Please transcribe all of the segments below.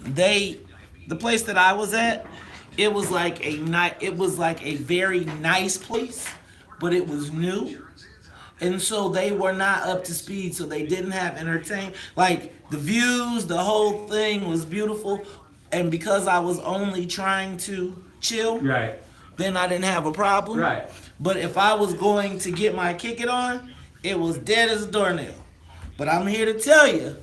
the place that I was at, it was like a very nice place, but it was new. And so they were not up to speed, so they didn't have entertainment. Like the views, the whole thing was beautiful, and because I was only trying to chill, Right. then I didn't have a problem. Right. But if I was going to get my kick it on, it was dead as a doornail. But I'm here to tell you,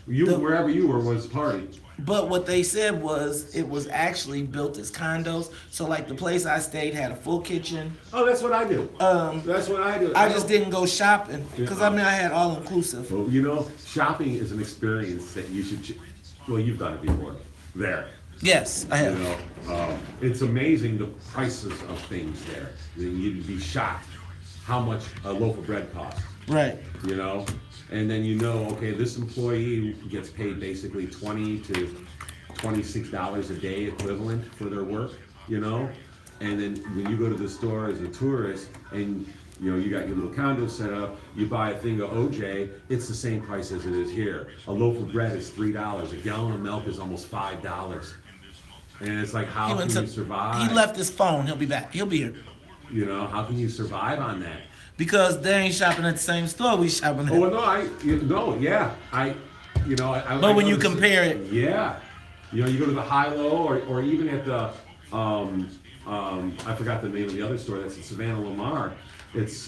Wherever you were was party. but what they said was it was actually built as condos. So like the place I stayed had a full kitchen. Oh, that's what I do. That's what I do. I just didn't go shopping because I mean I had all inclusive. Well, shopping is an experience that you should. Well, you've done it before. There. Yes, I have. It's amazing the prices of things there. You'd be shocked how much a loaf of bread costs. Right. And then okay, this employee gets paid basically $20 to $26 a day equivalent for their work. And then when you go to the store as a tourist and you got your little condo set up, you buy a thing of OJ, it's the same price as it is here. A loaf of bread is $3. A gallon of milk is almost $5. And it's like, how can you survive? He left his phone. He'll be back. He'll be here. How can you survive on that? Because they ain't shopping at the same store we shopping at. Oh, no, yeah. But when you compare it. Yeah. You go to the high-low or even at the, I forgot the name of the other store that's in Savannah Lamar. It's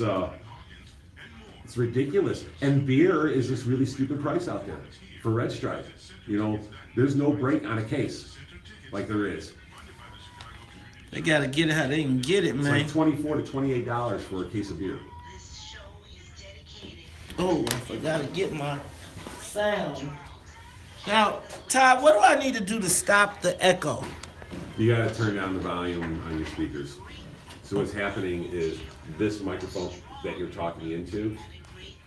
ridiculous. And beer is this really stupid price out there for Red Stripe. There's no break on a case like there is. They gotta get it how they can get it, man. It's like $24 to $28 for a case of beer. Oh, I forgot to get my sound. Now, Todd, what do I need to do to stop the echo? You gotta turn down the volume on your speakers. So what's happening is this microphone that you're talking into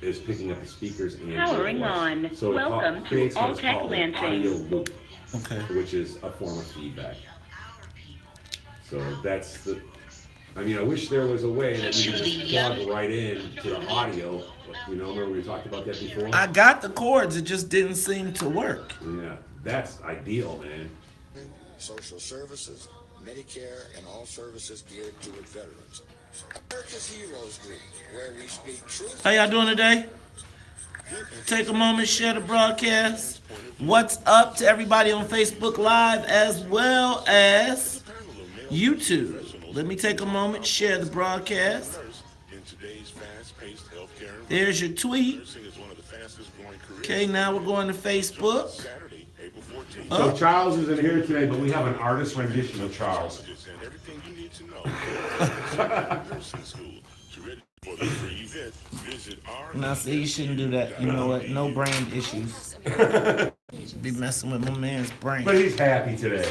is picking up the speakers and powering on. So welcome to All Tech Lansing. Loop, Okay. which is a form of feedback. So that's the. I wish there was a way that you could just plug right in to the audio. Remember we talked about that before? I got the cords, it just didn't seem to work. Yeah, that's ideal, man. Social services, Medicare, and all services geared toward veterans. America's Heroes Group, where we speak truth. How y'all doing today? Take a moment, share the broadcast. What's up to everybody on Facebook Live as well as YouTube? Let me take a moment, share the broadcast. There's your tweet. Okay, now we're going to Facebook. So Charles isn't here today, but we have an artist rendition of Charles. Now, see, you shouldn't do that. You know what? No brand issues. Be messing with my man's brain. But he's happy today.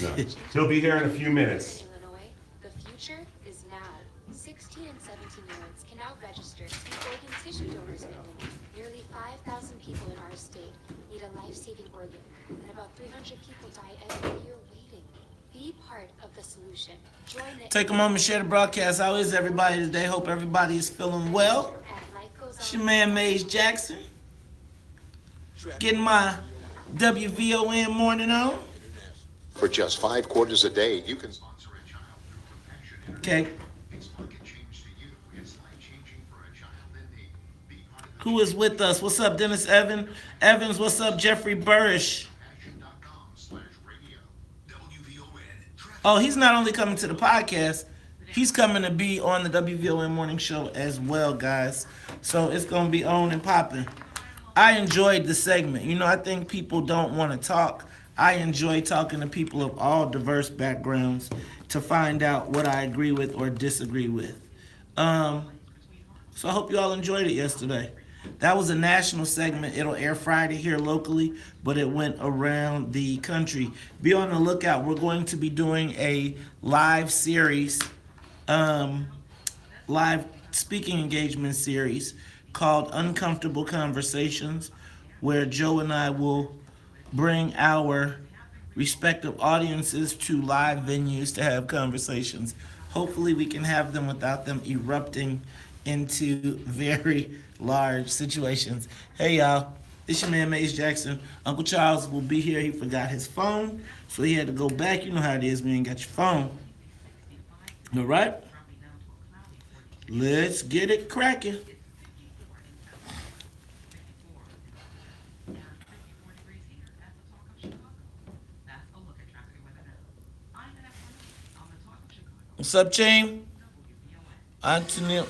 No. He'll be here in a few minutes. Illinois, the future is now. 16 and 17-year-olds can now register to be organ tissue donors in Illinois. Nearly 5,000 people in our state need a life-saving organ, and about 300 people die every year waiting. Be part of the solution. Join the Take a moment, share the broadcast. How is everybody today? Hope everybody is feeling well. It's your man, Maze Jackson. Getting my WVON morning on. For just 5 quarters a day, you can. Okay. Who is with us? What's up, Dennis Evans? What's up, Jeffrey Burrish? Oh, he's not only coming to the podcast, he's coming to be on the WVON morning show as well, guys. So it's going to be on and popping. I enjoyed the segment. I think people don't want to talk. I enjoy talking to people of all diverse backgrounds to find out what I agree with or disagree with. So I hope you all enjoyed it yesterday. That was a national segment. It'll air Friday here locally, but it went around the country. Be on the lookout. We're going to be doing a live series, live speaking engagement series called Uncomfortable Conversations, where Joe and I will bring our respective audiences to live venues to have conversations. Hopefully we can have them without them erupting into very large situations. Hey y'all, It's your man, Mace Jackson. Uncle Charles will be here. He forgot his phone, so he had to go back. You know how it is when you ain't got your phone. All right? Let's get it cracking. What's up, Chain? Anthony.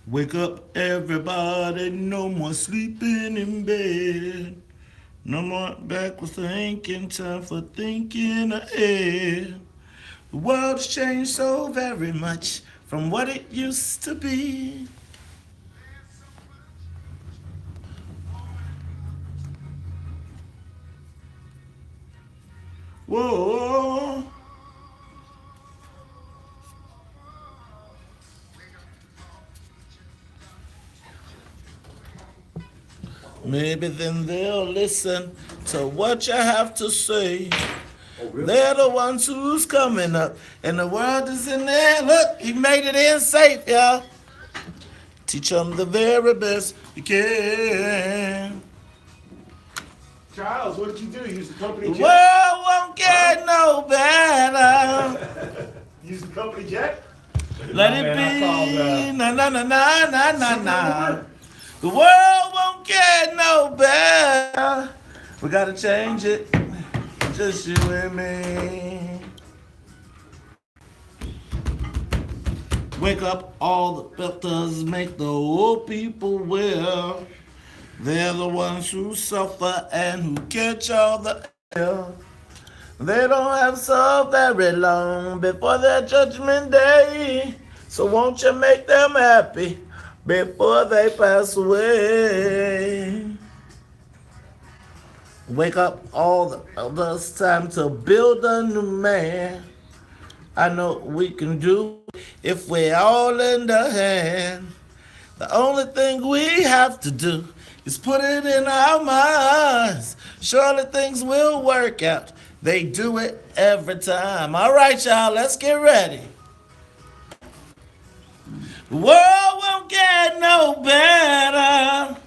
Wake up, everybody, no more sleeping in bed. No more backwards thinking, time for thinking ahead. The world's changed so very much from what it used to be. Whoa. Maybe then they'll listen to what you have to say. Oh, really? They're the ones who's coming up, and the world is in there. Look, he made it in safe, y'all. Teach them the very best you can. Charles, what did you do? Use the company The jet? world won't get no better. Use the company jet? Let No, it man, I be. called, Na na na na na na na. The world won't get no better. We gotta change it. Just you and me. Wake up, all the filters make the old people well. They're the ones who suffer and who catch all the hell. They don't have so very long before their judgment day. So won't you make them happy before they pass away? Wake up all the elders, time to build a new man. I know we can do if we're all in the hand. The only thing we have to do is put it in our minds. Surely things will work out. They do it every time. All right, y'all, let's get ready. The world won't get no better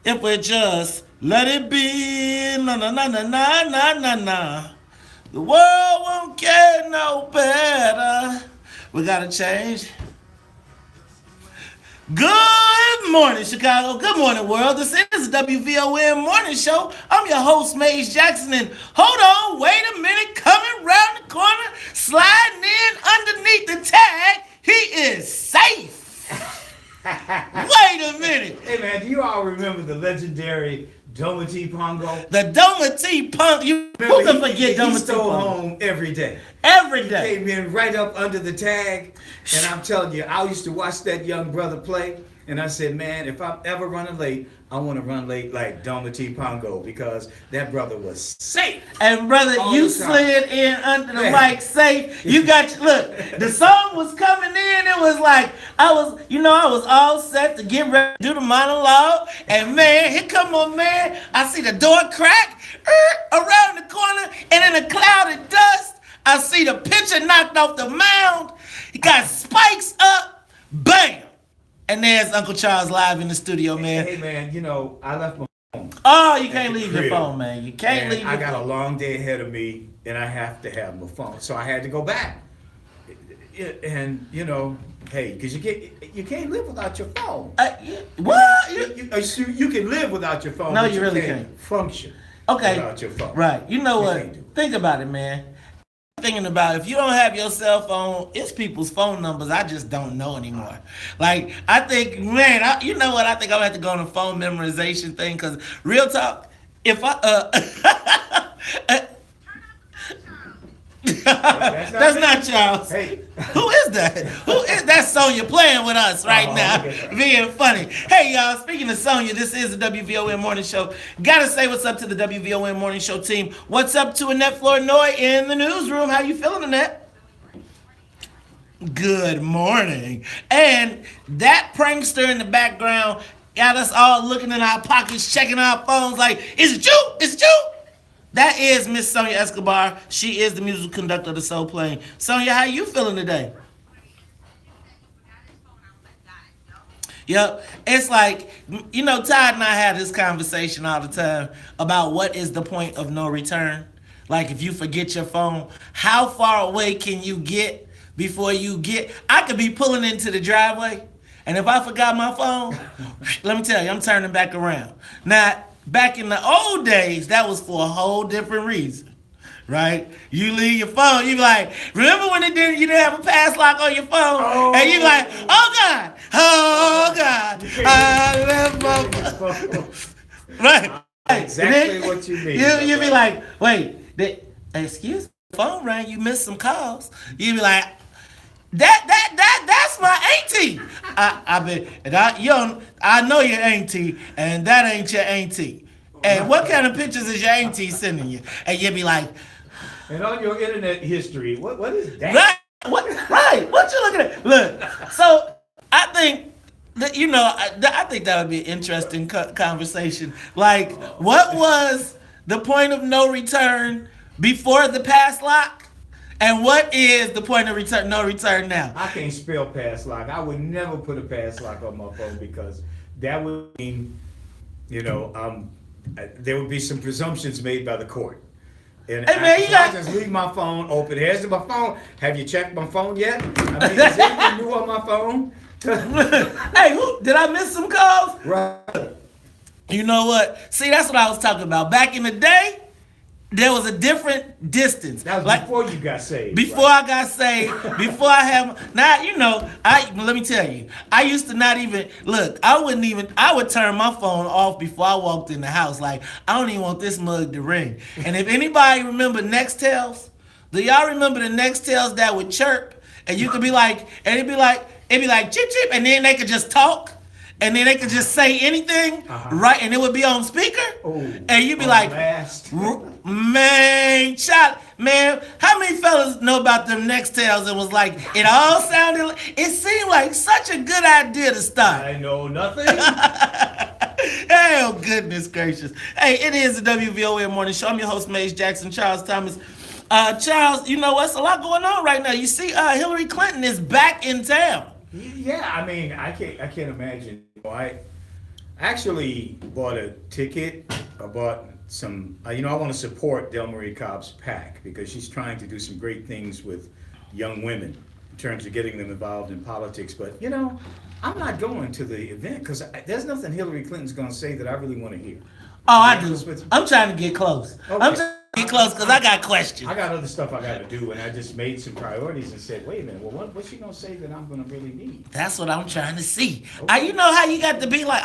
if we just let it be. Na na na na na na na na. The world won't get no better. We gotta change. Good morning, Chicago. Good morning, world. This is the WVON Morning Show. I'm your host, Mace Jackson. And hold on, wait a minute. Coming round the corner, sliding in underneath the tag, he is safe. Wait a minute. Hey man, do you all remember the legendary Domity Pongo? The Domity Punk. You who can forget He Domity stole Punk? home every day. Every day. Came in right up under the tag, and I'm telling you, I used to watch that young brother play, and I said, man, if I'm ever running late, I want to run late like Domity Pongo because that brother was safe. And brother, All you the time. slid in under the Man. mic safe. You got look. The song was coming in. It was like I was all set to get ready to do the monologue. And man, here come my man. I see the door crack around the corner, and in a cloud of dust, I see the pitcher knocked off the mound. He got spikes up. Bam. And there's Uncle Charles live in the studio, man. Hey man, you know, I left my phone. Oh, you can't the leave your crib. phone, man. You can't And leave your I got phone. a long day ahead of me, and I have to have my phone, so I had to go back. And you know, hey, because you can't live without your phone. What? You can live without your phone. No, but you really can't. function. Okay. Without your phone. Right. You know You what? can't do it. Think about it, man. Thinking about if you don't have your cell phone, it's people's phone numbers I just don't know anymore. Like, I think, man, you know what? I think I'm going to have to go on a phone memorization thing because real talk, if that's not Charles. Hey. Who is that? Who is that Sonya playing with us right Oh, now? okay. Being funny. Hey, y'all, speaking of Sonya, this is the WVON Morning Show. Gotta say what's up to the WVON Morning Show team. What's up to Annette Flournoy in the newsroom? How you feeling, Annette? Good morning. And that prankster in the background, got us all looking in our pockets, checking our phones like, is it you? Is it you? That is Miss Sonia Escobar. She is the musical conductor of the Soul Plane. Sonia, how you feeling today? Yep. It's like, you know, Todd and I have this conversation all the time about what is the point of no return. Like, if you forget your phone, how far away can you get before you get... I could be pulling into the driveway, and if I forgot my phone, let me tell you, I'm turning back around. Now, back in the old days, that was for a whole different reason. Right? You leave your phone, you be like, remember when you didn't have a pass lock on your phone? And you be like, oh God, I left my phone. Right. Exactly what you mean. You be like, wait, excuse me, phone rang, you missed some calls. You be like, that's my auntie. I know your auntie, and that ain't your auntie. And what kind of pictures is your auntie sending you? And you be like, and on your internet history, what is that? Right. What you looking at? Look. So I think that, you know, I think that would be an interesting conversation. Like, what was the point of no return before the pass lock, and what is the point of no return now? I can't spell pass lock. I would never put a pass lock on my phone because that would mean, you know, there would be some presumptions made by the court. And hey man, I just leave my phone open. Here's my phone. Have you checked my phone yet? I mean, is anything new on my phone? Hey, did I miss some calls? Right. You know what? See, that's what I was talking about. Back in the day, there was a different distance. That was like, before you got saved. Before I got saved, before I had... Now, you know, let me tell you, I used to not even... Look, I would turn my phone off before I walked in the house. Like, I don't even want this mug to ring. And if anybody remember Nextels, do y'all remember the Nextels that would chirp? And you could be like... And it'd be like, chip, chip, and then they could just talk. And then they could just say anything, right? And it would be on speaker. And you'd be like, man, how many fellas know about them Nextels? It was like, it all sounded, it seemed like such a good idea to start. I know nothing. Oh, goodness gracious. Hey, it is the WVON Morning Show. I'm your host, Maze Jackson, Charles Thomas. Charles, you know what's a lot going on right now. You see, Hillary Clinton is back in town. Yeah, I mean, I can't imagine. I actually bought a ticket. I bought some. I want to support Del Marie Cobb's PAC because she's trying to do some great things with young women in terms of getting them involved in politics. But you know, I'm not going to the event because there's nothing Hillary Clinton's going to say that I really want to hear. Oh, I do. I'm trying to get close. Okay. I'm trying to get close because I got questions. I got other stuff I got to do, and I just made some priorities and said, wait a minute, well, what's she going to say that I'm going to really need? That's what I'm trying to see. Okay. You know how you got to be like,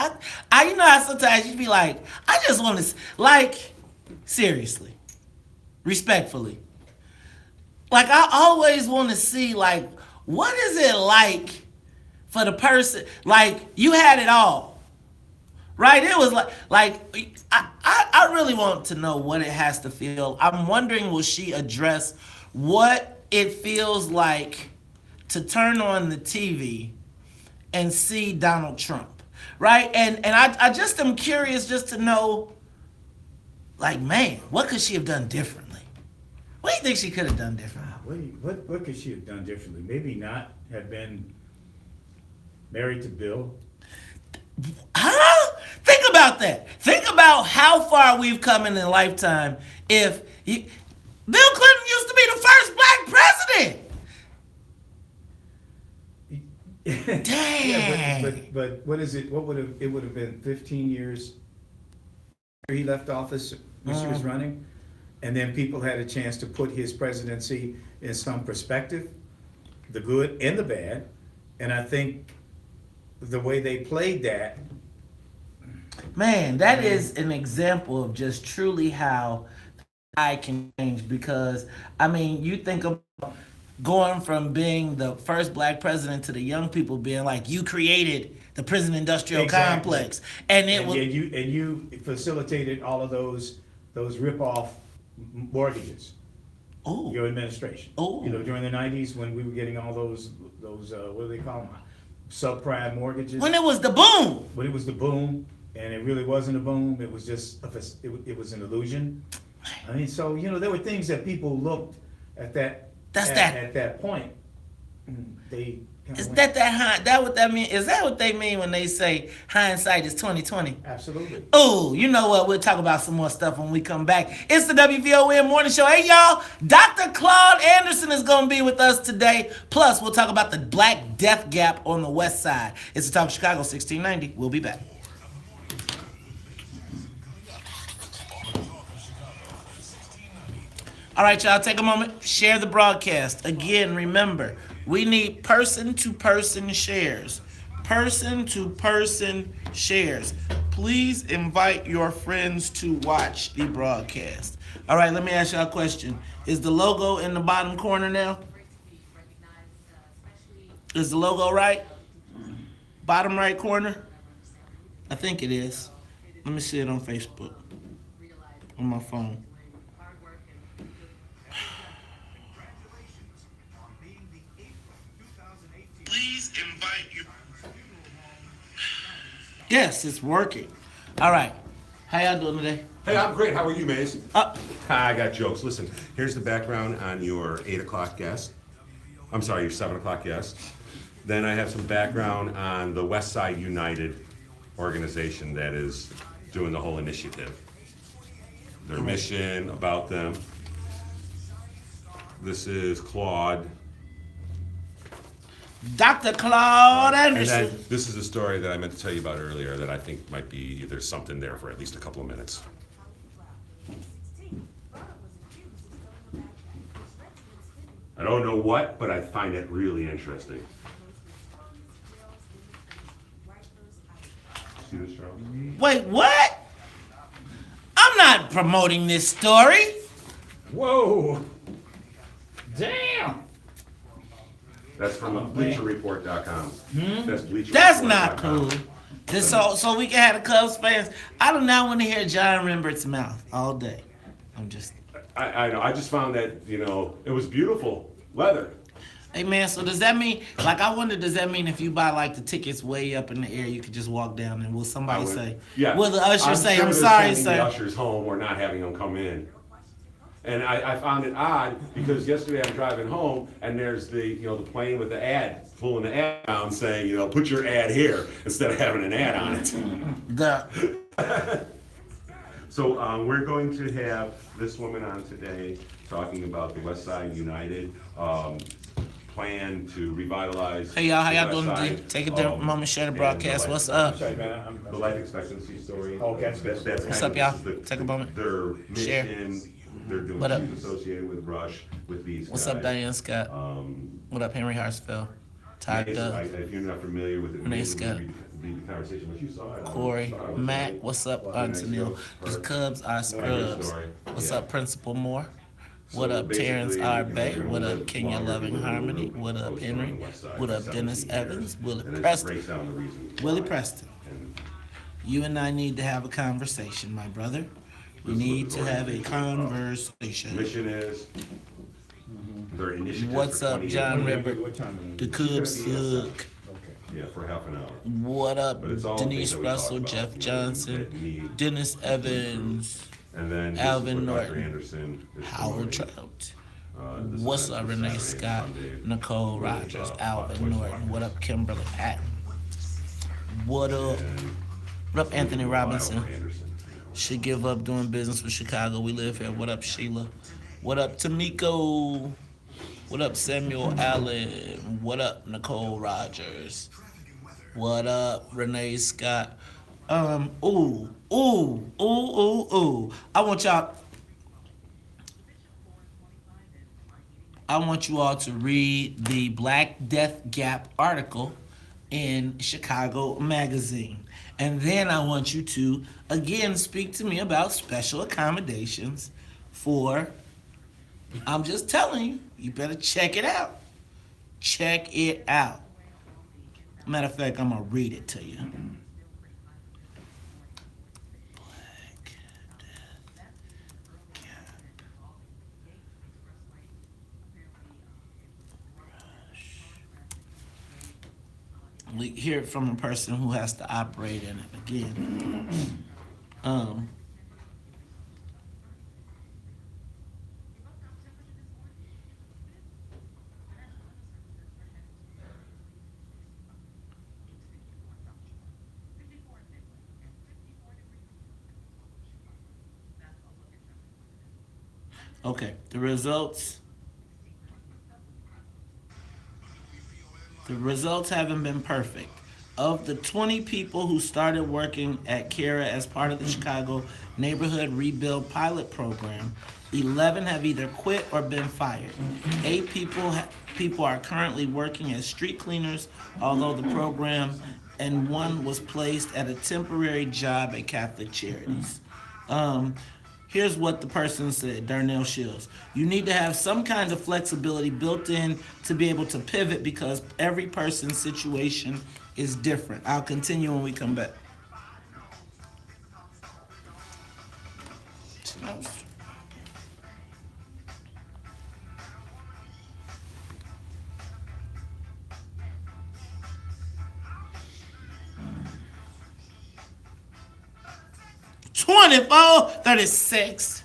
you know how sometimes you be like, I just want to, like, seriously, respectfully. Like, I always want to see, like, what is it like for the person, like, you had it all. Right? It was like I really want to know what it has to feel. I'm wondering, will she address what it feels like to turn on the TV and see Donald Trump? Right? And I just am curious just to know, like, man, what could she have done differently? What do you think she could have done differently? What could she have done differently? Maybe not have been married to Bill. Huh? Think about that. Think about how far we've come in a lifetime. Bill Clinton used to be the first black president. Dang. Yeah, but what is it? It would have been 15 years after he left office when she was running, and then people had a chance to put his presidency in some perspective, the good and the bad, and I think the way they played that. Man, that is an example of just truly how I can change, because, I mean, you think about going from being the first black president to the young people being like, you created the prison industrial complex. And you facilitated all of those rip-off mortgages. Your administration. During the 90s when we were getting all those what do they call them? subprime mortgages. When it was the boom. When it was the boom, and it really wasn't a boom, it was just, it was an illusion. I mean, so, there were things that people looked at that, at that point. They Is that what that mean? Is that what they mean when they say hindsight is 2020? Absolutely. Oh, you know what? We'll talk about some more stuff when we come back. It's the WVON Morning Show. Hey, y'all. Dr. Claude Anderson is going to be with us today. Plus, we'll talk about the Black Death Gap on the West Side. It's the Talk of Chicago 1690. We'll be back. All right, y'all. Take a moment. Share the broadcast. Again, remember, we need person-to-person shares. Person-to-person shares. Please invite your friends to watch the broadcast. All right, let me ask y'all a question. Is the logo in the bottom corner now? Is the logo right? Bottom right corner? I think it is. Let me see it on Facebook. On my phone. Please invite you. Yes, it's working. All right. How y'all doing today? Hey, I'm great. How are you, Mace? I got jokes. Listen, here's the background on your 8 o'clock guest. I'm sorry, your 7 o'clock guest. Then I have some background on the West Side United organization that is doing the whole initiative. Their mission, about them. This is Claude. Dr. Claude Anderson. And then this is a story that I meant to tell you about earlier that I think might be, there's something there for at least a couple of minutes. I don't know what, but I find it really interesting. See this, Charles? Wait, what? I'm not promoting this story. Whoa! Damn! That's from BleacherReport.com. That's BleacherReport.com. That's not cool. So we can have the Cubs fans. I do not want to hear John Rembert's mouth all day. I'm just. I know. I just found that, it was beautiful weather. Hey man, so does that mean, I wonder, does that mean if you buy the tickets way up in the air, you could just walk down and will somebody say, yeah. will the usher say, sure I'm they're sorry, sending sir? the ushers home or not having them come in. And I found it odd because yesterday I'm driving home and there's the plane with the ad, pulling the ad down saying, put your ad here instead of having an ad on it. So we're going to have this woman on today talking about the West Side United plan to revitalize. Hey y'all, how y'all the doing West today? Side, Take a moment, share the broadcast. What's up? The life expectancy story. Okay. That's What's kind up, y'all? of Take a moment. Their Share. mission, they're doing What up? issues associated with Rush, with these What's guys. up, Diane Scott? What up, Henry Hartsfield? Todd If Dove, you're not familiar with it, Renee maybe Scott. read the conversation, but you saw it. Corey, Mac, what's up, Antonio? The Cubs are scrubs. What's up, Principal Moore? What up, Terrence R. Bay? What up, Kenya Loving Harmony? What up, Henry? What up, Dennis Evans? Willie Preston? Willie Preston. You and I need to have a conversation, my brother. We need to have a conversation. Mission is their initiative. What's up, John Ribbert? The Cubs suck. Yeah, for half an hour. What up, But it's all Denise things that we Russell, talked Jeff about, Johnson, that need Dennis Evans, And then this Alvin is what Dr. Norton, Anderson is Howard doing. Trout. This is What's on up, Renee Saturday and Scott, Sunday. Nicole Really Rogers, about Alvin voice Norton. of What up, Kimberly Patton? What up? And What up, Anthony Robinson? Anderson. Should give up doing business with Chicago. We live here. What up, Sheila? What up, Tamiko? What up, Samuel Allen? What up, Nicole Rogers? What up, Renee Scott? I want you all to read the Black Death Gap article in Chicago Magazine. And then I want you to, again, speak to me about special accommodations for, I'm just telling you, you better check it out. Check it out. Matter of fact, I'm going to read it to you. Black Death Gap. We hear it from a person who has to operate in it again. Okay, the results. The results haven't been perfect. Of the 20 people who started working at Kara as part of the Chicago Neighborhood Rebuild Pilot Program, 11 have either quit or been fired. 8 people are currently working as street cleaners, although the program, and 1 was placed at a temporary job at Catholic Charities. Here's what the person said, Darnell Shields. You need to have some kind of flexibility built in to be able to pivot because every person's situation is different. I'll continue when we come back. $24.36.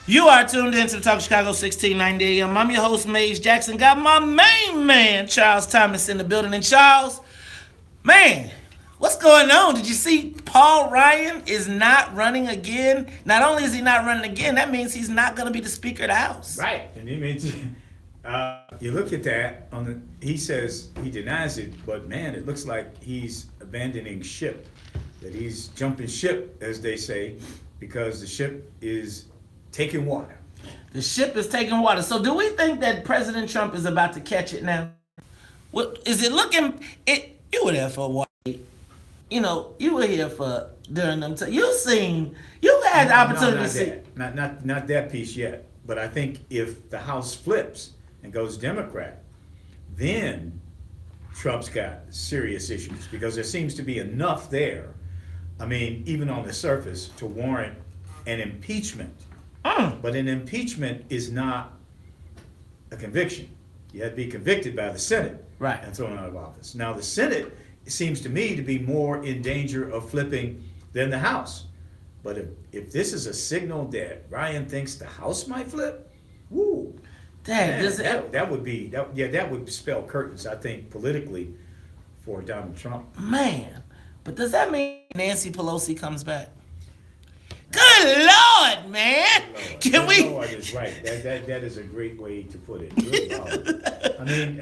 You are tuned in to the Talk Chicago 1690 AM. I'm your host, Maze Jackson. Got my main man, Charles Thomas, in the building. And Charles, man, what's going on? Did you see Paul Ryan is not running again? Not only is he not running again, that means he's not going to be the Speaker of the House. Right, and he means you look at that he says he denies it, but man, it looks like he's abandoning ship. That he's jumping ship, as they say, because the ship is taking water. The ship is taking water. So do we think that President Trump is about to catch it now? What is it looking? You were there for a while. You know, you were here for during them time. You had the opportunity to see. Not that piece yet. But I think if the House flips and goes Democrat, then Trump's got serious issues because there seems to be enough there. I mean, even on the surface, to warrant an impeachment. But an impeachment is not a conviction. You have to be convicted by the Senate and thrown out of office. Now, the Senate seems to me to be more in danger of flipping than the House. But if this is a signal that Ryan thinks the House might flip, woo, that would spell curtains, I think, politically for Donald Trump. Man, but does that mean Nancy Pelosi comes back? Good Lord, man! Good Lord is right. That is a great way to put it. Good Lord. I mean,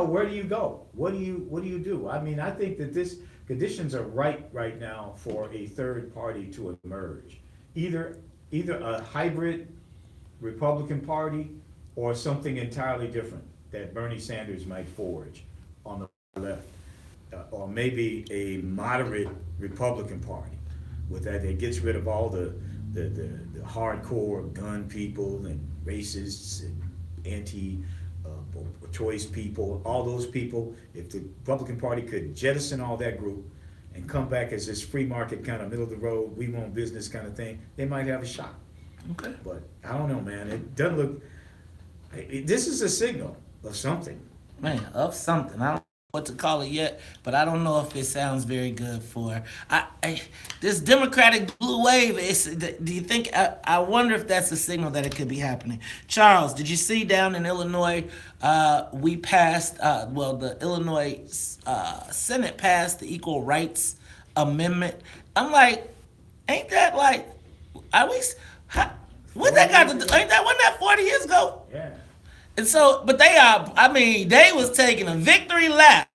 where do you go? What do you do? I mean, I think that conditions are right now for a third party to emerge. Either a hybrid Republican Party or something entirely different that Bernie Sanders might forge on the left, or maybe a moderate Republican Party with that gets rid of all the hardcore gun people and racists and anti-choice people, all those people. If the Republican Party could jettison all that group and come back as this free market kind of middle of the road, we want business kind of thing, they might have a shot. Okay. But I don't know, man. It doesn't look. This is a signal of something. Man, of something. I don't know what to call it yet, but I don't know if it sounds very good for this Democratic blue wave. Do you think? I wonder if that's a signal that it could be happening. Charles, did you see down in Illinois? We passed. The Illinois Senate passed the Equal Rights Amendment. I'm like, ain't that like? What that got to do? Wasn't that 40 years ago? Yeah. And so, but they was taking a victory lap.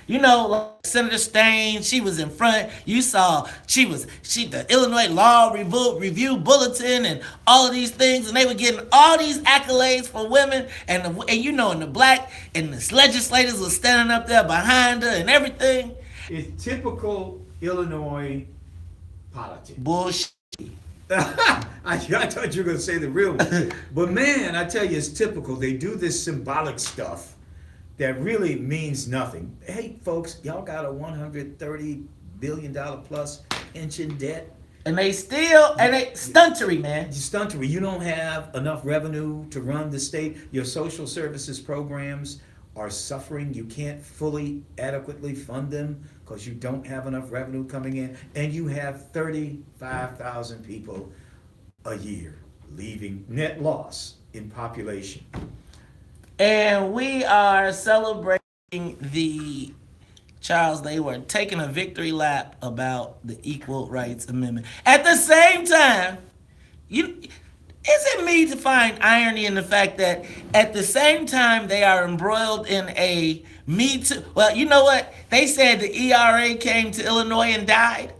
You know, like Senator Stain, she was in front. You saw the Illinois Law Review Bulletin and all of these things, and they were getting all these accolades for women, and the black and the legislators were standing up there behind her and everything. It's typical Illinois politics. Bullshit. I thought you were going to say the real one. But man, I tell you, it's typical. They do this symbolic stuff that really means nothing. Hey, folks, y'all got a $130 billion plus pension debt. And they stuntery, man. Stuntery. You don't have enough revenue to run the state. Your social services programs are suffering. You can't fully adequately fund them because you don't have enough revenue coming in, and you have 35,000 people a year leaving, net loss in population. And we are celebrating Charles, they were taking a victory lap about the Equal Rights Amendment. At the same time, is it me to find irony in the fact that at the same time they are embroiled in a Me Too? Well, you know what? They said the ERA came to Illinois and died.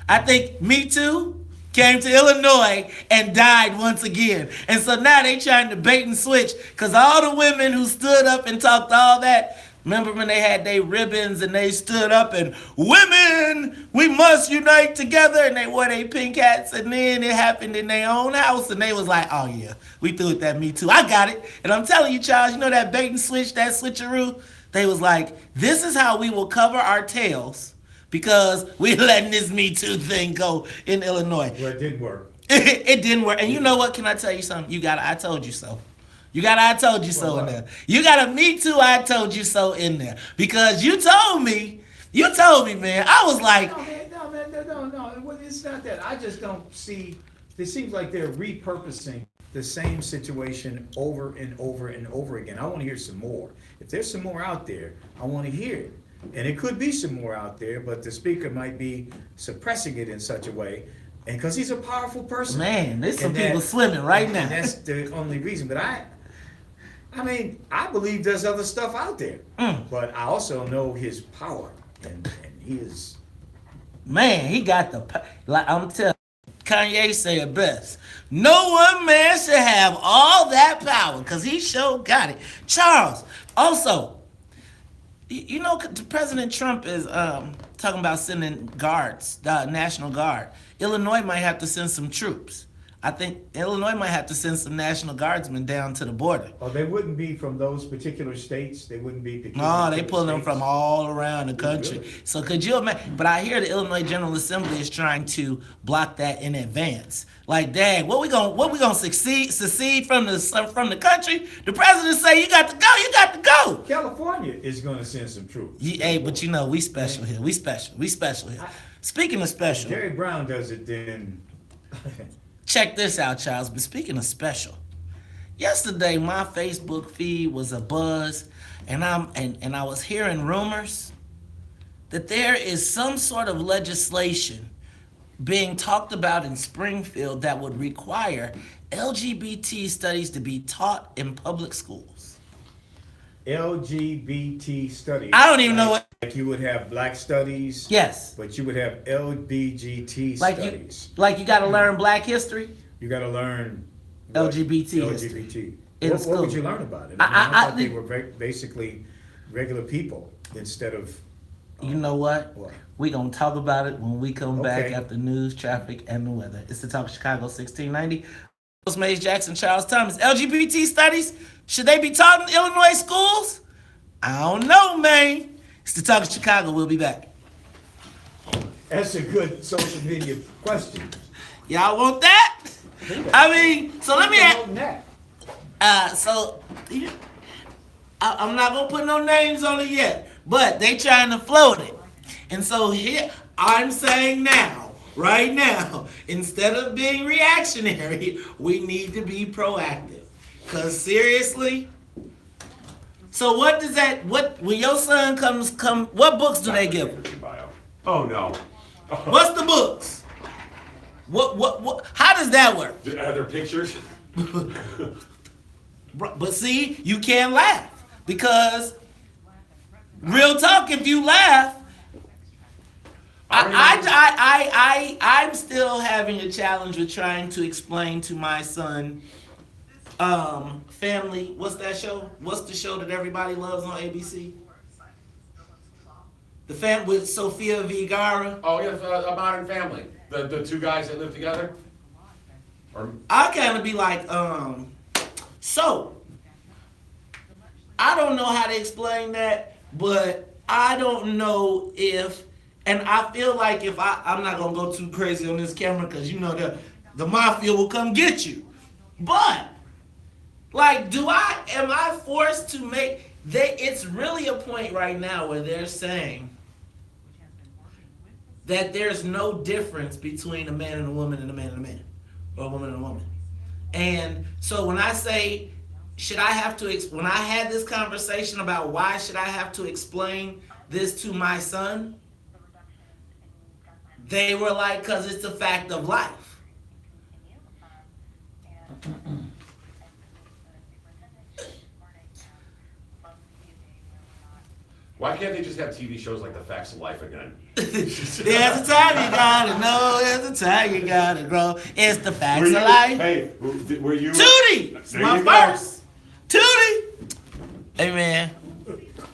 I think Me Too came to Illinois and died once again. And so now they trying to bait and switch because all the women who stood up and talked all that, remember when they had their ribbons and they stood up and, women, we must unite together, and they wore their pink hats, and then it happened in their own house, and they was like, oh yeah, we threw it that Me Too. I got it. And I'm telling you, Charles, you know that bait and switch, that switcheroo? They was like, this is how we will cover our tails because we're letting this Me Too thing go in Illinois. Well, it didn't work. It didn't work. And you know what? Can I tell you something? You got I told you so. You got I told you so in there. You got a Me Too, I told you so in there. Because you told me, man. I was like, No. It's not that. I just don't see, it seems like they're repurposing the same situation over and over and over again. I want to hear some more. If there's some more out there, I want to hear it. And it could be some more out there, but the speaker might be suppressing it in such a way. And because he's a powerful person. Man, there's some people swimming right now. And that's the only reason. But I mean, I believe there's other stuff out there. But I also know his power. And he is... Man, he got like I'm telling you, Kanye said it best. No one man should have all that power because he sure got it. Charles, also, you know, President Trump is talking about sending guards, the National Guard. Illinois might have to send some troops. I think Illinois might have to send some National Guardsmen down to the border. Oh, they wouldn't be from those particular states? They wouldn't be peculiar? No, they pull them from all around the country. Really? So could you imagine? But I hear the Illinois General Assembly is trying to block that in advance. Like, dang, what we gonna secede from the country? The president say you got to go. California is going to send some troops. Hey, but you know we special here. We special here. Speaking of special, Jerry Brown does it then. check this out, Charles. But speaking of special, yesterday my Facebook feed was abuzz, and I was hearing rumors that there is some sort of legislation being talked about in Springfield that would require LGBT studies to be taught in public schools. LGBT studies. I don't even know what. Like you would have black studies. Yes. But you would have LBGT studies. Like you got to learn Black history. You got to learn LGBT history. LGBT. What would you learn about it? I thought they were basically regular people instead of. You know what? What? We're going to talk about it when we come back Okay. after news, traffic, and the weather. It's the Talk of Chicago 1690. Host Mays Jackson, Charles Thomas. LGBT studies, should they be taught in Illinois schools? I don't know, man. It's the Talk of Chicago. We'll be back. That's a good social media question. Y'all want that? I mean, so let me ask. I'm not going to put no names on it yet, but they trying to float it. And so here, I'm saying now, right now, instead of being reactionary, we need to be proactive. Because seriously, so when your son comes, what books do they give him? Oh no. What's the books? What, how does that work? Are there pictures? But see, you can't laugh because real talk, if you laugh, I'm still having a challenge with trying to explain to my son, family. What's that show? What's the show that everybody loves on ABC? The Family with Sofia Vergara. Oh yeah, A Modern Family. The two guys that live together. I kind of be like, so I don't know how to explain that, but I don't know if. And I feel like if I'm not gonna go too crazy on this camera because you know the mafia will come get you. But like, am I forced to make? It's really a point right now where they're saying that there's no difference between a man and a woman and a man and a man, or a woman and a woman. And so when I say, when I had this conversation about why should I have to explain this to my son, they were like, because it's a fact of life. Why can't they just have TV shows like The Facts of Life again? There's a time you gotta know, there's a time you gotta grow. It's the facts of life. Hey, were you... Tootie! It's my first. Tootie! Hey, man.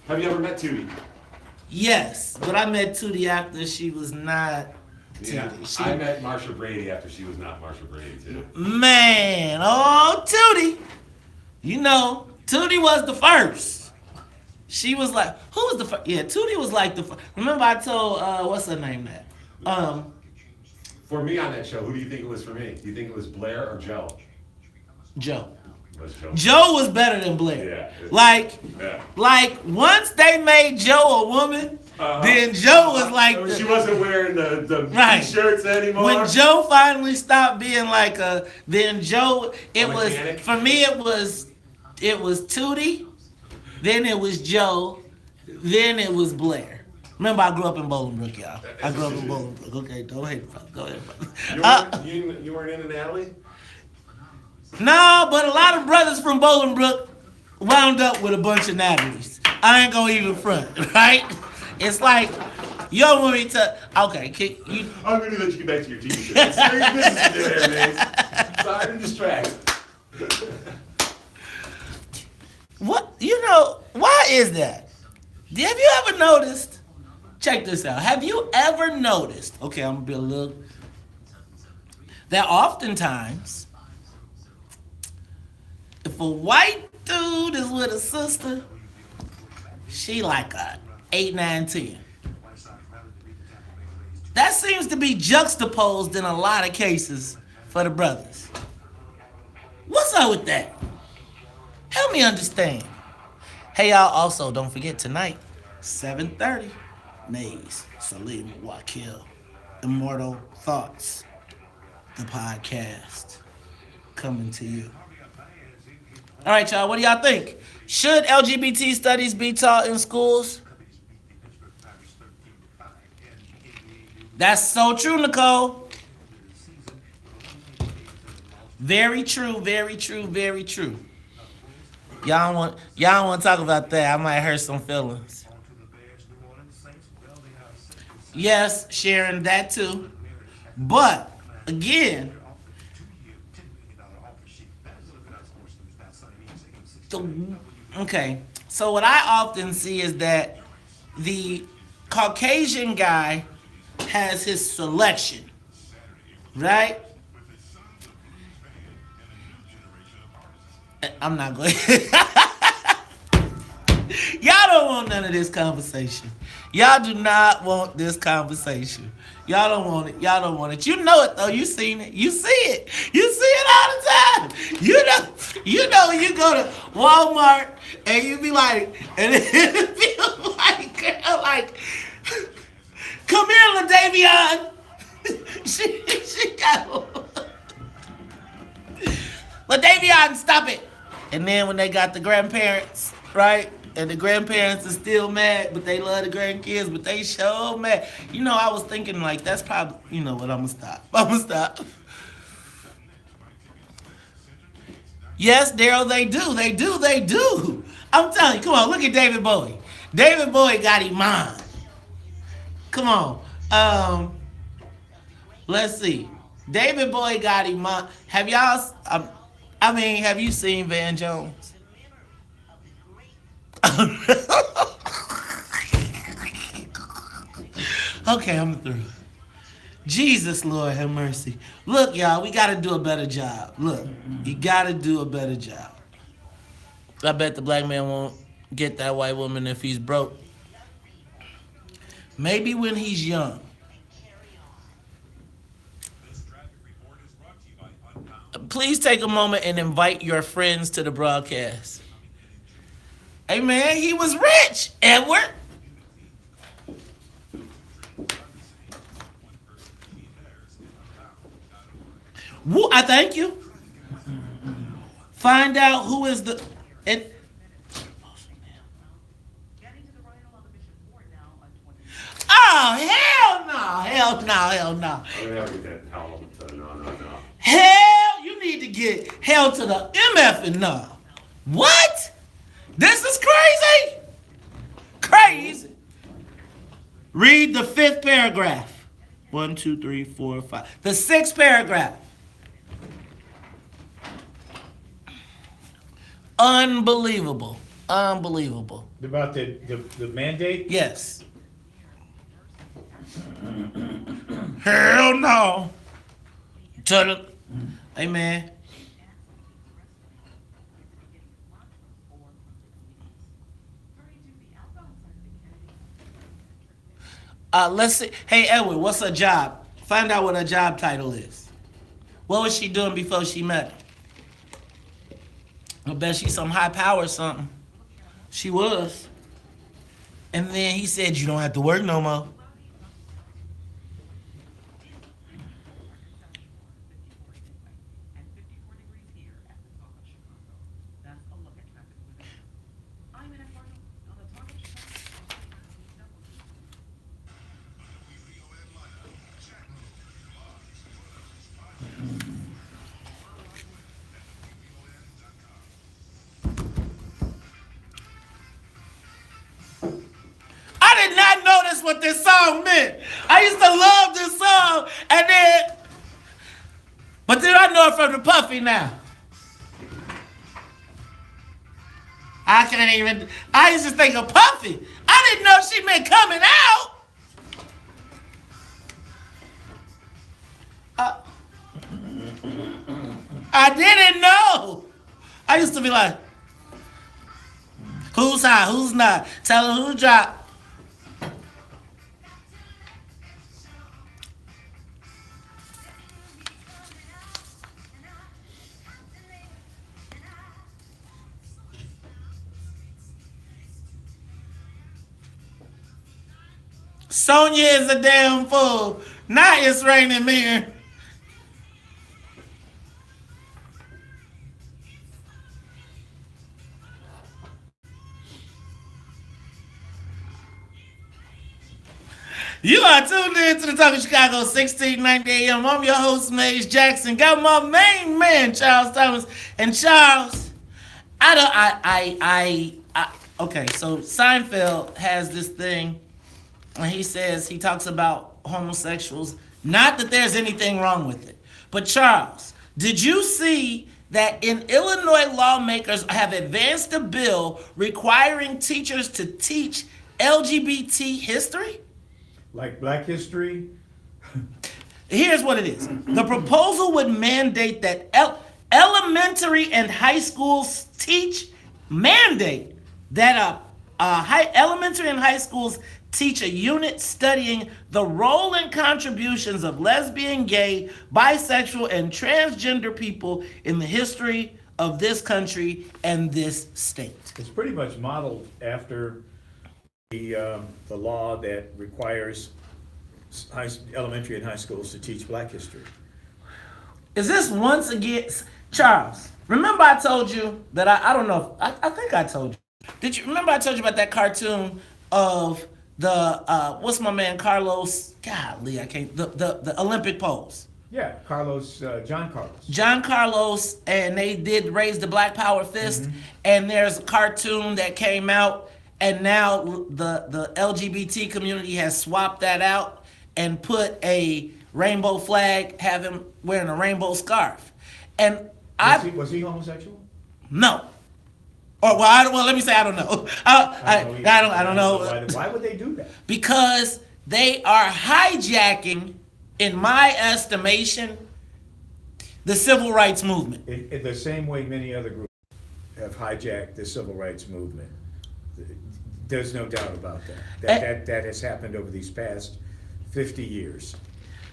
Have you ever met Tootie? Yes, but I met Tootie after she was not Tootie. Yeah, I met Marsha Brady after she was not Marsha Brady, too. Man, oh, Tootie. You know, Tootie was the first. She was like, who was the first? Yeah, Tootie was like the first. Remember I told, what's her name that? For me on that show, who do you think it was for me? Do you think it was Blair or Joe? Joe. It was Joe. Joe was better than Blair. Yeah. Like once they made Joe a woman, then Joe was like she wasn't wearing the right. T-shirts anymore. When Joe finally stopped being like then Joe, it was, mechanic? for me it was Tootie, then it was Joe, then it was Blair. Remember, I grew up in Bolingbrook, y'all. I grew up in Bolingbrook. Okay, don't hate me. Go ahead. You weren't into Natalie? No, but a lot of brothers from Bolingbrook wound up with a bunch of Natalies. I ain't gonna even front, right? It's like, you don't want me to, okay, you... I'm gonna let you get back to your TV show. It's serious business you do there, man. Sorry to distract. What, why is that? Have you ever noticed, check this out, have you ever noticed, okay, I'm gonna be a little, that oftentimes, if a white dude is with a sister, she like a 8, 9, 10. That seems to be juxtaposed in a lot of cases for the brothers. What's up with that? Help me understand. Hey, y'all, also, don't forget tonight, 7:30, Maze, Salim, Wakil, Immortal Thoughts, the podcast, coming to you. All right, y'all, what do y'all think? Should LGBT studies be taught in schools? That's so true, Nicole. Very true, very true, very true. Y'all want to talk about that? I might hurt some feelings. Yes, Sharon, that too. But again, okay. So what I often see is that the Caucasian guy has his selection, right? I'm not going. Y'all don't want none of this conversation. Y'all do not want this conversation. Y'all don't want it. Y'all don't want it. You know it though. You seen it. You see it. You see it all the time. You know when you go to Walmart and you be like, and it feels like, girl, like, come here, LaDavion. she got LaDavion, stop it. And then when they got the grandparents, right? And the grandparents are still mad, but they love the grandkids, but they so mad. You know, I was thinking like, that's probably, you know what, I'm gonna stop. Yes, Daryl, they do. I'm telling you, come on, look at David Bowie. David Bowie got Iman. Come on. Let's see. David Bowie got Iman. Have y'all, have you seen Van Jones? Okay, I'm through. Jesus, Lord, have mercy. Look, y'all, we got to do a better job. Look, you got to do a better job. I bet the black man won't get that white woman if he's broke. Maybe when he's young. Please take a moment and invite your friends to the broadcast. Hey man, he was rich, Edward. I thank you. Find out who is the. It, oh hell no! Hell no! Hell no! No. Hell, you need to get hell to the MF and no. What? This is crazy. Crazy. Read the 5th paragraph. 1, 2, 3, 4, 5. The 6th paragraph. Unbelievable. Unbelievable. About the mandate? Yes. Hell no. To the, amen. Let's see. Hey, Edward, what's her job? Find out what her job title is. What was she doing before she met him? I bet she's some high power or something. She was. And then he said, you don't have to work no more. I did not know that's what this song meant. I used to love this song, and then, but then I know it from the Puffy now. I can't even, I used to think of Puffy. I didn't know she meant coming out. I didn't know. I used to be like, who's high, who's not? Tell her who dropped. Sonya is a damn fool. Now it's raining men. You are tuned in to the Talk of Chicago, 1690 AM. I'm your host, Maze Jackson. Got my main man, Charles Thomas. And Charles, okay, so Seinfeld has this thing, and he says, he talks about homosexuals. Not that there's anything wrong with it. But Charles, did you see that in Illinois, lawmakers have advanced a bill requiring teachers to teach LGBT history? Like Black history? Here's what it is. The proposal would mandate that elementary and high schools elementary and high schools teach a unit studying the role and contributions of lesbian, gay, bisexual, and transgender people in the history of this country and this state. It's pretty much modeled after the law that requires elementary and high schools to teach Black history. Is this once again, Charles? Remember I told you that I don't know. I think I told you. Did you remember I told you about that cartoon of the what's my man Carlos? Golly, I can't. The Olympic pose. Yeah, John Carlos. John Carlos, and they did raise the Black Power fist. Mm-hmm. And there's a cartoon that came out. And now the LGBT community has swapped that out and put a rainbow flag, have him wearing a rainbow scarf. And was he homosexual? No. Or well, let me say I don't know. I don't know. Why would they do that? Because they are hijacking, in my estimation, the civil rights movement. In the same way many other groups have hijacked the civil rights movement. There's no doubt about that. That has happened over these past 50 years.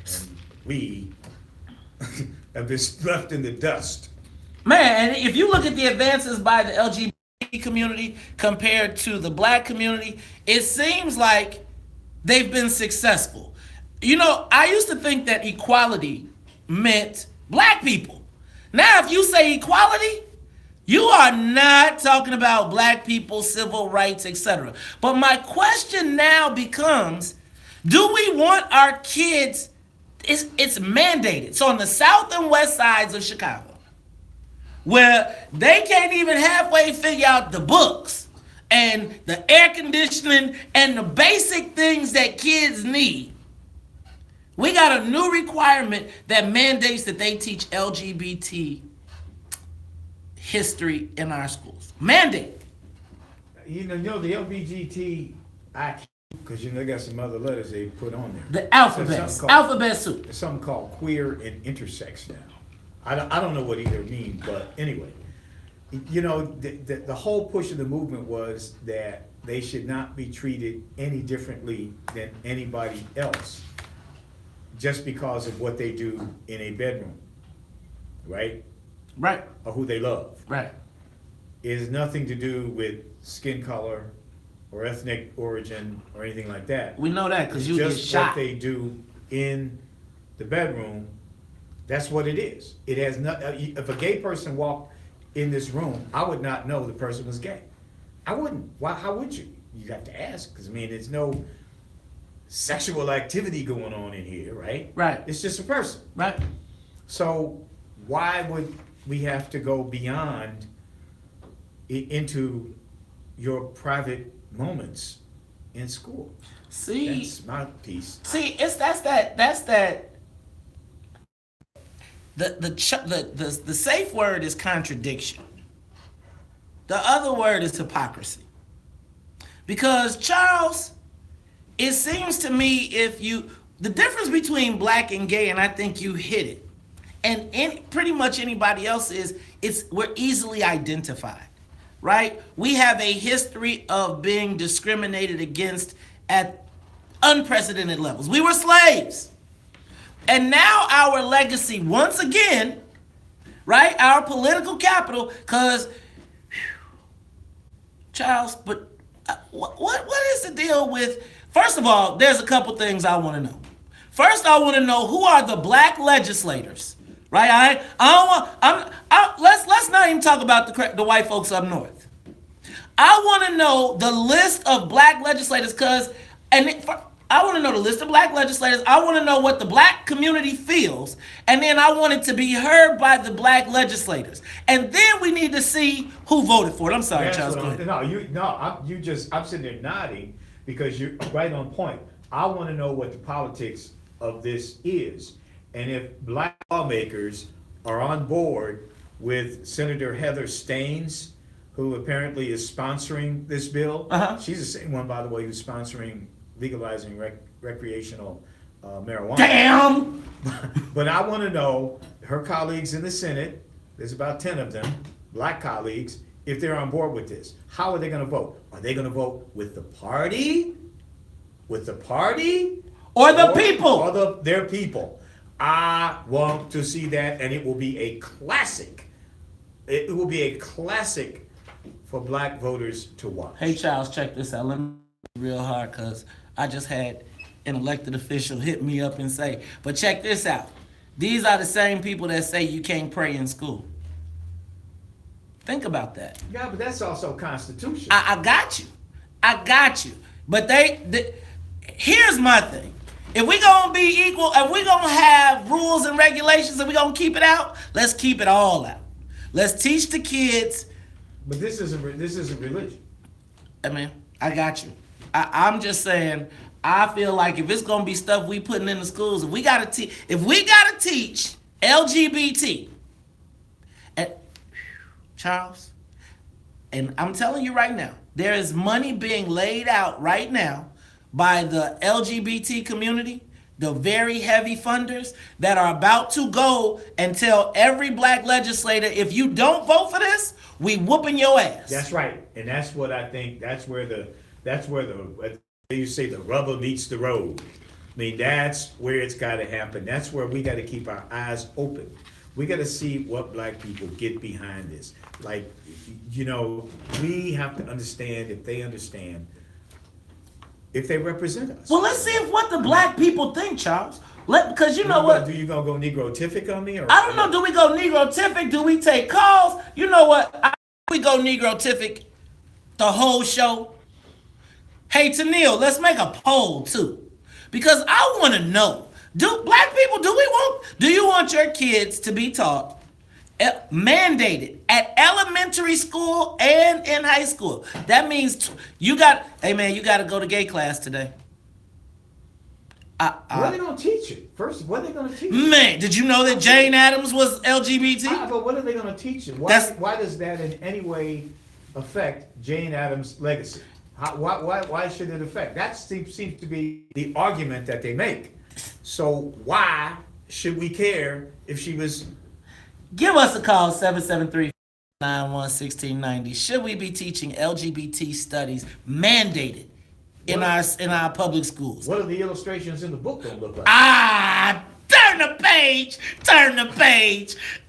And we have been left in the dust. Man, and if you look at the advances by the LGBT community compared to the black community, it seems like they've been successful. You know, I used to think that equality meant black people. Now, if you say equality, you are not talking about black people, civil rights, etc. But my question now becomes, do we want our kids, it's mandated. So on the south and west sides of Chicago, where they can't even halfway figure out the books and the air conditioning and the basic things that kids need, we got a new requirement that mandates that they teach LGBT history in our schools. Mandate. You know the LGBTIQ, because they got some other letters they put on there. The alphabet. Alphabet soup. There's something called queer and intersex now. I don't know what either means, but anyway. You know, the whole push of the movement was that they should not be treated any differently than anybody else just because of what they do in a bedroom, right? Right. Or who they love. Right. It has nothing to do with skin color or ethnic origin or anything like that. We know that because you get just shot. what they do in the bedroom. That's what it is. It has not. If a gay person walked in this room, I would not know the person was gay. I wouldn't. Why? How would you? You have to ask, because I mean, there's no sexual activity going on in here, right? Right. It's just a person. Right. So why would we have to go beyond into your private moments in school? See, That's my piece. see, that's that. The safe word is contradiction. The other word is hypocrisy. Because Charles, it seems to me the difference between black and gay, and I think you hit it, and pretty much anybody else we're easily identified, right? We have a history of being discriminated against at unprecedented levels. We were slaves. And now our legacy, once again, right? Our political capital, because, Charles, but what is the deal with, first of all, there's a couple things I want to know. First, I want to know who are the black legislators, right? Let's not even talk about the white folks up north. I want to know the list of black legislators I want to know the list of black legislators. I want to know what the black community feels. And then I want it to be heard by the black legislators. And then we need to see who voted for it. I'm sorry, Charles. Go ahead. I'm sitting there nodding because you're right on point. I want to know what the politics of this is. And if black lawmakers are on board with Senator Heather Staines, who apparently is sponsoring this bill. She's the same one, by the way, who's sponsoring legalizing recreational marijuana. Damn! But I want to know her colleagues in the Senate, there's about 10 of them, black colleagues, if they're on board with this. How are they going to vote? Are they going to vote with the party? With the party? Or the people? Or their people. I want to see that, and it will be a classic. It will be a classic for black voters to watch. Hey, Charles, check this out. Let me real hard because I just had an elected official hit me up and say, but check this out. These are the same people that say you can't pray in school. Think about that. Yeah, but that's also constitutional. I got you. But here's my thing. If we gonna be equal, if we gonna have rules and regulations and we gonna keep it out, let's keep it all out. Let's teach the kids. But this isn't religion. I mean, I got you. I'm just saying, I feel like if it's gonna be stuff we putting in the schools, if we gotta teach LGBT, and Charles, and I'm telling you right now, there is money being laid out right now by the LGBT community, the very heavy funders that are about to go and tell every black legislator, if you don't vote for this, we whooping your ass. That's right, and that's what I think. That's where you say the rubber meets the road. I mean, that's where it's got to happen. That's where we got to keep our eyes open. We got to see what black people get behind this. Like, we have to understand if they understand, if they represent us. Well, let's see if what the black people think, Charles. Because you know what? Do you gonna go Negrotific on me? Or I don't know. Do we go Negrotific? Do we take calls? You know what? We go Negrotific the whole show. Hey, Tennille, let's make a poll too, because I want to know: do black people do you want your kids to be taught mandated at elementary school and in high school? That means you got to go to gay class today. What are they gonna teach you? First, what are they gonna teach you? Man, did you know that Jane Addams was LGBT? But what are they gonna teach you? Why does that in any way affect Jane Addams' legacy? Why should it affect? That seems to be the argument that they make. So why should we care if she was? Give us a call, 773-991-1690. Should we be teaching LGBT studies mandated in our public schools? What are the illustrations in the book gonna look like? Turn the page.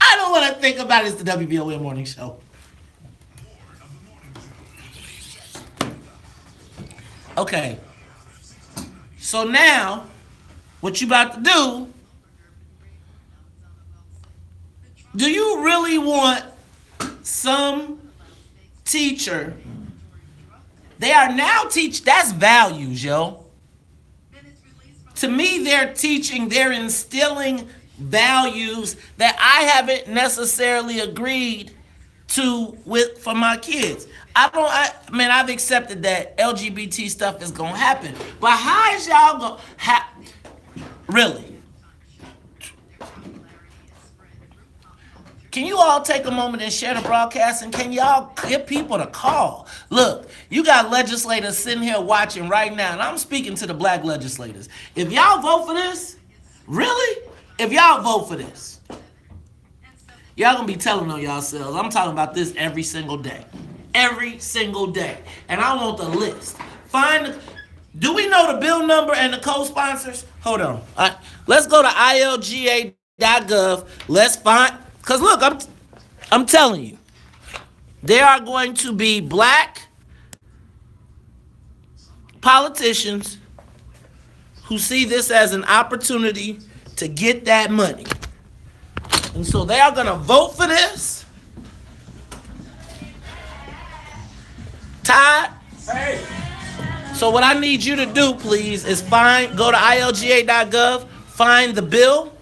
I don't want to think about it. It's the WVON Morning Show. Okay. So now, what you about to do you really want some teacher? They are now that's values, yo. To me, they're instilling values that I haven't necessarily agreed to for my kids. I've accepted that LGBT stuff is gonna happen, but how is y'all gonna really? Can you all take a moment and share the broadcast, and can y'all give people to call? Look, you got legislators sitting here watching right now, and I'm speaking to the black legislators. If y'all vote for this, really? If y'all vote for this, y'all gonna be telling on yourselves. I'm talking about this every single day. Every single day. And I want the list. Do we know the bill number and the co-sponsors? Hold on. Let's go to ilga.gov. Let's find, because look, I'm telling you, there are going to be black politicians who see this as an opportunity to get that money. And so they are going to vote for this. Todd? Hey. So what I need you to do, please, is go to ilga.gov, find the bill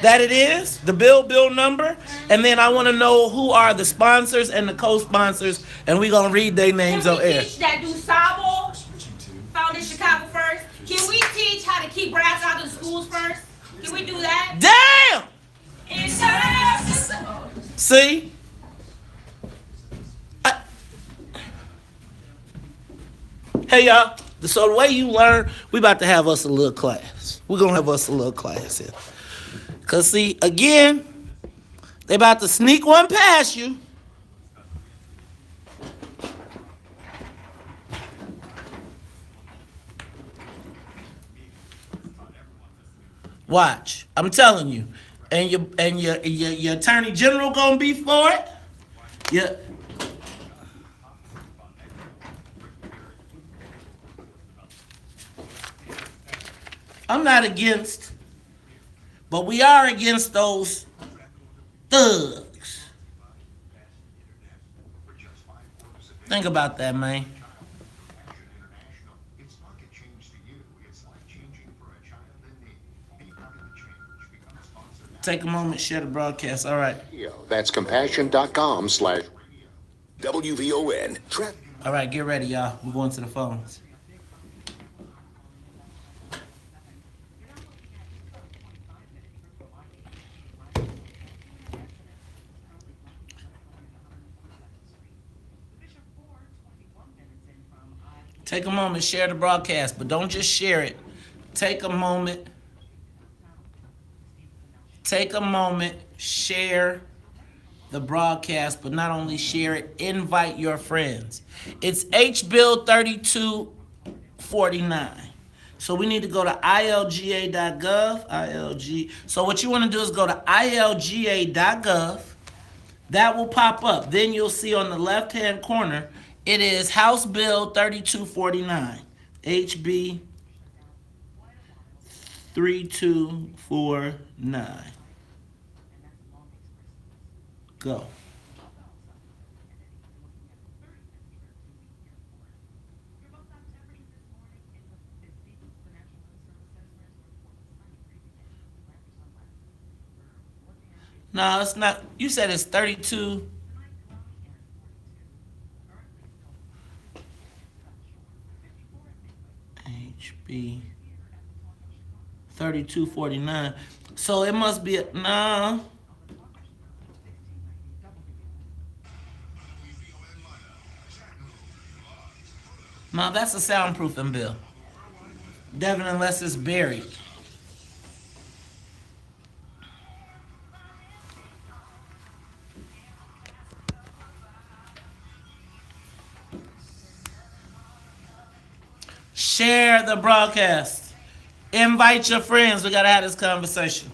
that it is, the bill number, and then I want to know who are the sponsors and the co-sponsors, and we're going to read their names on air. Can we teach that do Sabo found in Chicago first? Can we teach how to keep rats out of the schools first? Can we do that? Damn! See? Hey, y'all. So the way you learn, we about to have us a little class. We're going to have us a little class here. Because, see, again, they about to sneak one past you. Watch. I'm telling you. And your attorney general going to be for it. Yeah. I'm not against, but we are against those thugs. Think about that, man. Take a moment, share the broadcast. All right. That's compassion.com/WVON. All right, get ready, y'all. We're going to the phones. Take a moment, share the broadcast, but don't just share it. Take a moment. Take a moment, share the broadcast, but not only share it, invite your friends. It's HB 3249. So we need to go to ilga.gov. ILG. So what you want to do is go to ilga.gov. That will pop up. Then you'll see on the left-hand corner, it is House Bill 3249. HB 3249. Go. No, it's not. You said it's 32. HB 3249. So it must be no. No, that's a soundproofing bill. Devin, unless it's buried. Share the broadcast. Invite your friends. We got to have this conversation.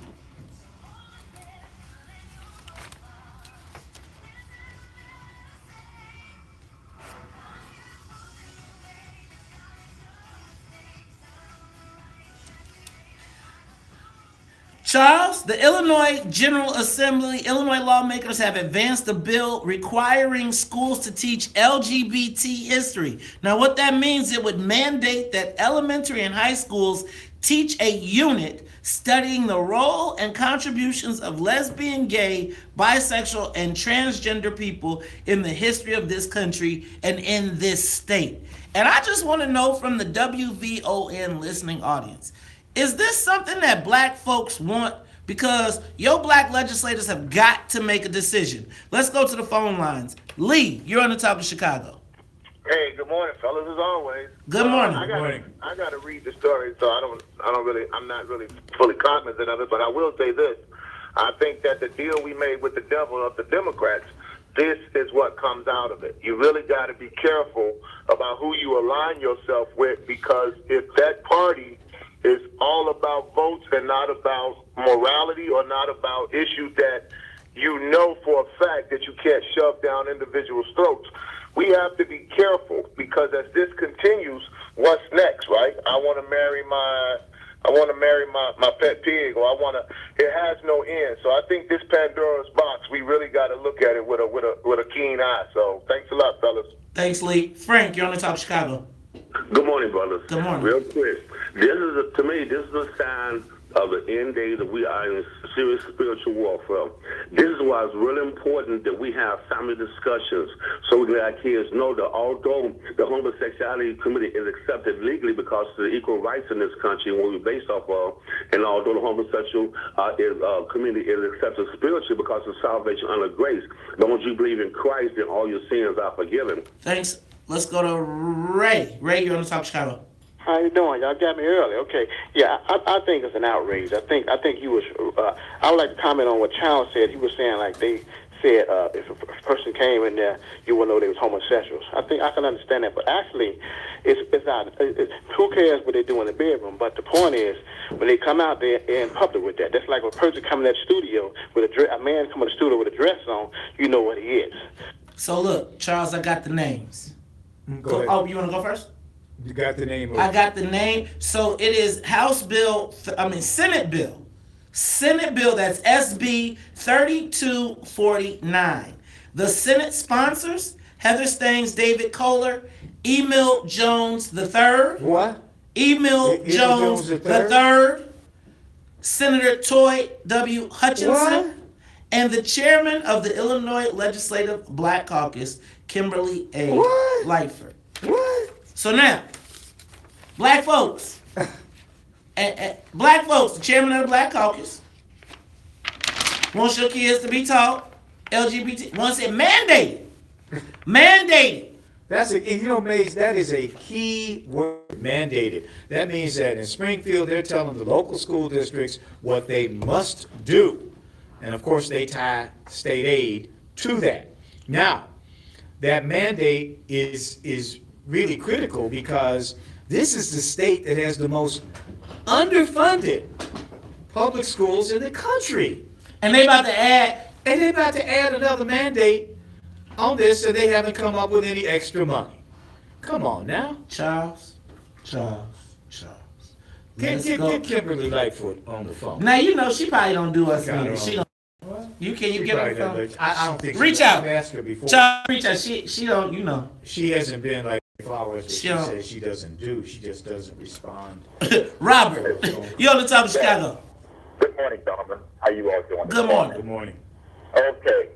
Charles, the Illinois General Assembly, Illinois lawmakers have advanced a bill requiring schools to teach LGBT history. Now, what that means, it would mandate that elementary and high schools teach a unit studying the role and contributions of lesbian, gay, bisexual, and transgender people in the history of this country and in this state. And I just want to know from the WVON listening audience, is this something that black folks want? Because your black legislators have got to make a decision. Let's go to the phone lines. Lee, you're on the top of Chicago. Hey, good morning, fellas, as always. Good morning. I gotta read the story, so I'm not really fully cognizant of it, but I will say this. I think that the deal we made with the devil of the Democrats, this is what comes out of it. You really got to be careful about who you align yourself with, because if that party is all about votes and not about morality or not about issues that you know for a fact that you can't shove down individuals' throats, we have to be careful, because as this continues, what's next, right? I want to marry my pet pig, or it has no end. So I think this Pandora's box, we really got to look at it with a keen eye. So thanks a lot, fellas. Thanks, Lee. Frank, you're on the top of Chicago. Good morning, brothers. Good morning. Real quick, to me, this is a sign of the end days that we are in serious spiritual warfare. This is why it's really important that we have family discussions, so we can let our kids know that although the homosexuality community is accepted legally because of the equal rights in this country, what we're based off of, and although the homosexual community is accepted spiritually because of salvation under grace, but once you believe in Christ, then all your sins are forgiven. Thanks. Let's go to Ray. Ray, you're on the top of Chicago. How you doing? Y'all got me early. Okay. Yeah, I think it's an outrage. I think he was. I would like to comment on what Charles said. He was saying like they said if a person came in there, you would know they was homosexuals. I think I can understand that, but actually, it's not. Who cares what they do in the bedroom? But the point is, when they come out there in public with that, that's like a person coming to the studio with a man coming to the studio with a dress on. You know what he is. So look, Charles, I got the names. Go ahead. Oh, you want to go first? You got the name. I got the name. So it is Senate bill. Senate bill, that's SB 3249. The Senate sponsors, Heather Staines, David Kohler, Emil Jones III. What? Emil Jones III. Senator Toy W. Hutchinson. What? And the chairman of the Illinois Legislative Black Caucus, Kimberly A. Lightford. What? So now, black folks, the chairman of the Black Caucus, wants your kids to be taught LGBT, wants it mandated. Maze, that is a key word, mandated. That means that in Springfield, they're telling the local school districts what they must do. And of course, they tie state aid to that. Now, that mandate is really critical because This is the state that has the most underfunded public schools in the country. And they about to add. And they're about to add another mandate on this, and they haven't come up with any extra money. Come on now. Charles. Get Kimberly Lightfoot on the phone. Now, you know, she probably don't do us Got her neither. on. She don't. You get on the probably phone? doesn't. I don't think Reach so. out. I've asked her before. Charles, reach out. She don't, you know. She hasn't been like flowers that She she don't. says she doesn't do. She just doesn't respond. Robert, you on the top of Chicago. Good morning, gentlemen. How you all doing? Good morning. Good morning. Okay.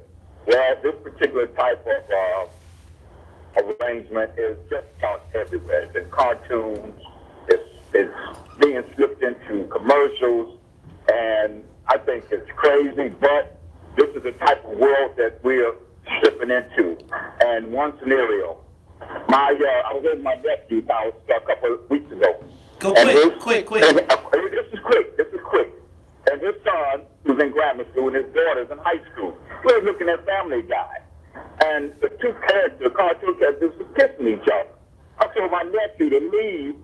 Well, this particular type of arrangement is just out everywhere. It's in cartoons. It's being slipped into commercials, and I think it's crazy. But this is the type of world that we're slipping into. And one scenario, I was with my nephew house a couple of weeks ago. Go quick. And, this is quick. And his son, who's in grammar school, and his daughter's in high school. We're looking at Family Guy. And the two characters, cartoon characters, were kissing each other. I told my nephew to leave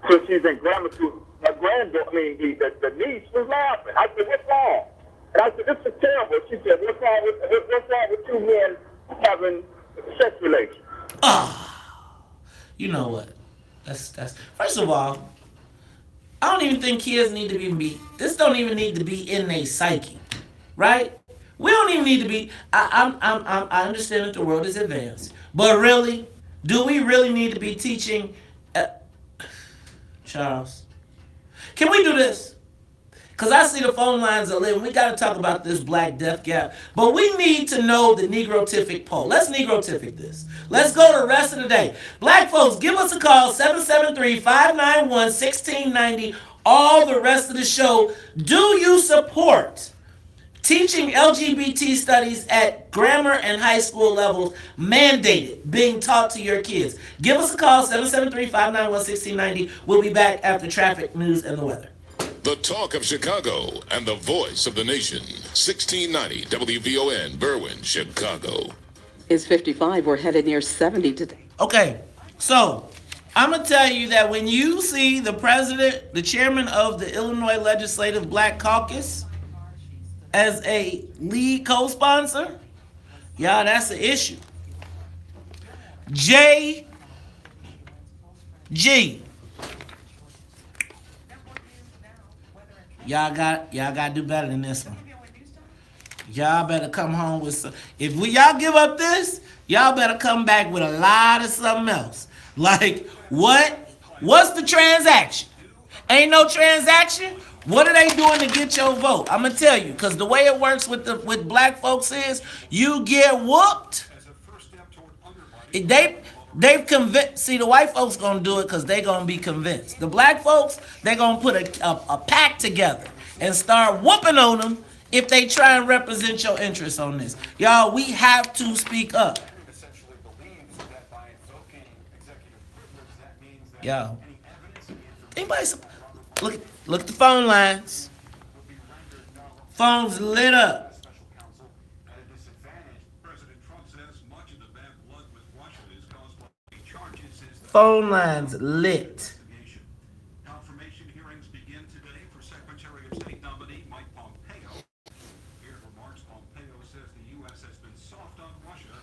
since she's in grammar school. My granddaughter, the niece was laughing. I said, what's wrong? And I said, this is terrible. She said, what's wrong with two men having sex relations? You know what? That's first of all, I don't even think kids need to be this don't even need to be in their psyche, right? We don't even need to be. I understand that the world is advanced, but really, do we really need to be teaching? Charles, can we do this? Because I see the phone lines are lit. We got to talk about this Black Death Gap. But we need to know the Negrotific poll. Let's Negrotific this. Let's go the rest of the day. Black folks, give us a call, 773-591-1690. All the rest of the show. Do you support teaching LGBT studies at grammar and high school levels, mandated, being taught to your kids? Give us a call, 773-591-1690. We'll be back after traffic, news, and the weather. The talk of Chicago and the voice of the nation. 1690 WVON, Berwyn, Chicago. It's 55. We're headed near 70 today. Okay, so I'm going to tell you that when you see the president, the chairman of the Illinois Legislative Black Caucus as a lead co-sponsor, y'all, that's an issue. JG. Y'all got to do better than this one. Y'all better come home with some. If y'all give up this, y'all better come back with a lot of something else. Like, what's the transaction? Ain't no transaction? What are they doing to get your vote? I'm gonna tell you, because the way it works with black folks is you get whooped. They've convinced. See, the white folks gonna do it because they gonna be convinced. The black folks, they gonna put a pact together and start whooping on them if they try and represent your interests on this. Y'all, we have to speak up. Y'all, anybody? Look at the phone lines. Phones lit up. Phone lines lit. Confirmation hearings begin today for Secretary of State nominee Mike Pompeo. Here remarks, Pompeo says the U.S. has been soft on Russia.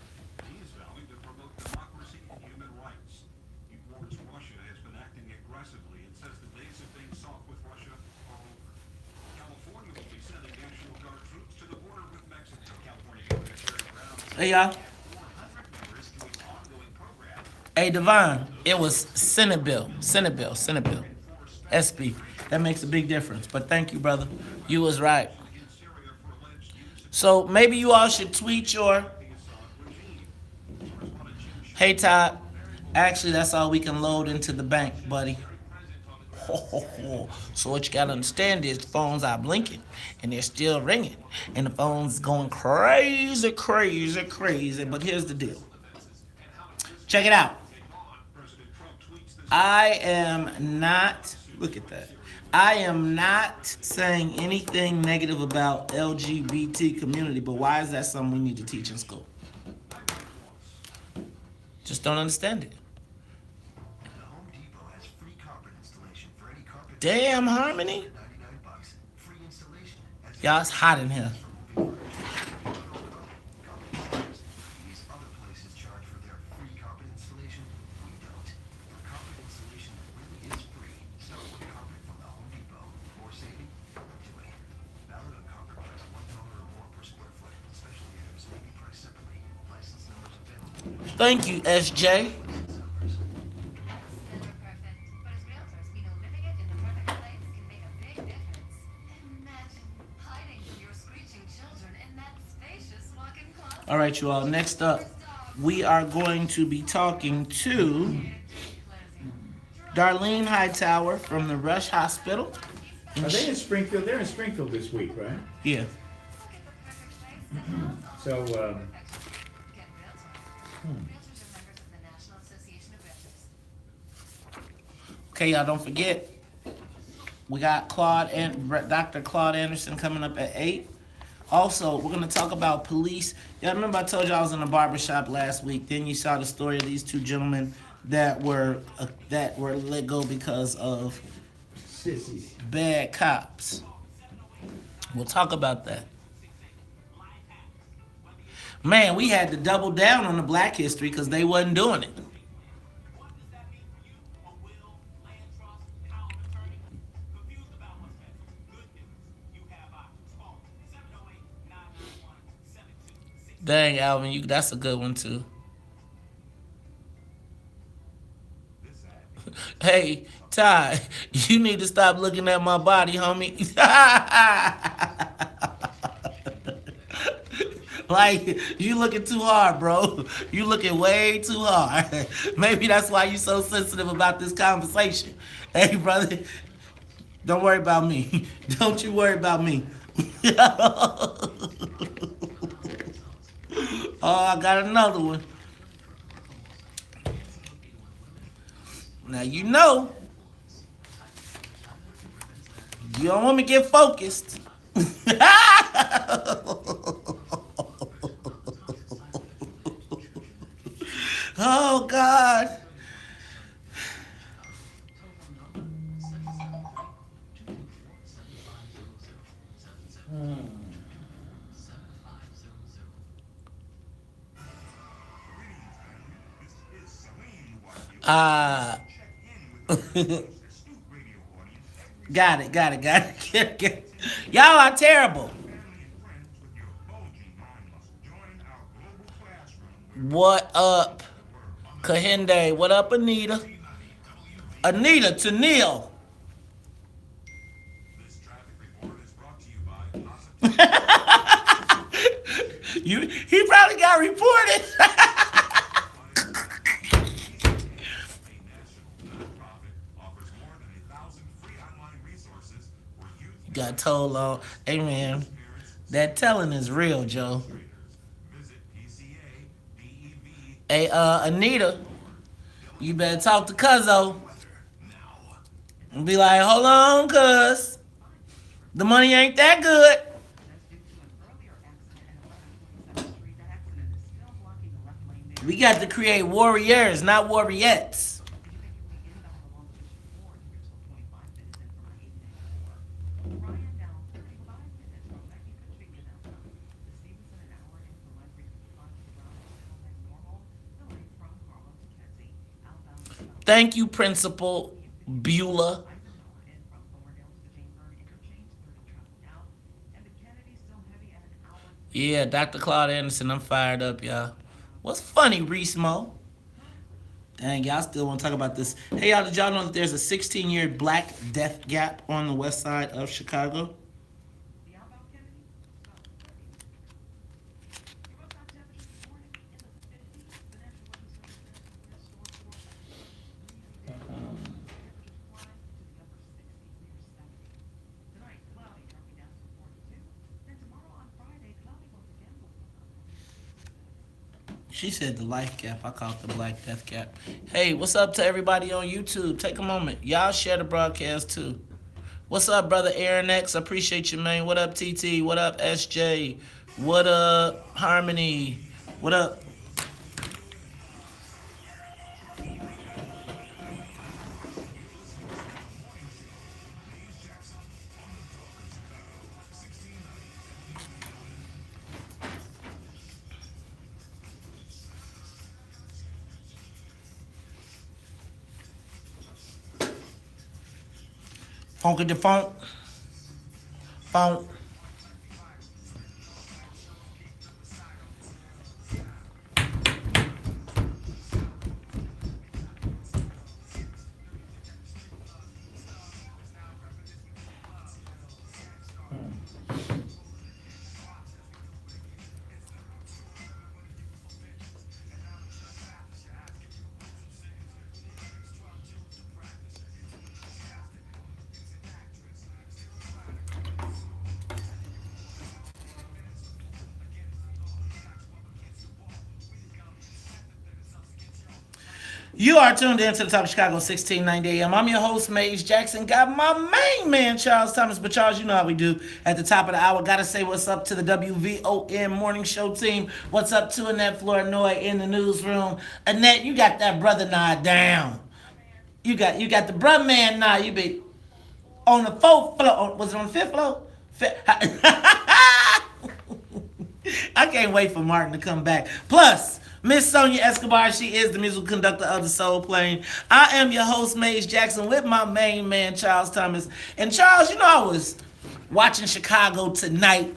He is vowing to promote democracy and human rights. He warns Russia has been acting aggressively and says the days of being soft with Russia are over. California will be sending National Guard troops to the border with Mexico. California Governor Jerry Brown. Hey, y'all. Hey, Devon, it was Senate bill. SB. That makes a big difference. But thank you, brother. You was right. So maybe you all should tweet your, hey, Todd, actually, that's all we can load into the bank, buddy. So what you got to understand is the phones are blinking, and they're still ringing, and the phone's going crazy. But here's the deal. Check it out. I am not saying anything negative about LGBT community, but why is that something we need to teach in school? Just don't understand it. Damn, Harmony. Y'all, it's hot in here. Thank you, SJ. All right, you all. Next up, we are going to be talking to Darlene Hightower from the Rush Hospital. Are they in Springfield? They're in Springfield this week, right? Yeah. So, Okay, y'all, don't forget, we got Dr. Claude Anderson coming up at 8. Also, we're going to talk about police. Y'all remember I told you I was in a barbershop last week. Then you saw the story of these two gentlemen that were let go because of sissies. Bad cops. We'll talk about that. Man, we had to double down on the Black history because they wasn't doing it. Dang, Alvin, that's a good one too. Hey, Ty, you need to stop looking at my body, homie. Like, you looking too hard, bro. You looking way too hard. Maybe that's why you so sensitive about this conversation. Hey, brother, don't worry about me. Don't you worry about me. Oh, I got another one. Now, you know, you don't want me to get focused. Oh, God. Got it. Y'all are terrible. What up, Kahinde? What up, Anita? Anita to Neil. He probably got reported. Got told on. Hey man, that telling is real, Joe. Hey, Anita, you better talk to Cuzzo and be like, hold on, cuz the money ain't that good. We got to create warriors, not warriettes. Thank you, Principal Beulah. Yeah, Dr. Claude Anderson, I'm fired up, y'all. What's funny, Reese Mo? Dang, y'all still want to talk about this. Hey, y'all, did y'all know that there's a 16-year black death gap on the west side of Chicago? She said the life gap. I call it the black death gap. Hey, what's up to everybody on YouTube? Take a moment. Y'all share the broadcast too. What's up, brother Aaron X? I appreciate you, man. What up, TT? What up, SJ? What up, Harmony? What up? Funky the funk. Funk. You are tuned in to the Top of Chicago, 1690 AM. I'm your host, Maze Jackson. Got my main man, Charles Thomas. But Charles, you know how we do at the top of the hour. Got to say what's up to the WVON morning show team. What's up to Annette Flournoy in the newsroom. Annette, you got that brother nod down. You got the brother man nod. You be on the fourth floor. Was it on the fifth floor? I can't wait for Martin to come back. Plus, Miss Sonia Escobar, she is the musical conductor of the Soul Plane. I am your host, Maze Jackson, with my main man, Charles Thomas. And Charles, you know, I was watching Chicago tonight.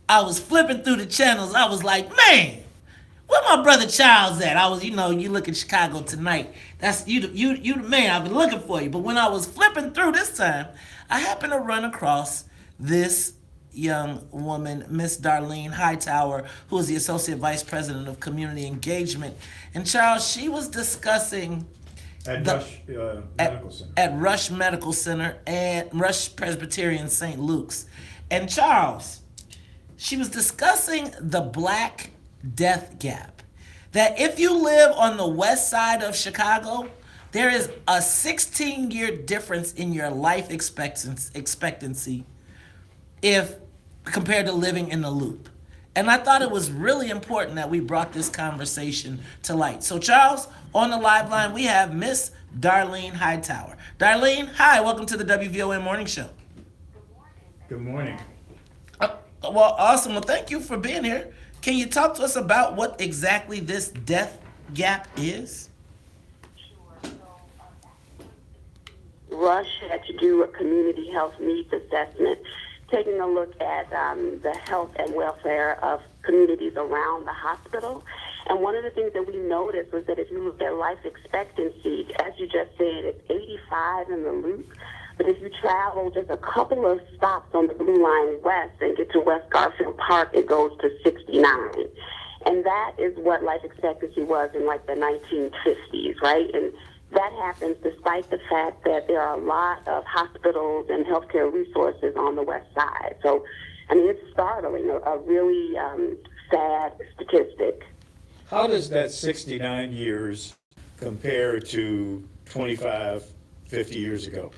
I was flipping through the channels. I was like, man, where my brother Charles at? I was, you know, you look at Chicago tonight. That's you the man. I've been looking for you. But when I was flipping through this time, I happened to run across this young woman, Miss Darlene Hightower, who is the Associate Vice President of Community Engagement. And Charles, she was discussing at Rush Medical Center and Rush Presbyterian St. Luke's. And Charles, she was discussing the Black death gap. That if you live on the west side of Chicago, there is a 16-year difference in your life expectancy if compared to living in the Loop. And I thought it was really important that we brought this conversation to light. So Charles, on the live line, we have Miss Darlene Hightower. Darlene, hi, welcome to the WVON Morning Show. Good morning. Well, awesome. Well, thank you for being here. Can you talk to us about what exactly this death gap is? Rush had to do a community health needs assessment, taking a look at the health and welfare of communities around the hospital. And one of the things that we noticed was that if you look at life expectancy, as you just said, it's 85 in the Loop. But if you travel just a couple of stops on the Blue Line West and get to West Garfield Park, it goes to 69. And that is what life expectancy was in like the 1950s, right? And that happens despite the fact that there are a lot of hospitals and healthcare resources on the west side. So, I mean, it's startling, a really sad statistic. How does that 69 years compare to 25, 50 years ago?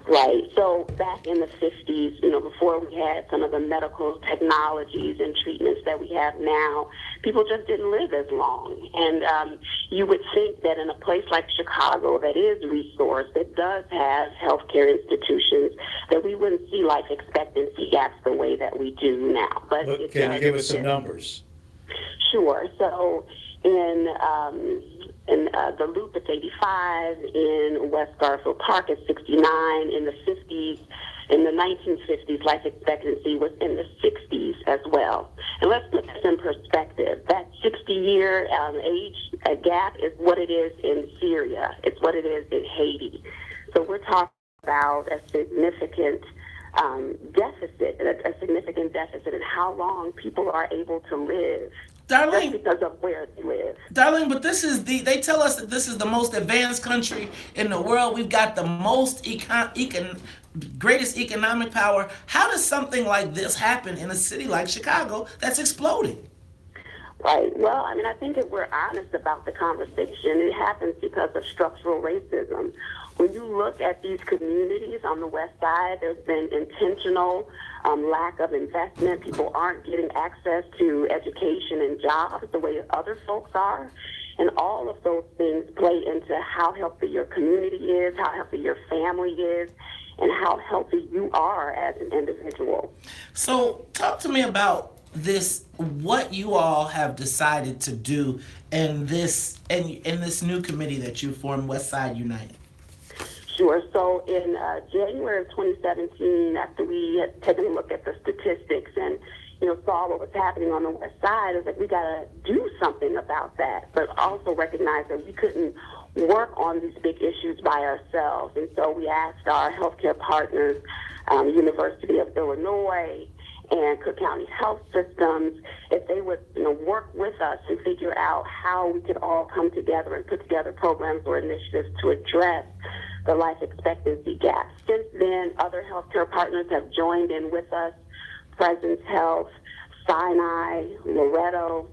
Right. So back in the 50s, you know, before we had some of the medical technologies and treatments that we have now, people just didn't live as long. And you would think that in a place like Chicago that is resourced, that does have healthcare institutions, that we wouldn't see life expectancy gaps the way that we do now. But can you give us some numbers? Sure. So in the Loop, it's 85. In West Garfield Park, it's 69. In the 50s, in the 1950s, life expectancy was in the 60s as well. And let's put this in perspective. That 60-year age gap is what it is in Syria. It's what it is in Haiti. So we're talking about a significant deficit in how long people are able to live. Darlene, just because of where they live. Darlene, but they tell us that this is the most advanced country in the world. We've got the most greatest economic power. How does something like this happen in a city like Chicago that's exploding? Right. Well, I mean, I think if we're honest about the conversation, it happens because of structural racism. When you look at these communities on the west side, there's been intentional lack of investment. People aren't getting access to education and jobs the way other folks are. And all of those things play into how healthy your community is, how healthy your family is, and how healthy you are as an individual. So talk to me about this, what you all have decided to do in this new committee that you formed, West Side United. Sure. So in January of 2017, after we had taken a look at the statistics and, saw what was happening on the West Side, it was like, we got to do something about that, but also recognize that we couldn't work on these big issues by ourselves. And so we asked our healthcare partners, University of Illinois and Cook County Health Systems, if they would, work with us and figure out how we could all come together and put together programs or initiatives to address the life expectancy gap. Since then, other healthcare partners have joined in with us, Presence Health, Sinai, Loretto.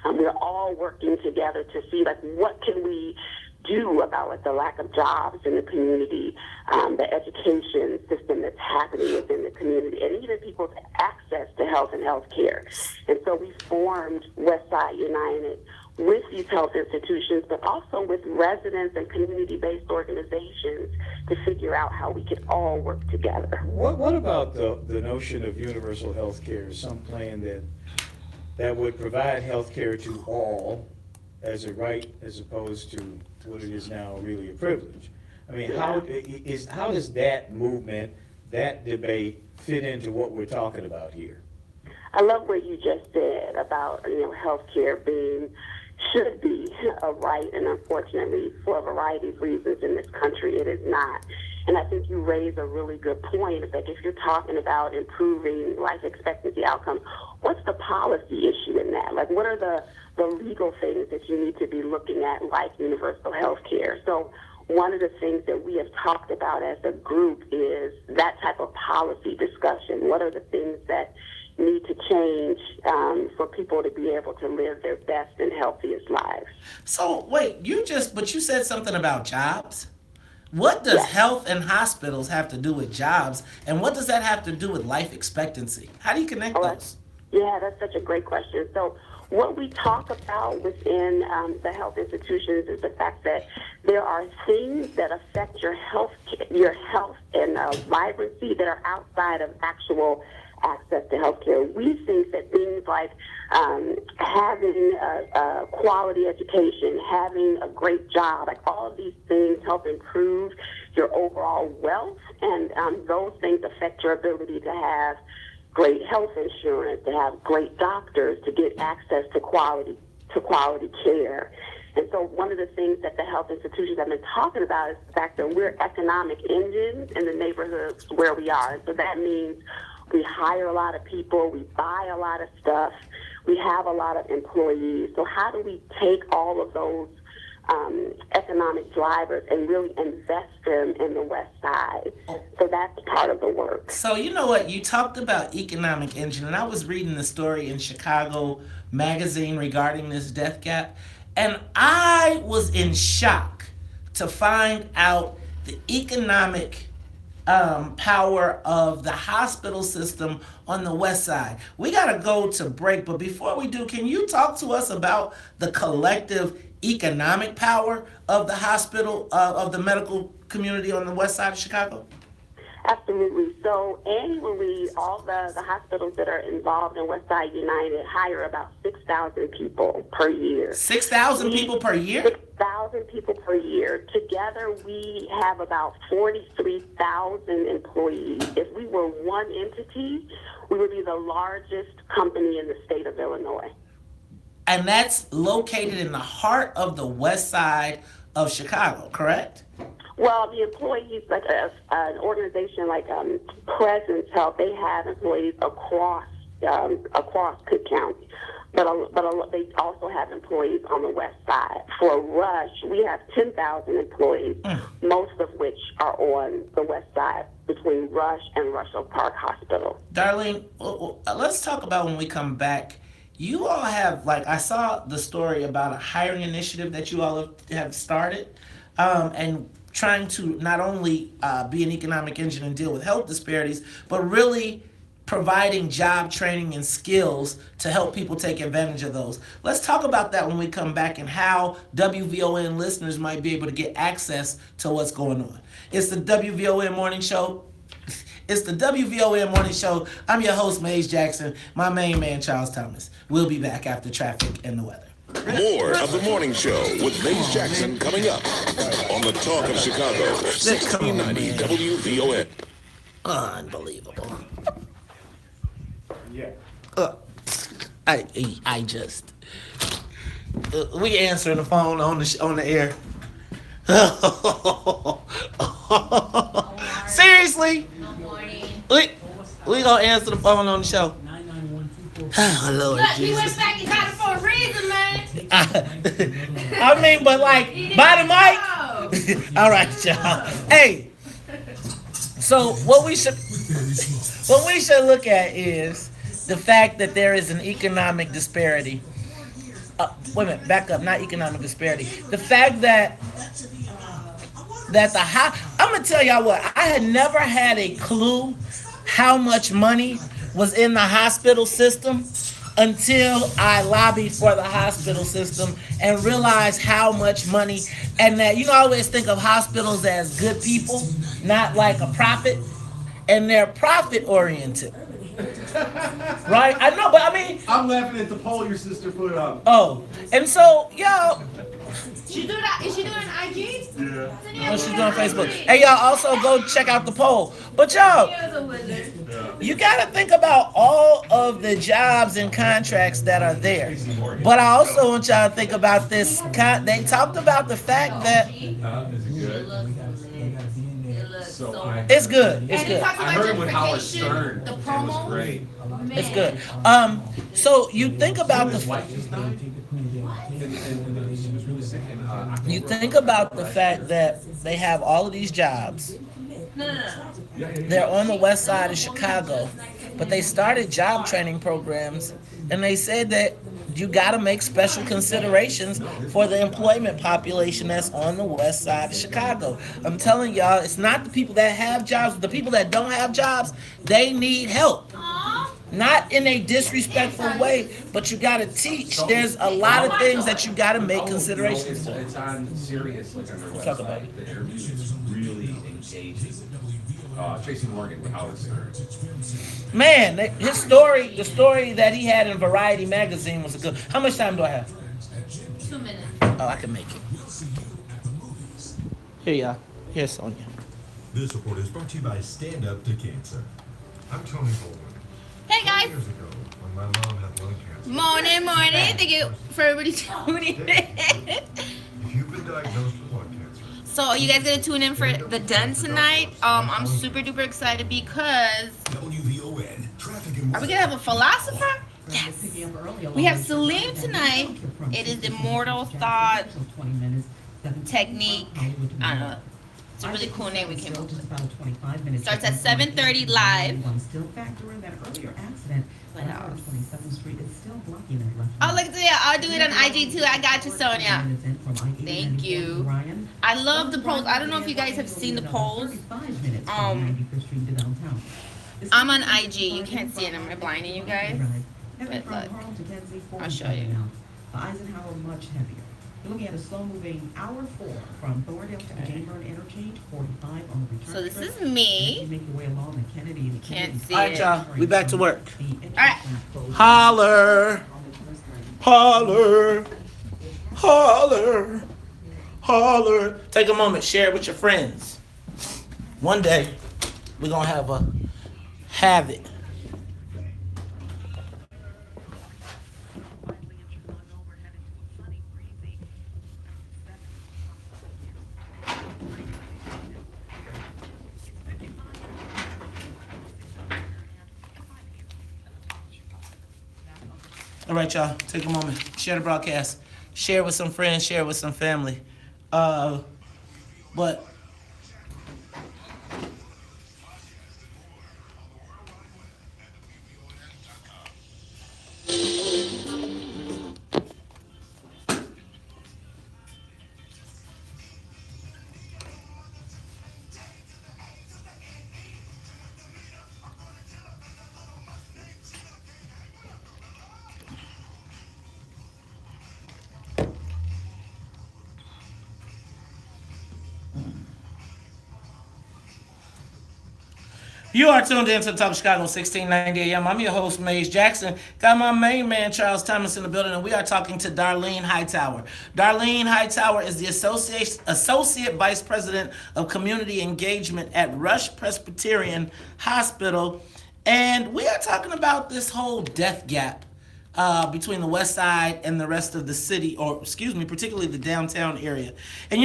We're all working together to see, what can we do about the lack of jobs in the community, the education system that's happening within the community, and even people's access to health and health care. And so we formed Westside United with these health institutions, but also with residents and community-based organizations to figure out how we could all work together. What about the notion of universal health care, some plan that would provide health care to all as a right as opposed to what it is now really a privilege? I mean, how does that movement, that debate fit into what we're talking about here? I love what you just said about, healthcare should be a right, and unfortunately, for a variety of reasons in this country, it is not. And I think you raise a really good point. It's like, if you're talking about improving life expectancy outcomes, what's the policy issue in that? What are the legal things that you need to be looking at, like universal health care? So one of the things that we have talked about as a group is that type of policy discussion. What are the things that need to change for people to be able to live their best and healthiest lives? So wait, you said something about jobs. What does health and hospitals have to do with jobs, and what does that have to do with life expectancy? How do you connect those? Yeah, that's such a great question. So what we talk about within the health institutions is the fact that there are things that affect your health and vibrancy that are outside of actual access to healthcare. We think that things like having a quality education, having a great job, all of these things help improve your overall wealth, and those things affect your ability to have great health insurance, to have great doctors, to get access to quality care. And so one of the things that the health institutions have been talking about is the fact that we're economic engines in the neighborhoods where we are. So that means we hire a lot of people, we buy a lot of stuff, we have a lot of employees. So how do we take all of those economic drivers and really invest them in the West Side? So that's part of the work. So you know what? You talked about economic engine, and I was reading the story in Chicago Magazine regarding this death gap, and I was in shock to find out the economic power of the hospital system on the West Side. We got to go to break, but before we do, can you talk to us about the collective economic power of the hospital, of the medical community on the West Side of Chicago? Absolutely. So annually, all the hospitals that are involved in Westside United hire about 6,000 people per year. 6,000 people per year? 6,000 people per year. Together, we have about 43,000 employees. If we were one entity, we would be the largest company in the state of Illinois. And that's located in the heart of the West Side of Chicago, correct? Well, the employees, like an organization like Presence Health, they have employees across Cook County, but they also have employees on the West Side. For Rush, we have 10,000 employees, most of which are on the West Side between Rush and Russell Park Hospital. Darlene, let's talk about when we come back. You all have, I saw the story about a hiring initiative that you all have started, and trying to not only be an economic engine and deal with health disparities, but really providing job training and skills to help people take advantage of those. Let's talk about that when we come back and how WVON listeners might be able to get access to what's going on. It's the WVON Morning Show. It's the WVON Morning Show. I'm your host, Maze Jackson. My main man, Charles Thomas. We'll be back after traffic and the weather. More of the morning show with Mace Jackson coming up on the Talk of Chicago, 1690 WVON. Unbelievable. Yeah. I just we answering the phone on the air. Seriously? We gonna answer the phone on the show. Oh, Lord Look, Jesus. he went back and got it for a reason, man. I mean, but like, by the mic. All right, y'all. Hey, so what we should look at is the fact that there is an economic disparity. Wait a minute, back up. Not economic disparity. The fact that I'm gonna tell y'all what. I had never had a clue how much money was in the hospital system until I lobbied for the hospital system and realized how much money, and that, I always think of hospitals as good people, not like a profit, and they're profit oriented. Right? I know, but I mean, I'm laughing at the poll your sister put up. Oh, and so, y'all. She do that? Is she doing IG? Yeah. Oh, she's doing Facebook. Hey, y'all, also go check out the poll. But y'all, you gotta think about all of the jobs and contracts that are there. But I also want y'all to think about this. They talked about the fact that it's good. It's good. I heard it with Howard Stern. The promo. It was great. It's good. So you think about the fact that they have all of these jobs. They're on the west side of Chicago, but they started job training programs, and they said that you got to make special considerations for the employment population that's on the west side of Chicago. I'm telling y'all, it's not the people that have jobs. The people that don't have jobs, they need help. Not in a disrespectful way, but you got to teach. There's a lot of things that you got to make considerations for. It's on Sirius, like on their website. Talk about it. The interview is really engaging. Tracy Morgan with Howard Stern. Man, the story that he had in Variety magazine was a good. How much time do I have? 2 minutes. Oh, I can make it. Here, y'all. Here's Sonia. This report is brought to you by Stand Up to Cancer. I'm Tony Baldwin. Hey, guys. Years ago, when my mom had lung cancer. Morning. Thank you for everybody tuning in. If you've been diagnosed with lung cancer. So are you guys gonna tune in for the Den tonight? I'm super duper excited because WVON, traffic and are we gonna have a philosopher? Yes. We have Celine tonight. It is Immortal Thought Technique. I don't know. It's a really cool name we came up with. Starts at 7:30 live. What else? Oh, look at that. I'll do it on IG too. I got you, Sonia. Thank you. I love the polls. I don't know if you guys have seen the polls. I'm on IG. You can't see it. Am I blinding you guys? But look, I'll show you. Eisenhower much heavier. You're looking at a slow-moving hour 4 from Thorndale to Jameburn Interchange, 45 on the return. So this is me. Make your way along the Kennedy and Can't see All right, it. y'all. We back to work. All right. Holler. Holler. Holler. Holler. Take a moment. Share it with your friends. One day, we're going to have it. All right, y'all. Take a moment. Share the broadcast. Share it with some friends. Share it with some family. But You are tuned in to the Talk of Chicago 1690 AM. I'm your host, Maze Jackson. Got my main man, Charles Thomas, in the building, and we are talking to Darlene Hightower. Darlene Hightower is the Associate Vice President of Community Engagement at Rush Presbyterian Hospital, and we are talking about this whole death gap between the west side and the rest of the city, or excuse me, particularly the downtown area. And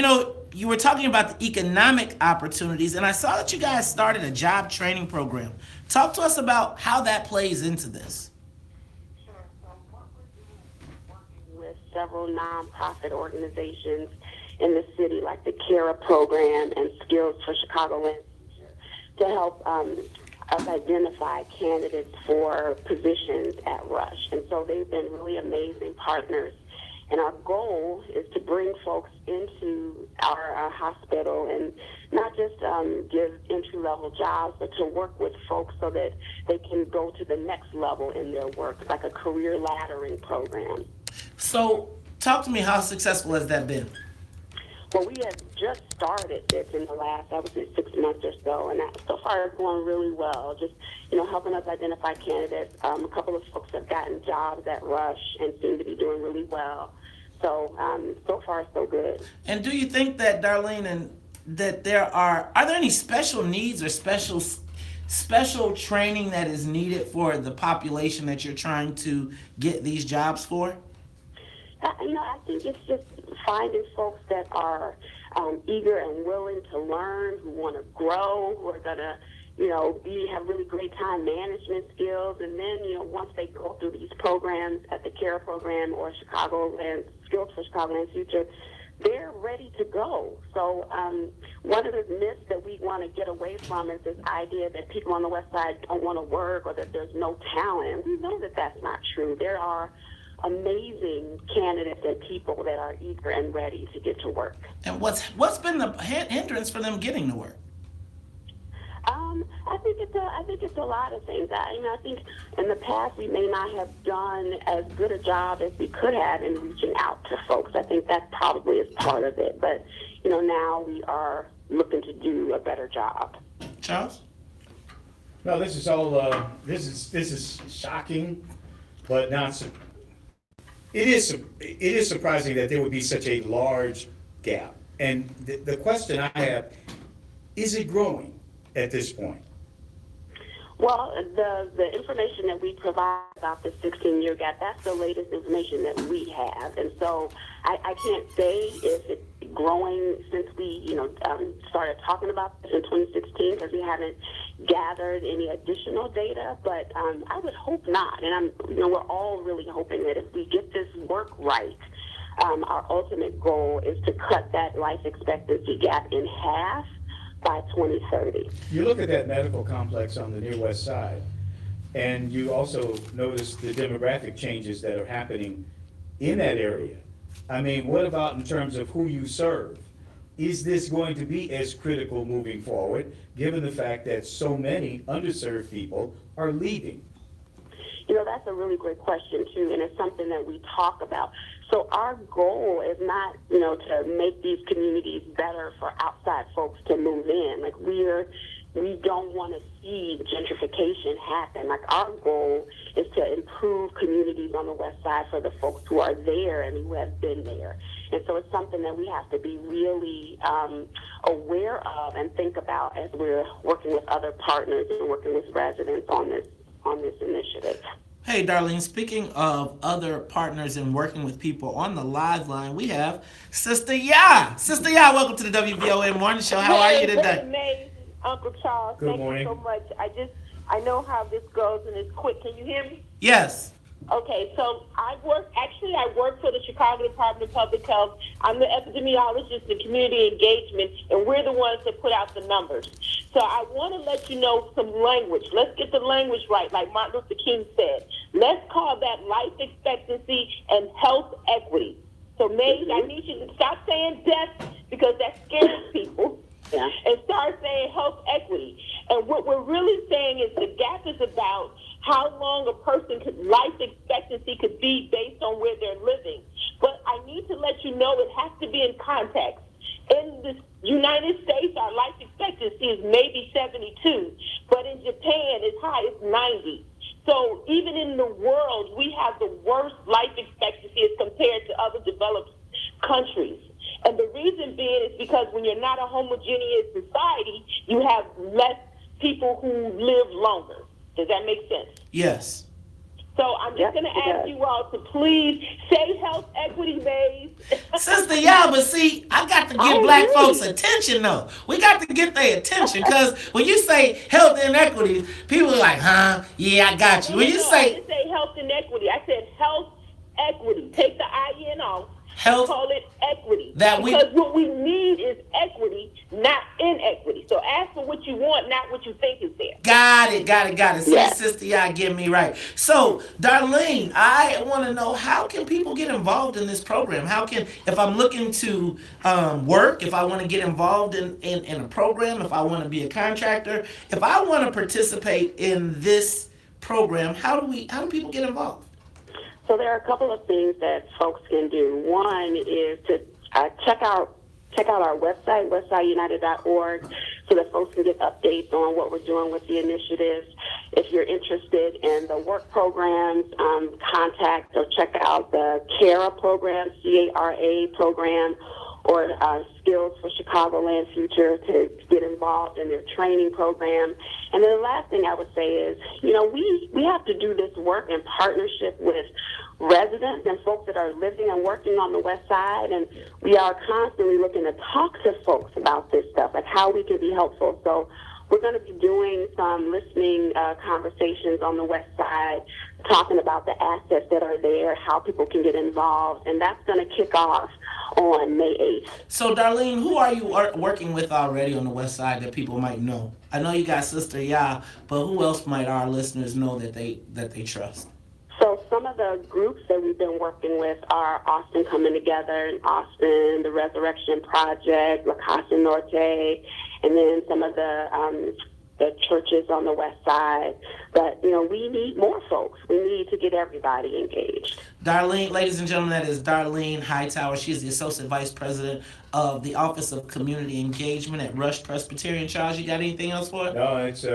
you were talking about the economic opportunities, and I saw that you guys started a job training program. Talk to us about how that plays into this. Sure. So what we're working with several nonprofit organizations in the city, like the CARA program and Skills for Chicagoland, to help us identify candidates for positions at Rush. And so they've been really amazing partners. And our goal is to bring folks into our hospital and not just give entry-level jobs, but to work with folks so that they can go to the next level in their work, like a career laddering program. So talk to me, how successful has that been? Well, we have just started this in the last, I would say, 6 months or so, and that, so far it's going really well. Just, helping us identify candidates. A couple of folks have gotten jobs at Rush and seem to be doing really well. So, so far so good. And do you think that, Darlene, and that are there any special needs or special training that is needed for the population that you're trying to get these jobs for? I think it's just finding folks that are eager and willing to learn, who want to grow, who are going to, have really great time management skills. And then, once they go through these programs at the CARE program or Chicagoland, Skills for Chicagoland Future, they're ready to go. So one of the myths that we want to get away from is this idea that people on the West Side don't want to work or that there's no talent. We know that that's not true. There are amazing candidates and people that are eager and ready to get to work. And what's been the hindrance for them getting to work? I think it's a lot of things. I think in the past we may not have done as good a job as we could have in reaching out to folks. I think that probably is part of it. But now we are looking to do a better job. Charles? No, this is all. This is shocking, but not. It is surprising that there would be such a large gap. And the question I have, is it growing at this point? Well, the information that we provide about the 16-year gap, that's the latest information that we have. And so I can't say if it's growing since we, started talking about this in 2016, because we haven't gathered any additional data, but I would hope not. And we're all really hoping that if we get this work right, our ultimate goal is to cut that life expectancy gap in half by 2030. You look at that medical complex on the near west side, and you also notice the demographic changes that are happening in that area. I mean, what about in terms of who you serve? Is this going to be as critical moving forward, given the fact that so many underserved people are leaving? That's a really great question, too, and it's something that we talk about. So our goal is not, to make these communities better for outside folks to move in. Like, we don't want to see gentrification happen. Like, our goal is to improve communities on the west side for the folks who are there and who have been there. And so it's something that we have to be really aware of and think about as we're working with other partners and working with residents on this initiative. Hey, Darlene, speaking of other partners and working with people, on the live line, we have Sister Ya. Sister Ya, welcome to the WVON Morning Show. How are you today? Amazing, Uncle Charles. Good morning. Thank you so much. I know how this goes and it's quick. Can you hear me? Yes. Okay, so I work for the Chicago Department of Public Health. I'm the epidemiologist in community engagement, and we're the ones that put out the numbers. So I want to let you know some language. Let's get the language right, like Martin Luther King said. Let's call that life expectancy and health equity. So Maze, I need you to stop saying death because that scares people. Yeah. And start saying health equity. And what we're really saying is the gap is about how long a person's life expectancy could be based on where they're living. But I need to let you know it has to be in context. In the United States, our life expectancy is maybe 72, but in Japan, it's high as 90. So even in the world, we have the worst life expectancy as compared to other developed countries. And the reason being is because when you're not a homogeneous society, you have less people who live longer. Does that make sense? Yes. So I'm just going to ask you all to please say health equity based. Sister, yeah, but see, I got to get black folks' attention, though. We got to get their attention, because when you say health inequities, people are like, huh? Yeah, I got you. When you I didn't say health inequity. I said health equity. Take the IN off. Health, call it equity. That because what we need is equity, not inequity. So ask for what you want, not what you think is there. Got it. See, Sister, y'all get me right. So, Darlene, I want to know, how can people get involved in this program? How can, if I'm looking to work, if I want to get involved in a program, if I want to be a contractor, if I want to participate in this program, how do people get involved? So there are a couple of things that folks can do. One is to check out our website, westsideunited.org, so that folks can get updates on what we're doing with the initiatives. If you're interested in the work programs, contact or check out the CARA program, CARA program, or Skills for Chicagoland Future to get involved in their training program. And then the last thing I would say is, we have to do this work in partnership with residents and folks that are living and working on the West Side, and we are constantly looking to talk to folks about this stuff, like how we can be helpful. So we're going to be doing some listening conversations on the West Side, talking about the assets that are there, how people can get involved, and that's going to kick off on May 8th. So, Darlene, who are you working with already on the West Side that people might know? I know you got Sister Ya, but who else might our listeners know that they trust? So some of the groups that we've been working with are Austin Coming Together in Austin, the Resurrection Project, La Casa Norte, and then some of the churches on the West Side. But, we need more folks. We need to get everybody engaged. Darlene, ladies and gentlemen, that is Darlene Hightower. She is the Associate Vice President of the Office of Community Engagement at Rush Presbyterian. Charles, you got anything else for it? No, it's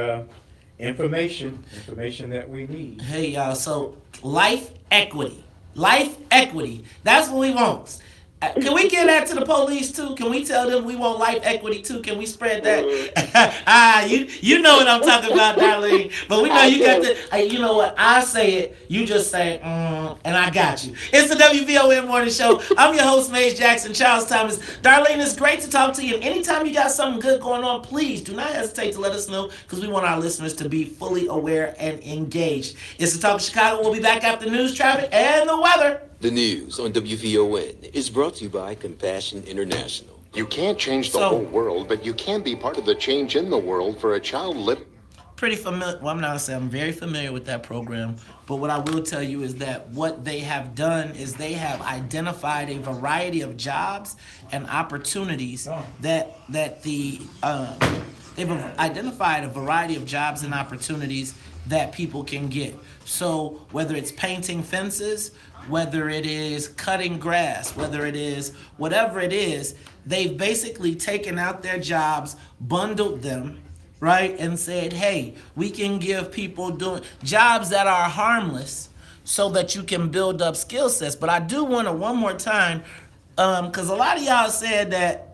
information that we need. Hey, y'all, so life equity, that's what we want. Can we give that to the police too? Can we tell them we want life equity too? Can we spread that? You know what I'm talking about, Darlene. But we know you got the, you know what, I say it, you just say, and I got you. It's the WVON Morning Show. I'm your host, Maze Jackson, Charles Thomas. Darlene, it's great to talk to you. And anytime you got something good going on, please do not hesitate to let us know, because we want our listeners to be fully aware and engaged. It's the Talk of Chicago. We'll be back after news, traffic, and the weather. The news on WVON is brought to you by Compassion International. You can't change the whole world, but you can be part of the change in the world for a child living. Pretty familiar. Well, I'm not going to say I'm very familiar with that program, but what I will tell you is that what they have done is they have identified a variety of jobs and opportunities they've identified a variety of jobs and opportunities that people can get. So whether it's painting fences, whether it is cutting grass, whether it is whatever it is, they've basically taken out their jobs, bundled them, right, and said, hey, we can give people doing jobs that are harmless so that you can build up skill sets. But I do want to one more time, because a lot of y'all said that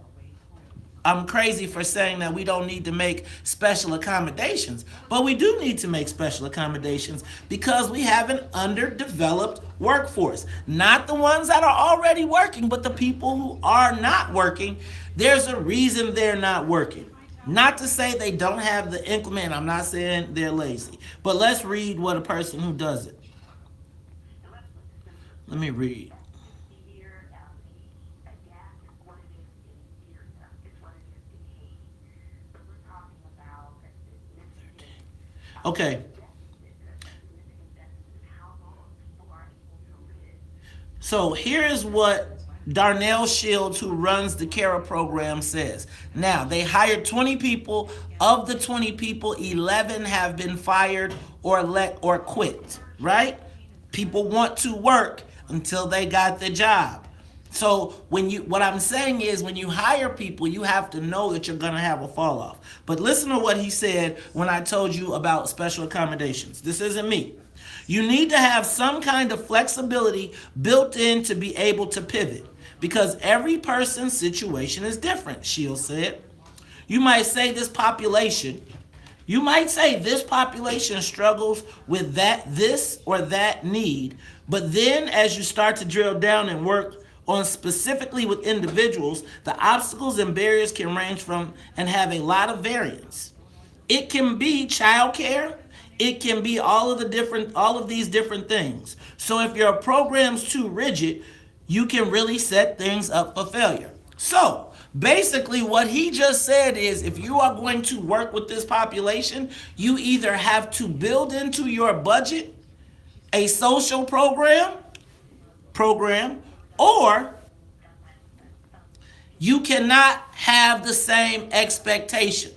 I'm crazy for saying that we don't need to make special accommodations. But we do need to make special accommodations because we have an underdeveloped workforce. Not the ones that are already working, but the people who are not working. There's a reason they're not working. Not to say they don't have the increment. I'm not saying they're lazy. But let's read what a person who does it. Let me read. Okay. So here is what Darnell Shields, who runs the CARA program, says. Now, they hired 20 people. Of the 20 people, 11 have been fired or quit, right? People want to work until they got the job. So what I'm saying is when you hire people, you have to know that you're going to have a fall off. But listen to what he said when I told you about special accommodations. This isn't me. You need to have some kind of flexibility built in to be able to pivot because every person's situation is different, Shields said. You might say this population struggles with this or that need, but then as you start to drill down and work on specifically with individuals, the obstacles and barriers can range from and have a lot of variance. It can be childcare. It can be all of these different things. So if your program's too rigid, you can really set things up for failure. So basically what he just said is if you are going to work with this population, you either have to build into your budget a social program, or you cannot have the same expectations.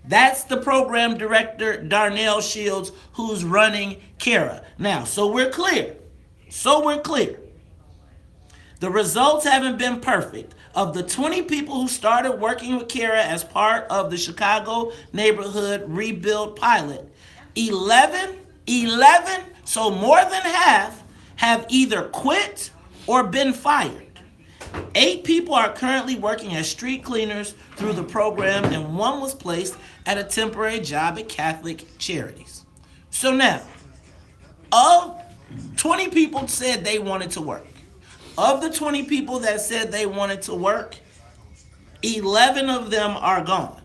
That's the program director, Darnell Shields, who's running CARA. Now, so we're clear. The results haven't been perfect. Of the 20 people who started working with CARA as part of the Chicago Neighborhood Rebuild Pilot, 11, so more than half, have either quit or been fired. 8 people are currently working as street cleaners through the program, and 1 was placed at a temporary job at Catholic Charities. So now, of 20 people said they wanted to work. Of the 20 people that said they wanted to work, 11 of them are gone.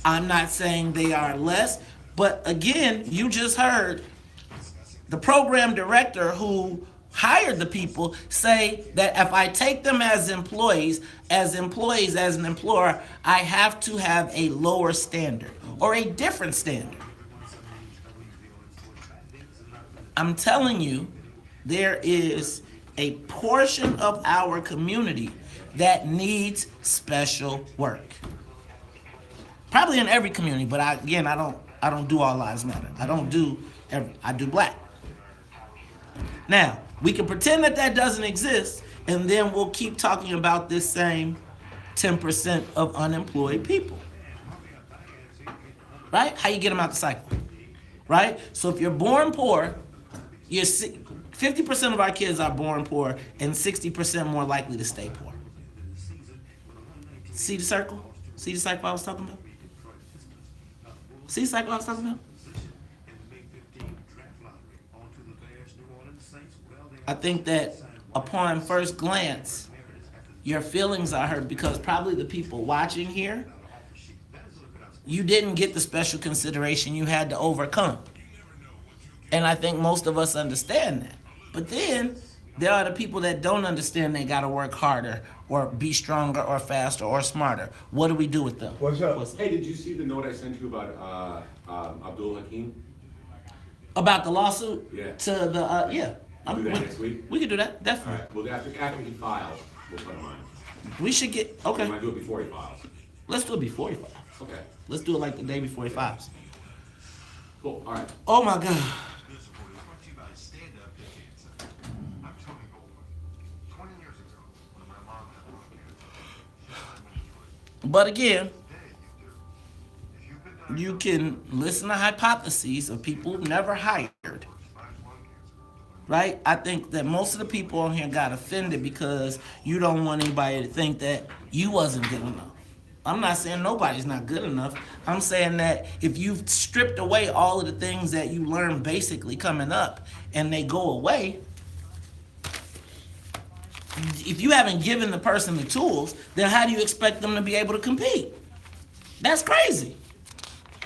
I'm not saying they are less, but again, you just heard the program director who hired the people say that if I take them as employees, as an employer, I have to have a lower standard or a different standard. I'm telling you, there is a portion of our community that needs special work. Probably in every community, but I don't do all lives matter. I do black. Now, we can pretend that doesn't exist, and then we'll keep talking about this same 10% of unemployed people. Right? How you get them out the cycle. Right? So if you're born poor, 50% of our kids are born poor and 60% more likely to stay poor. See the circle? See the cycle I was talking about? See the cycle I was talking about? I think that upon first glance, your feelings are hurt because probably the people watching here, you didn't get the special consideration you had to overcome. And I think most of us understand that. But then there are the people that don't understand they got to work harder or be stronger or faster or smarter. What do we do with them? What's up? Hey, did you see the note I sent you about Abdul Hakim? About the lawsuit? Yeah. To the, yeah. We'll do that next week? We can do that, definitely. All right. Well, after he files, we'll put him on. We should get, okay. We might do it before he files. Let's do it before he files. Okay. Let's do it like the day before he files. Cool, all right. Oh my God. But again, you can listen to hypotheses of people who've never hired. Right? I think that most of the people on here got offended because you don't want anybody to think that you wasn't good enough. I'm not saying nobody's not good enough. I'm saying that if you've stripped away all of the things that you learned basically coming up and they go away, if you haven't given the person the tools, then how do you expect them to be able to compete? That's crazy.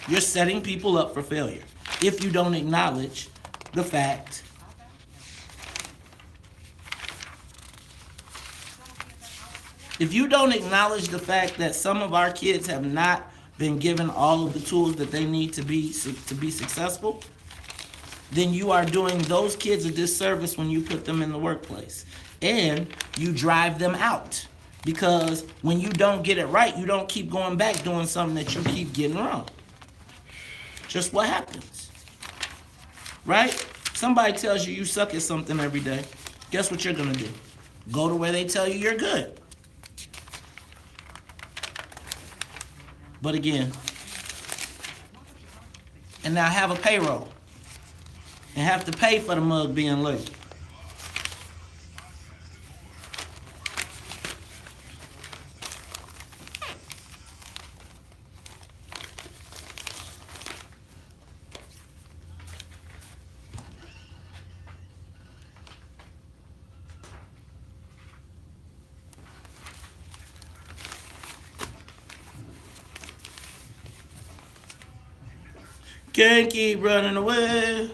You're setting people up for failure if you don't acknowledge the fact that some of our kids have not been given all of the tools that they need to be successful, then you are doing those kids a disservice when you put them in the workplace. And you drive them out. Because when you don't get it right, you don't keep going back doing something that you keep getting wrong. Just what happens. Right? Somebody tells you you suck at something every day, guess what you're gonna do? Go to where they tell you you're good. But again, and now have a payroll and have to pay for the mug being late. Can't keep running away.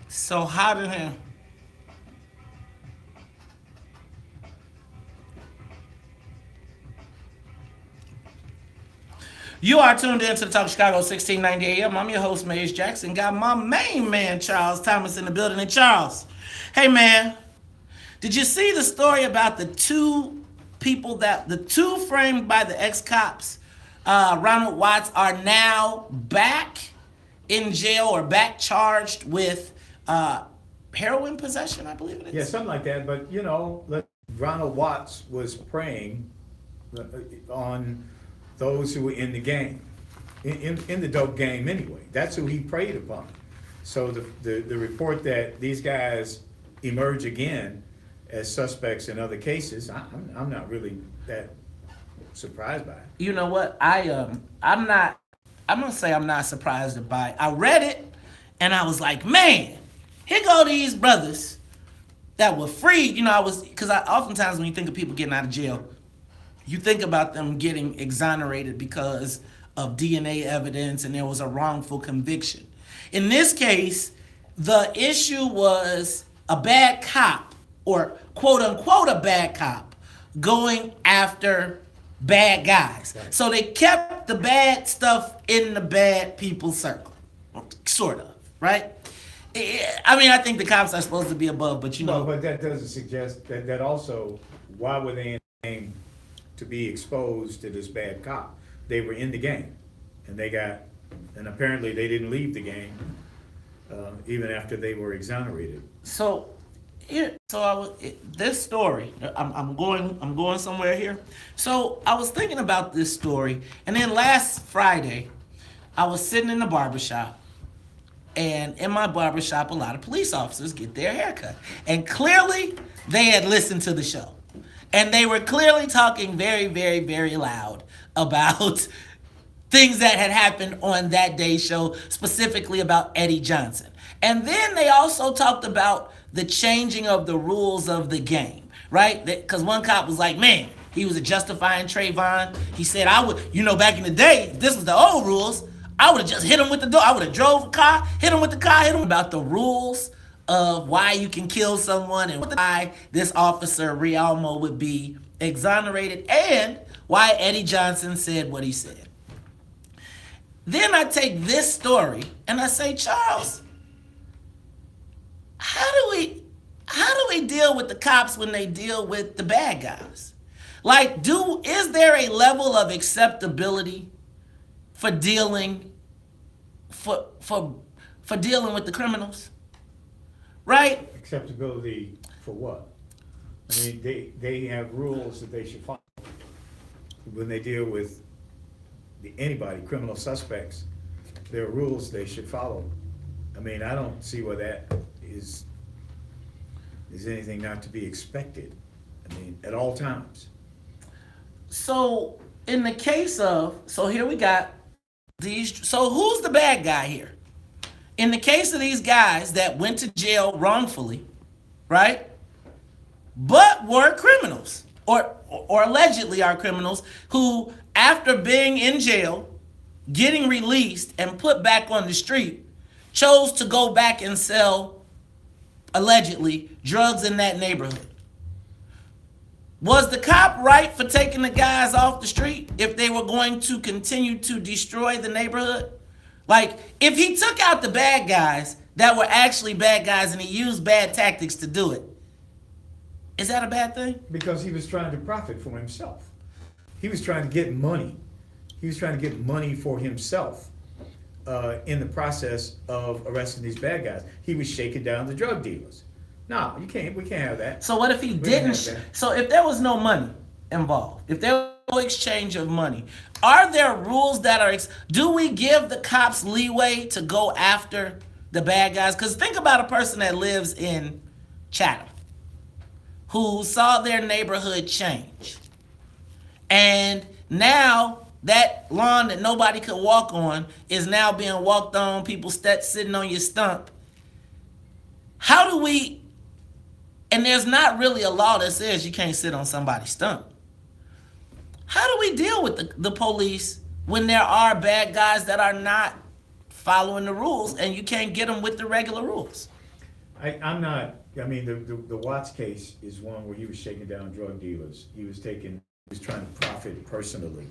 So hot in here. You are tuned in to the Talk of Chicago 1690 AM. I'm your host, Maze Jackson. Got my main man, Charles Thomas, in the building. And Charles, hey man, did you see the story about the two framed by the ex-cops, Ronald Watts, are now back in jail or back charged with heroin possession, I believe it is? Yeah, something like that. But, you know, Ronald Watts was preying on those who were in the game, in the dope game anyway. That's who he preyed upon. So the report that these guys emerge again as suspects in other cases, I'm not really that surprised by it. You know what? I'm gonna say I'm not surprised by it. I read it and I was like, man, here go these brothers that were freed. You know, oftentimes when you think of people getting out of jail, you think about them getting exonerated because of DNA evidence and there was a wrongful conviction. In this case, the issue was a bad cop, or quote unquote a bad cop, going after bad guys. Right. So they kept the bad stuff in the bad people's circle, sort of, right? I mean, I think the cops are supposed to be above, but you know. No, but that doesn't suggest that also, why were they in the game to be exposed to this bad cop? They were in the game, and apparently they didn't leave the game even after they were exonerated. So this story, I'm going somewhere here. So I was thinking about this story, and then last Friday, I was sitting in the barbershop, and in my barbershop, a lot of police officers get their haircut, and clearly they had listened to the show. And they were clearly talking very, very, very loud about things that had happened on that day's show, specifically about Eddie Johnson. And then they also talked about the changing of the rules of the game, right? Because one cop was like, man, he was justifying Trayvon. He said, back in the day, this was the old rules, I would have just hit him with the door. I would have drove a car, hit him with the car, hit him about the rules of why you can kill someone and why this officer Rialmo would be exonerated and why Eddie Johnson said what he said. Then I take this story and I say, Charles, how do we deal with the cops when they deal with the bad guys? Like, is there a level of acceptability for dealing with the criminals? Right? Acceptability for what? I mean, they have rules that they should follow when they deal with anybody, criminal suspects. There are rules they should follow. I mean, I don't see where that is anything not to be expected. I mean, at all times. So in the case of, here we got these. So who's the bad guy here? In the case of these guys that went to jail wrongfully, right? But were criminals, or allegedly are criminals, who, after being in jail, getting released and put back on the street, chose to go back and sell, allegedly, drugs in that neighborhood. Was the cop right for taking the guys off the street if they were going to continue to destroy the neighborhood? Like, if he took out the bad guys that were actually bad guys and he used bad tactics to do it, is that a bad thing? Because he was trying to profit for himself. He was trying to get money. He was trying to get money for himself in the process of arresting these bad guys. He was shaking down the drug dealers. No, we can't have that. So what if he didn't? So if there was no money involved, if there was no exchange of money, are there rules that are, do we give the cops leeway to go after the bad guys? Because think about a person that lives in Chatham who saw their neighborhood change. And now that lawn that nobody could walk on is now being walked on, people sitting on your stump. How do we, and there's not really a law that says you can't sit on somebody's stump. How do we deal with the police when there are bad guys that are not following the rules and you can't get them with the regular rules? The Watts case is one where he was shaking down drug dealers. He was trying to profit personally.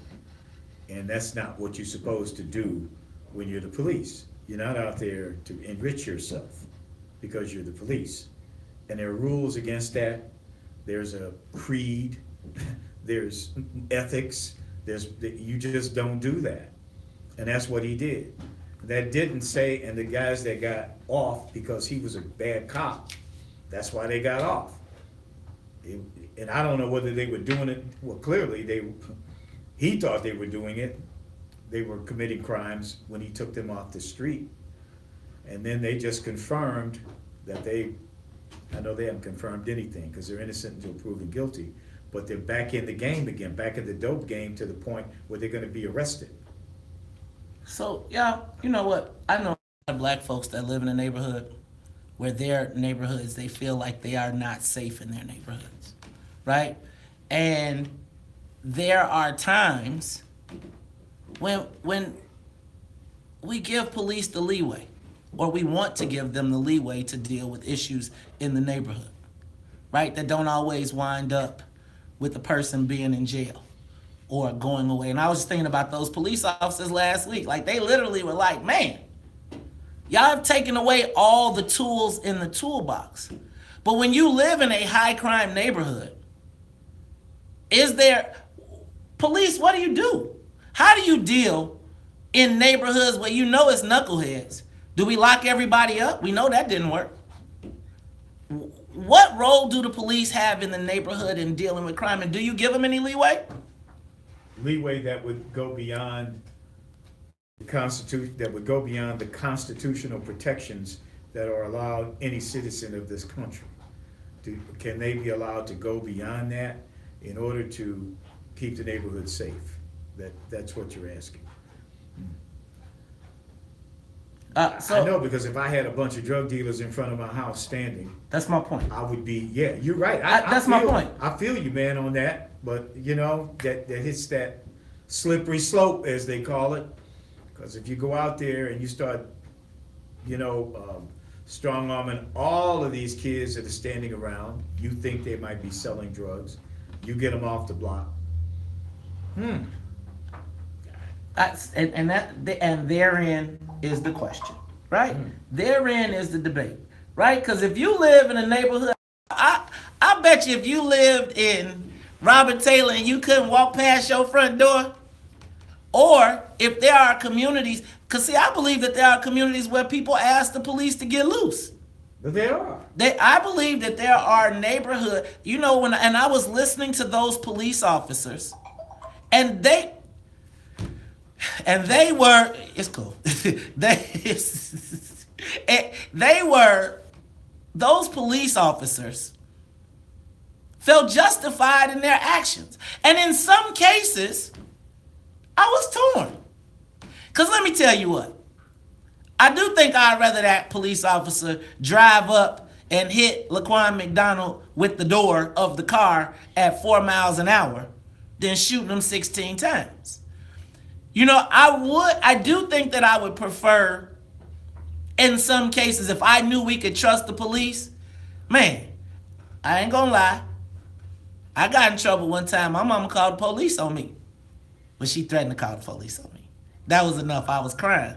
And that's not what you're supposed to do when you're the police. You're not out there to enrich yourself because you're the police. And there are rules against that. There's a creed, there's ethics, you just don't do that. And that's what he did. That didn't say, and the guys that got off because he was a bad cop, that's why they got off. And I don't know whether they were doing it, well, clearly he thought they were doing it. They were committing crimes when he took them off the street. And then they just confirmed that I know they haven't confirmed anything because they're innocent until proven guilty, but they're back in the game again, back in the dope game to the point where they're gonna be arrested. So, yeah, you know what? I know a lot of black folks that live in a neighborhood where their neighborhoods, they feel like they are not safe in their neighborhoods, right? And there are times when we give police the leeway, or we want to give them the leeway to deal with issues in the neighborhood, right? That don't always wind up with the person being in jail or going away. And I was just thinking about those police officers last week. Like, they literally were like, man, y'all have taken away all the tools in the toolbox. But when you live in a high crime neighborhood, police, what do you do? How do you deal in neighborhoods where you know it's knuckleheads? Do we lock everybody up? We know that didn't work. What role do the police have in the neighborhood in dealing with crime? And do you give them any leeway? Leeway that would go beyond the Constitution, that would go beyond the constitutional protections that are allowed any citizen of this country. Can they be allowed to go beyond that in order to keep the neighborhood safe? That's what you're asking. I know, because if I had a bunch of drug dealers in front of my house standing, that's my point. I would be, yeah, you're right. That's my point. I feel you, man, on that. But you know, that hits that slippery slope, as they call it. Because if you go out there and you start, strong arming all of these kids that are standing around, you think they might be selling drugs, you get them off the block. And therein is the question, right? Therein is the debate, right? Because if you live in a neighborhood, I bet you if you lived in Robert Taylor and you couldn't walk past your front door, or if there are communities, because see, I believe that there are communities where people ask the police to get loose. But there are. I believe that there are neighborhood, and I was listening to those police officers, and they were, it's cool. Those police officers felt justified in their actions. And in some cases, I was torn. Because let me tell you what, I do think I'd rather that police officer drive up and hit Laquan McDonald with the door of the car at 4 miles an hour than shooting him 16 times. I do think that I would prefer, in some cases, if I knew we could trust the police, man, I ain't gonna lie. I got in trouble one time. My mama called the police on me. But she threatened to call the police on me. That was enough. I was crying.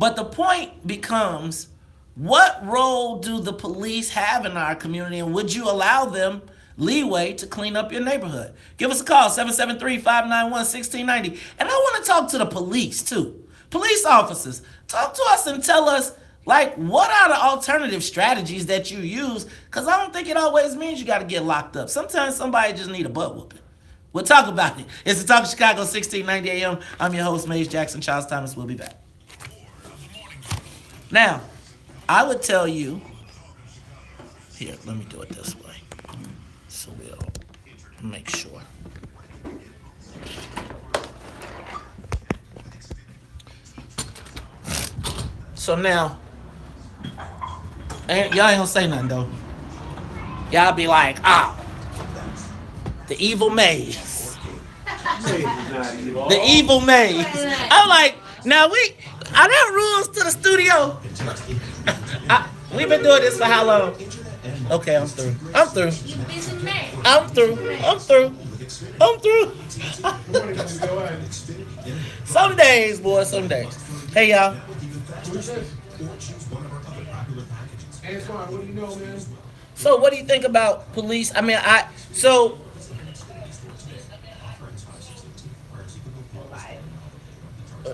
But the point becomes, what role do the police have in our community, and would you allow them leeway to clean up your neighborhood? Give us a call, 773-591-1690. And I want to talk to the police too. Police officers, talk to us and tell us, like, what are the alternative strategies that you use? Because I don't think it always means you got to get locked up. Sometimes somebody just need a butt whooping. We'll talk about it. It's the Talk of Chicago, 1690 AM. I'm your host, Maze Jackson. Charles Thomas will be back. Now, I would tell you, here, let me do it this way, so we'll make sure. So now, y'all ain't gonna say nothing though. Y'all be like, the evil maze. The evil maze. I'm like, now are there rules to the studio? We've been doing this for how long? Okay, I'm through. Some days, boy, some days. Hey, y'all. So what do you think about police? I mean,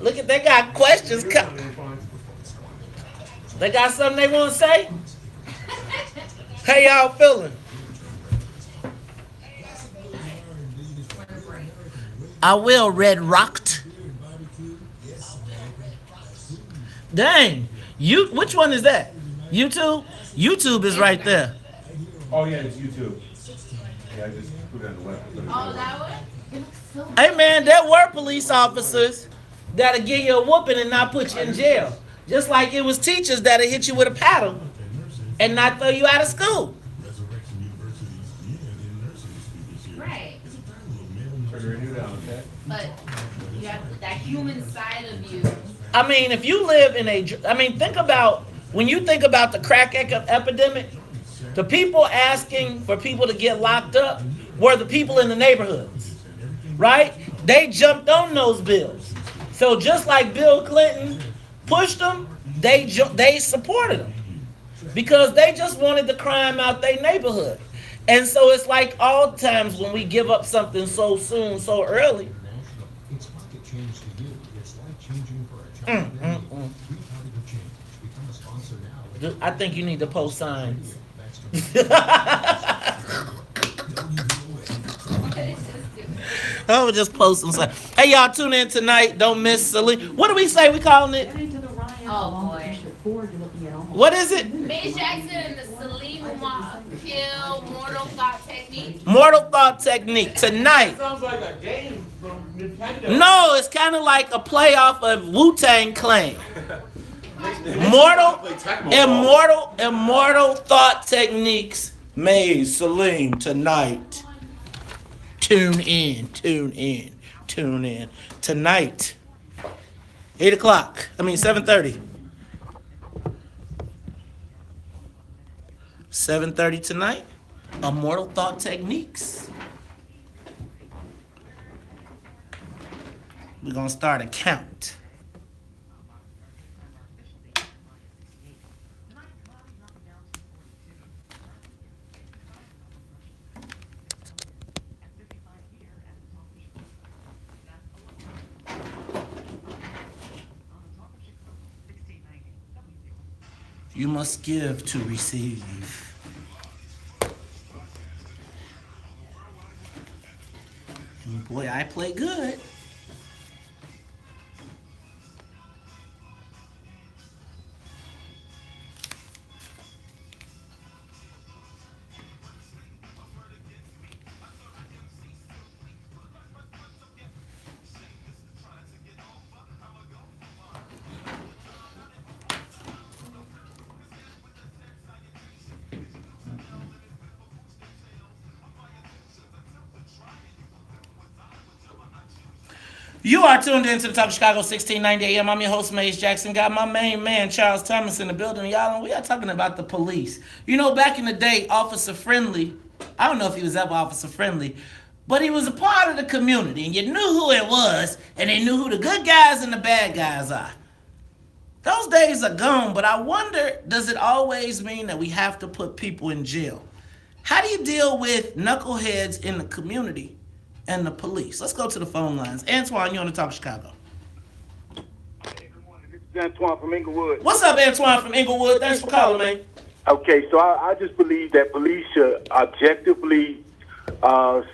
look at, they got questions. They got something they want to say? How y'all feeling? I will, Red Rocked. Dang. Which one is that? YouTube? YouTube is right there. Oh yeah, it's YouTube. Yeah, I just put it on the web. Oh, that one? Hey man, there were police officers that'll give you a whooping and not put you in jail. Just like it was teachers that'll hit you with a paddle and not throw you out of school. Right. But you have that human side of you. I mean, if you live in think about, when you think about the crack epidemic, the people asking for people to get locked up were the people in the neighborhoods, right? They jumped on those bills. So just like Bill Clinton pushed them, they supported them because they just wanted the crime out their neighborhood. And so it's like all times when we give up something so soon, so early. I think you need to post signs. I would just post some signs. Hey, y'all, tune in tonight. Don't miss Celine. What do we say we calling it? Oh, boy. What is it? Maze Jackson and the Celine Kill Mortal Thought Technique. Mortal Thought Technique tonight. Sounds like a game from Nintendo. No, it's kind of like a playoff of Wu-Tang Clan. Immortal Thought Techniques. Maze, Celine tonight. Tune in. Tonight. 7:30. 7:30 tonight. Immortal Thought Techniques. We're going to start a count. You must give to receive. And boy, I play good. You are tuned in to the Talk of Chicago, 1690 AM. I'm your host, Maze Jackson. Got my main man, Charles Thomas, in the building. Y'all, we are talking about the police. You know, back in the day, Officer Friendly, I don't know if he was ever Officer Friendly, but he was a part of the community, and you knew who it was, and they knew who the good guys and the bad guys are. Those days are gone, but I wonder, does it always mean that we have to put people in jail? How do you deal with knuckleheads in the community and the police? Let's go to the phone lines. Antoine, you on the Talk Chicago. Hey, good morning. This is Antoine from Inglewood. What's up, Antoine from Inglewood? Thanks for calling, man. Okay, so I just believe that police should objectively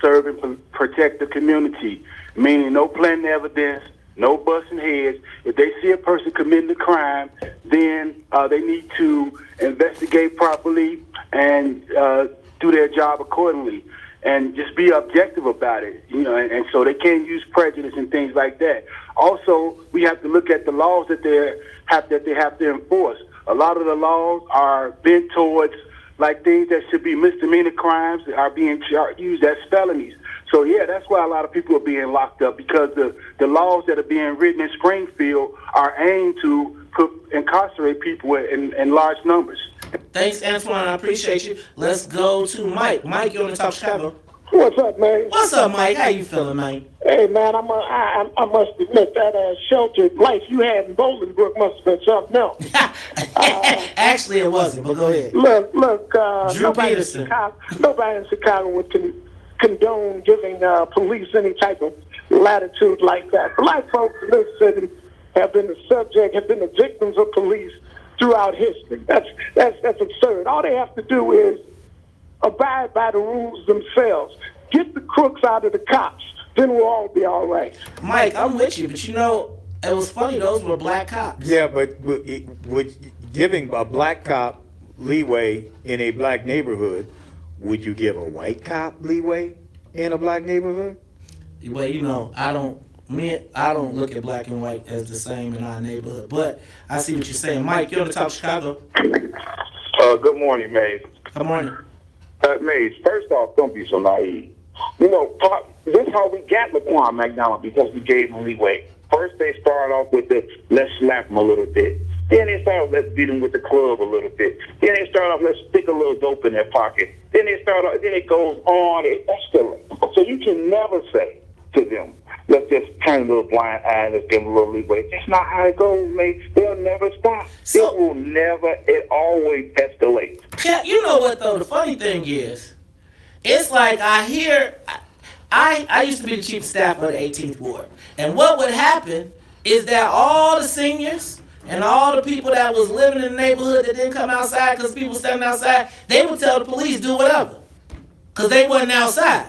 serve and protect the community, meaning no planting evidence, no busting heads. If they see a person committing a crime, then they need to investigate properly and do their job accordingly, and just be objective about it, and so they can't use prejudice and things like that. Also, we have to look at the laws that they have to enforce. A lot of the laws are bent towards like things that should be misdemeanor crimes are being used as felonies. So yeah, that's why a lot of people are being locked up, because the laws that are being written in Springfield are aimed to incarcerate people in large numbers. Thanks, Antoine. I appreciate you. Let's go to Mike. Mike, you on the Talk Chicago. What's up, man? What's up, Mike? How you feeling, man? Hey, man, I must admit that sheltered life you had in Bolingbrook must have been something else. Actually, it wasn't, but go ahead. Look, Nobody in Chicago would condone giving police any type of latitude like that. Black folks in this city have been the victims of police throughout history. That's absurd. All they have to do is abide by the rules themselves. Get the crooks out of the cops. Then we'll all be all right. Mike, I'm with you, but it was funny. Those were black cops. Yeah, but with giving a black cop leeway in a black neighborhood, would you give a white cop leeway in a black neighborhood? Well, I don't look at black and white as the same in our neighborhood, but I see what you're saying. Mike, you're on the Talk Chicago. Good morning, Maze. Good morning. Maze, first off, don't be so naive. This is how we got Laquan McDonald, because we gave him leeway. First, they started off with the let's slap him a little bit. Then they started let's beat him with the club a little bit. Then they started off let's stick a little dope in their pocket. Then it goes on, it escalates. So you can never say to them, let's just turn a little blind eye and let's give them a little leeway. That's not how it goes, mate. They'll never stop. It always escalates. Yeah, you know what, though? The funny thing is, it's like I used to be the chief of staff of the 18th Ward. And what would happen is that all the seniors and all the people that was living in the neighborhood that didn't come outside because people standing outside, they would tell the police, do whatever, because they wasn't outside.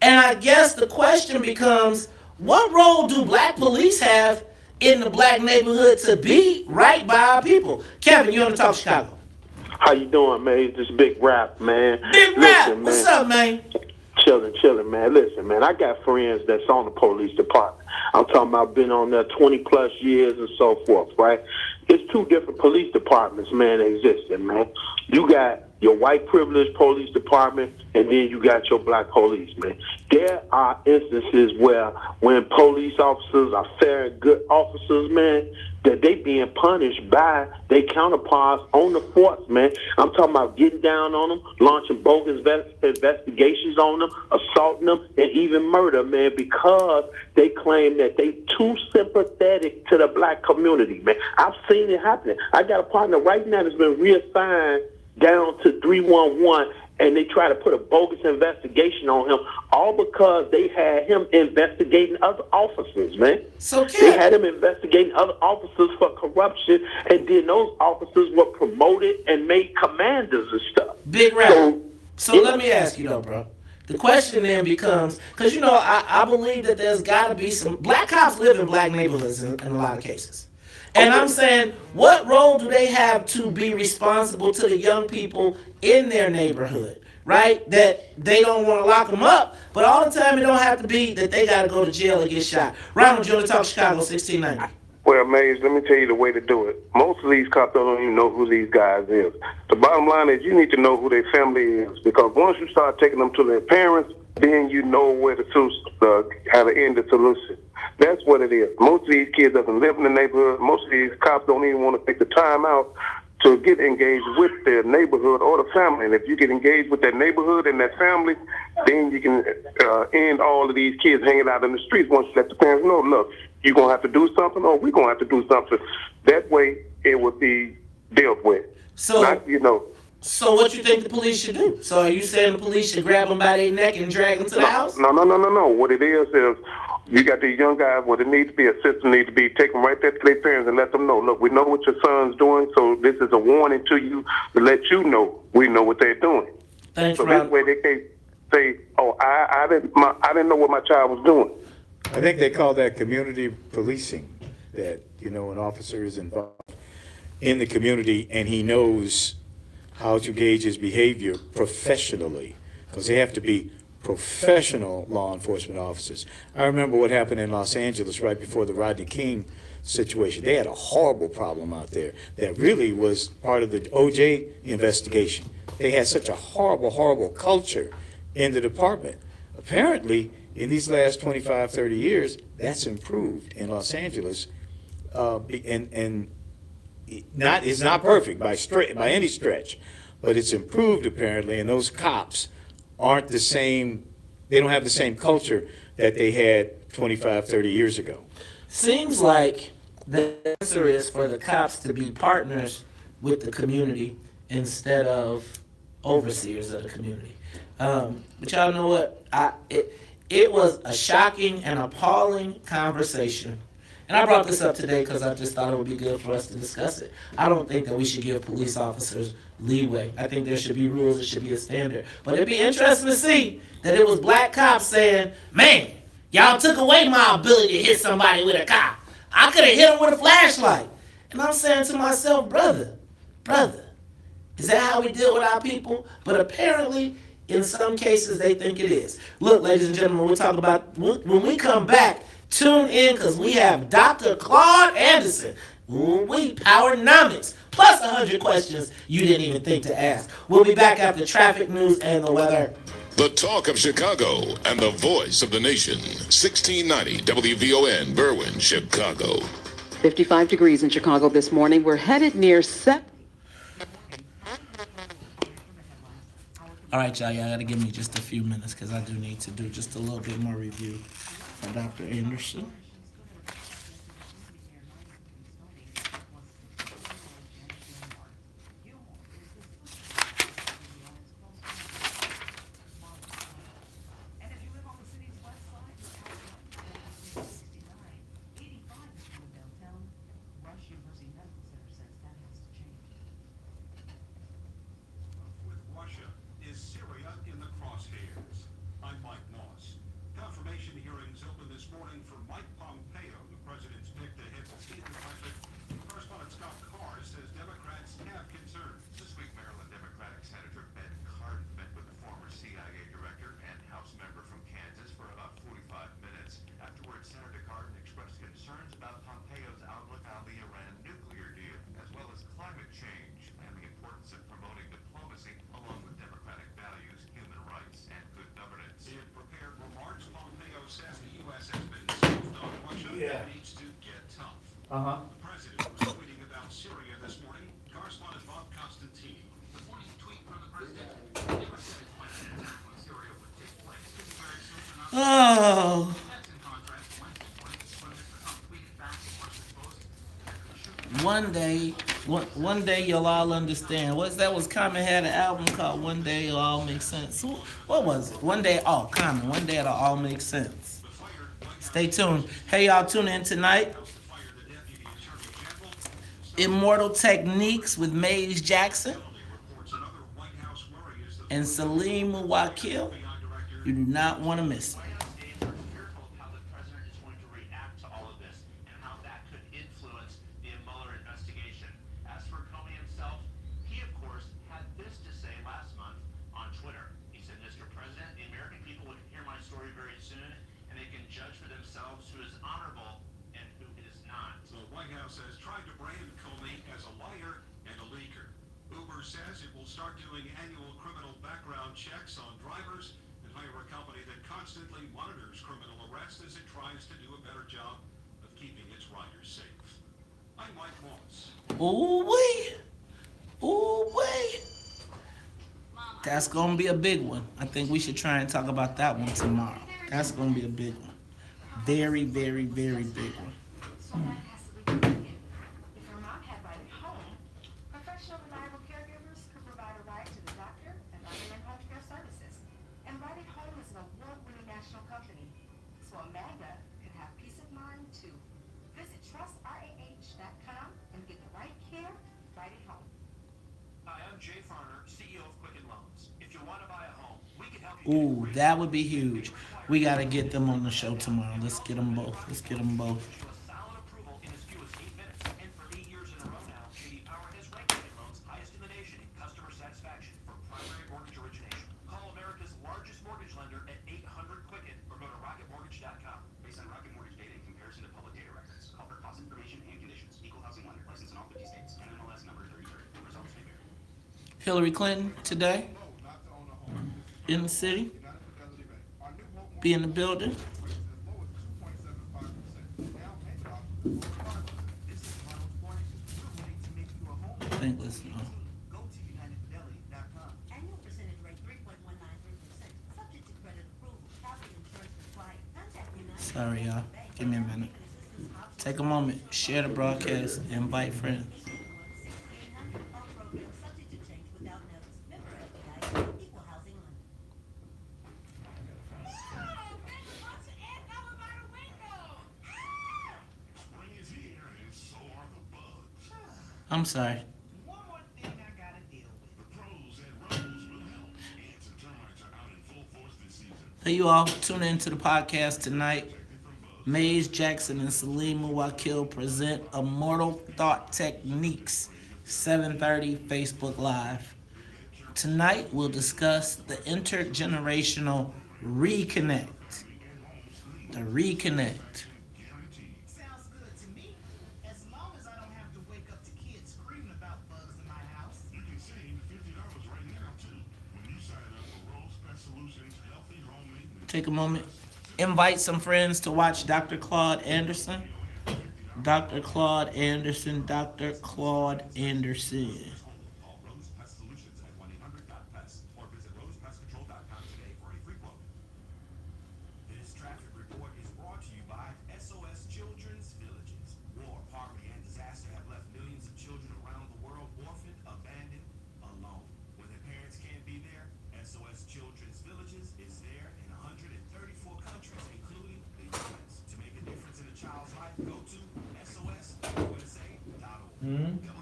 And I guess the question becomes, what role do black police have in the black neighborhood to be right by our people? Kevin, you on the Talk Chicago. How you doing, man? This Big Rap, man. Big Rap, what's up, man? Chilling, man. Listen, man, I got friends that's on the police department. I'm talking about been on there 20 plus years and so forth, right? It's two different police departments, man, existing, man. You got your white privileged police department, and then you got your black police, man. There are instances where when police officers are fair and good officers, man, that they being punished by their counterparts on the force, man. I'm talking about getting down on them, launching bogus investigations on them, assaulting them, and even murder, man, because they claim that they too sympathetic to the black community, man. I've seen it happening. I got a partner right now that's been reassigned down to 311, and they try to put a bogus investigation on him, all because they had him investigating other officers, man. They had him investigating other officers for corruption, and then those officers were promoted and made commanders and stuff. Big Rap. So let me ask you though, bro. The question then becomes, because I believe that there's got to be some black cops live in black neighborhoods in a lot of cases. And I'm saying, what role do they have to be responsible to the young people in their neighborhood, right? That they don't want to lock them up, but all the time it don't have to be that they got to go to jail or get shot. Ronald, you want to Talk Chicago, 1690. Well, Maze, let me tell you the way to do it. Most of these cops don't even know who these guys is. The bottom line is you need to know who their family is, because once you start taking them to their parents, then you know where how to end the solution. That's what it is. Most of these kids doesn't live in the neighborhood. Most of these cops don't even want to take the time out to get engaged with their neighborhood or the family. And if you get engaged with that neighborhood and that family, then you can end all of these kids hanging out in the streets once you let the parents know, look, you're going to have to do something or we're going to have to do something. That way, it would be dealt with. So, not, So what you think the police should do? So are you saying the police should grab them by their neck and drag them to the house? No. What it is you got these young guys where there needs to be a system, need to be taken right there to their parents and let them know, look, we know what your son's doing, so this is a warning to you to let you know we know what they're doing. Thanks, so Rob. this way they can't say, oh, I didn't know what my child was doing. I think they call that community policing, that, an officer is involved in the community and he knows how to gauge his behavior professionally, because they have to be professional law enforcement officers. I remember what happened in Los Angeles right before the Rodney King situation. They had a horrible problem out there that really was part of the OJ investigation. They had such a horrible, horrible culture in the department. Apparently, in these last 25, 30 years, that's improved in Los Angeles, and it's not perfect by any stretch, but it's improved apparently, and those cops aren't the same, they don't have the same culture that they had 25, 30 years ago. Seems like the answer is for the cops to be partners with the community instead of overseers of the community. But y'all know what? It was a shocking and appalling conversation. And I brought this up today because I just thought it would be good for us to discuss it. I don't think that we should give police officers leeway. I think there should be rules, there should be a standard. But it'd be interesting to see that it was black cops saying, man, y'all took away my ability to hit somebody with a cop. I could have hit him with a flashlight. And I'm saying to myself, brother, is that how we deal with our people? But apparently, in some cases, they think it is. Look, ladies and gentlemen, we'll talk about, when we come back, tune in because we have Dr. Claude Anderson. We Powernomics, plus 100 questions you didn't even think to ask. We'll be back after traffic news and the weather. The talk of Chicago and the voice of the nation. 1690 WVON, Berwyn, Chicago. 55 degrees in Chicago this morning. We're headed near 7. All right, y'all got to give me just a few minutes because I do need to do just a little bit more review for Dr. Anderson. Uh-huh. The president was tweeting about Syria this morning. Correspondent Bob Costantini. The morning tweet from the president never said when an attack on Syria would take place. Very soon enough. That's in contrast to Wednesday morning when Mr. Trump tweeted back at Washington Post. One day you'll all understand. Was Common had an album called One Day It'll All Make Sense. What was it? One day it'll all make sense. Stay tuned. Hey, y'all, tune in tonight. Immortal Techniques with Maze Jackson and Salim Wakil. You do not want to miss it. Says it will start doing annual criminal background checks on drivers and hire a company that constantly monitors criminal arrests as it tries to do a better job of keeping its riders safe. I'm Mike Moss. Ooh-wee. That's going to be a big one. I think we should try and talk about that one tomorrow. That's going to be a big one. Very, very, very big one. Ooh, that would be huge. We got to get them on the show tomorrow. Let's get them both. Let's get them both. Hillary Clinton today in the city, be in the building. I think let's know. Sorry, y'all. Give me a minute. Take a moment, share the broadcast, invite friends. I'm sorry. Hey, you all, tune in to the podcast tonight. Maze Jackson and Salim Muwakil present Immortal Thought Techniques, 7:30 Facebook Live. Tonight, we'll discuss the intergenerational reconnect. The reconnect. Take a moment. Invite some friends to watch Dr. Claude Anderson. Dr. Claude Anderson. Dr. Claude Anderson. This traffic report is brought to you by SOS Children's Villages. War, poverty, and disaster have left millions of children around the world orphaned, abandoned, alone. When their parents can't be there, SOS Children's Villages is there in 134 countries, including the U.S. To make a difference in a child's life, go to SOSUSA.org.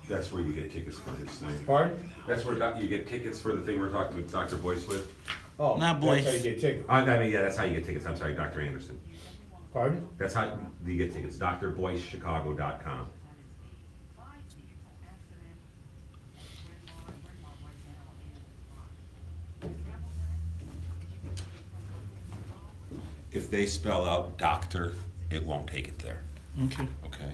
That's where you get tickets for this thing. Pardon? That's where you get tickets for the thing we're talking with Dr. Boyce with. Oh, Not Boyce. That's how you get tickets. I mean, yeah, that's how you get tickets. I'm sorry, Dr. Anderson. Pardon? That's how you get tickets. drboycechicago.com. If they spell out doctor, it won't take it there. Okay. Okay.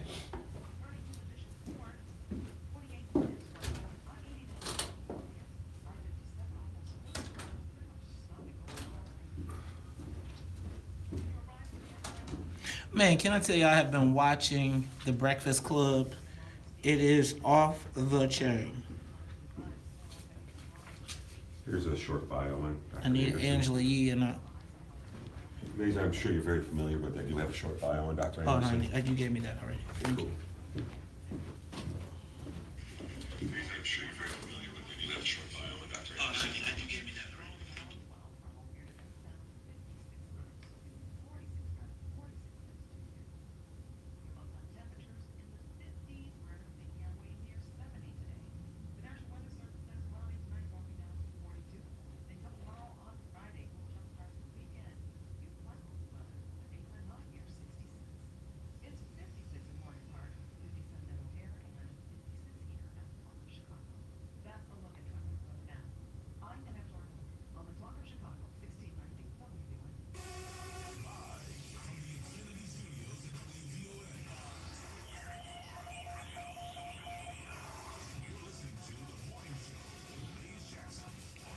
Man, can I tell you, I have been watching The Breakfast Club. It is off the chain. Here's a short bio on Dr. I need Anderson. Angela Yee and Ladies, I'm sure you're very familiar with. I do have a short bio on Dr. oh, no, Anderson. you gave me that already. Thank you.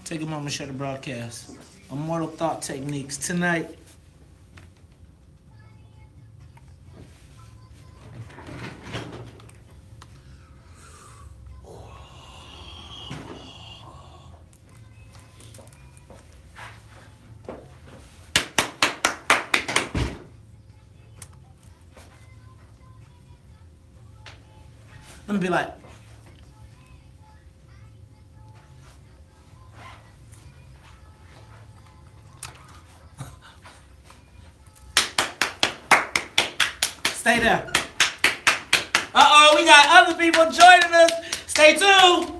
Take a moment, share the broadcast. Immortal Thought Techniques tonight. Let me be like, stay there. Uh-oh, we got other people joining us. Stay tuned.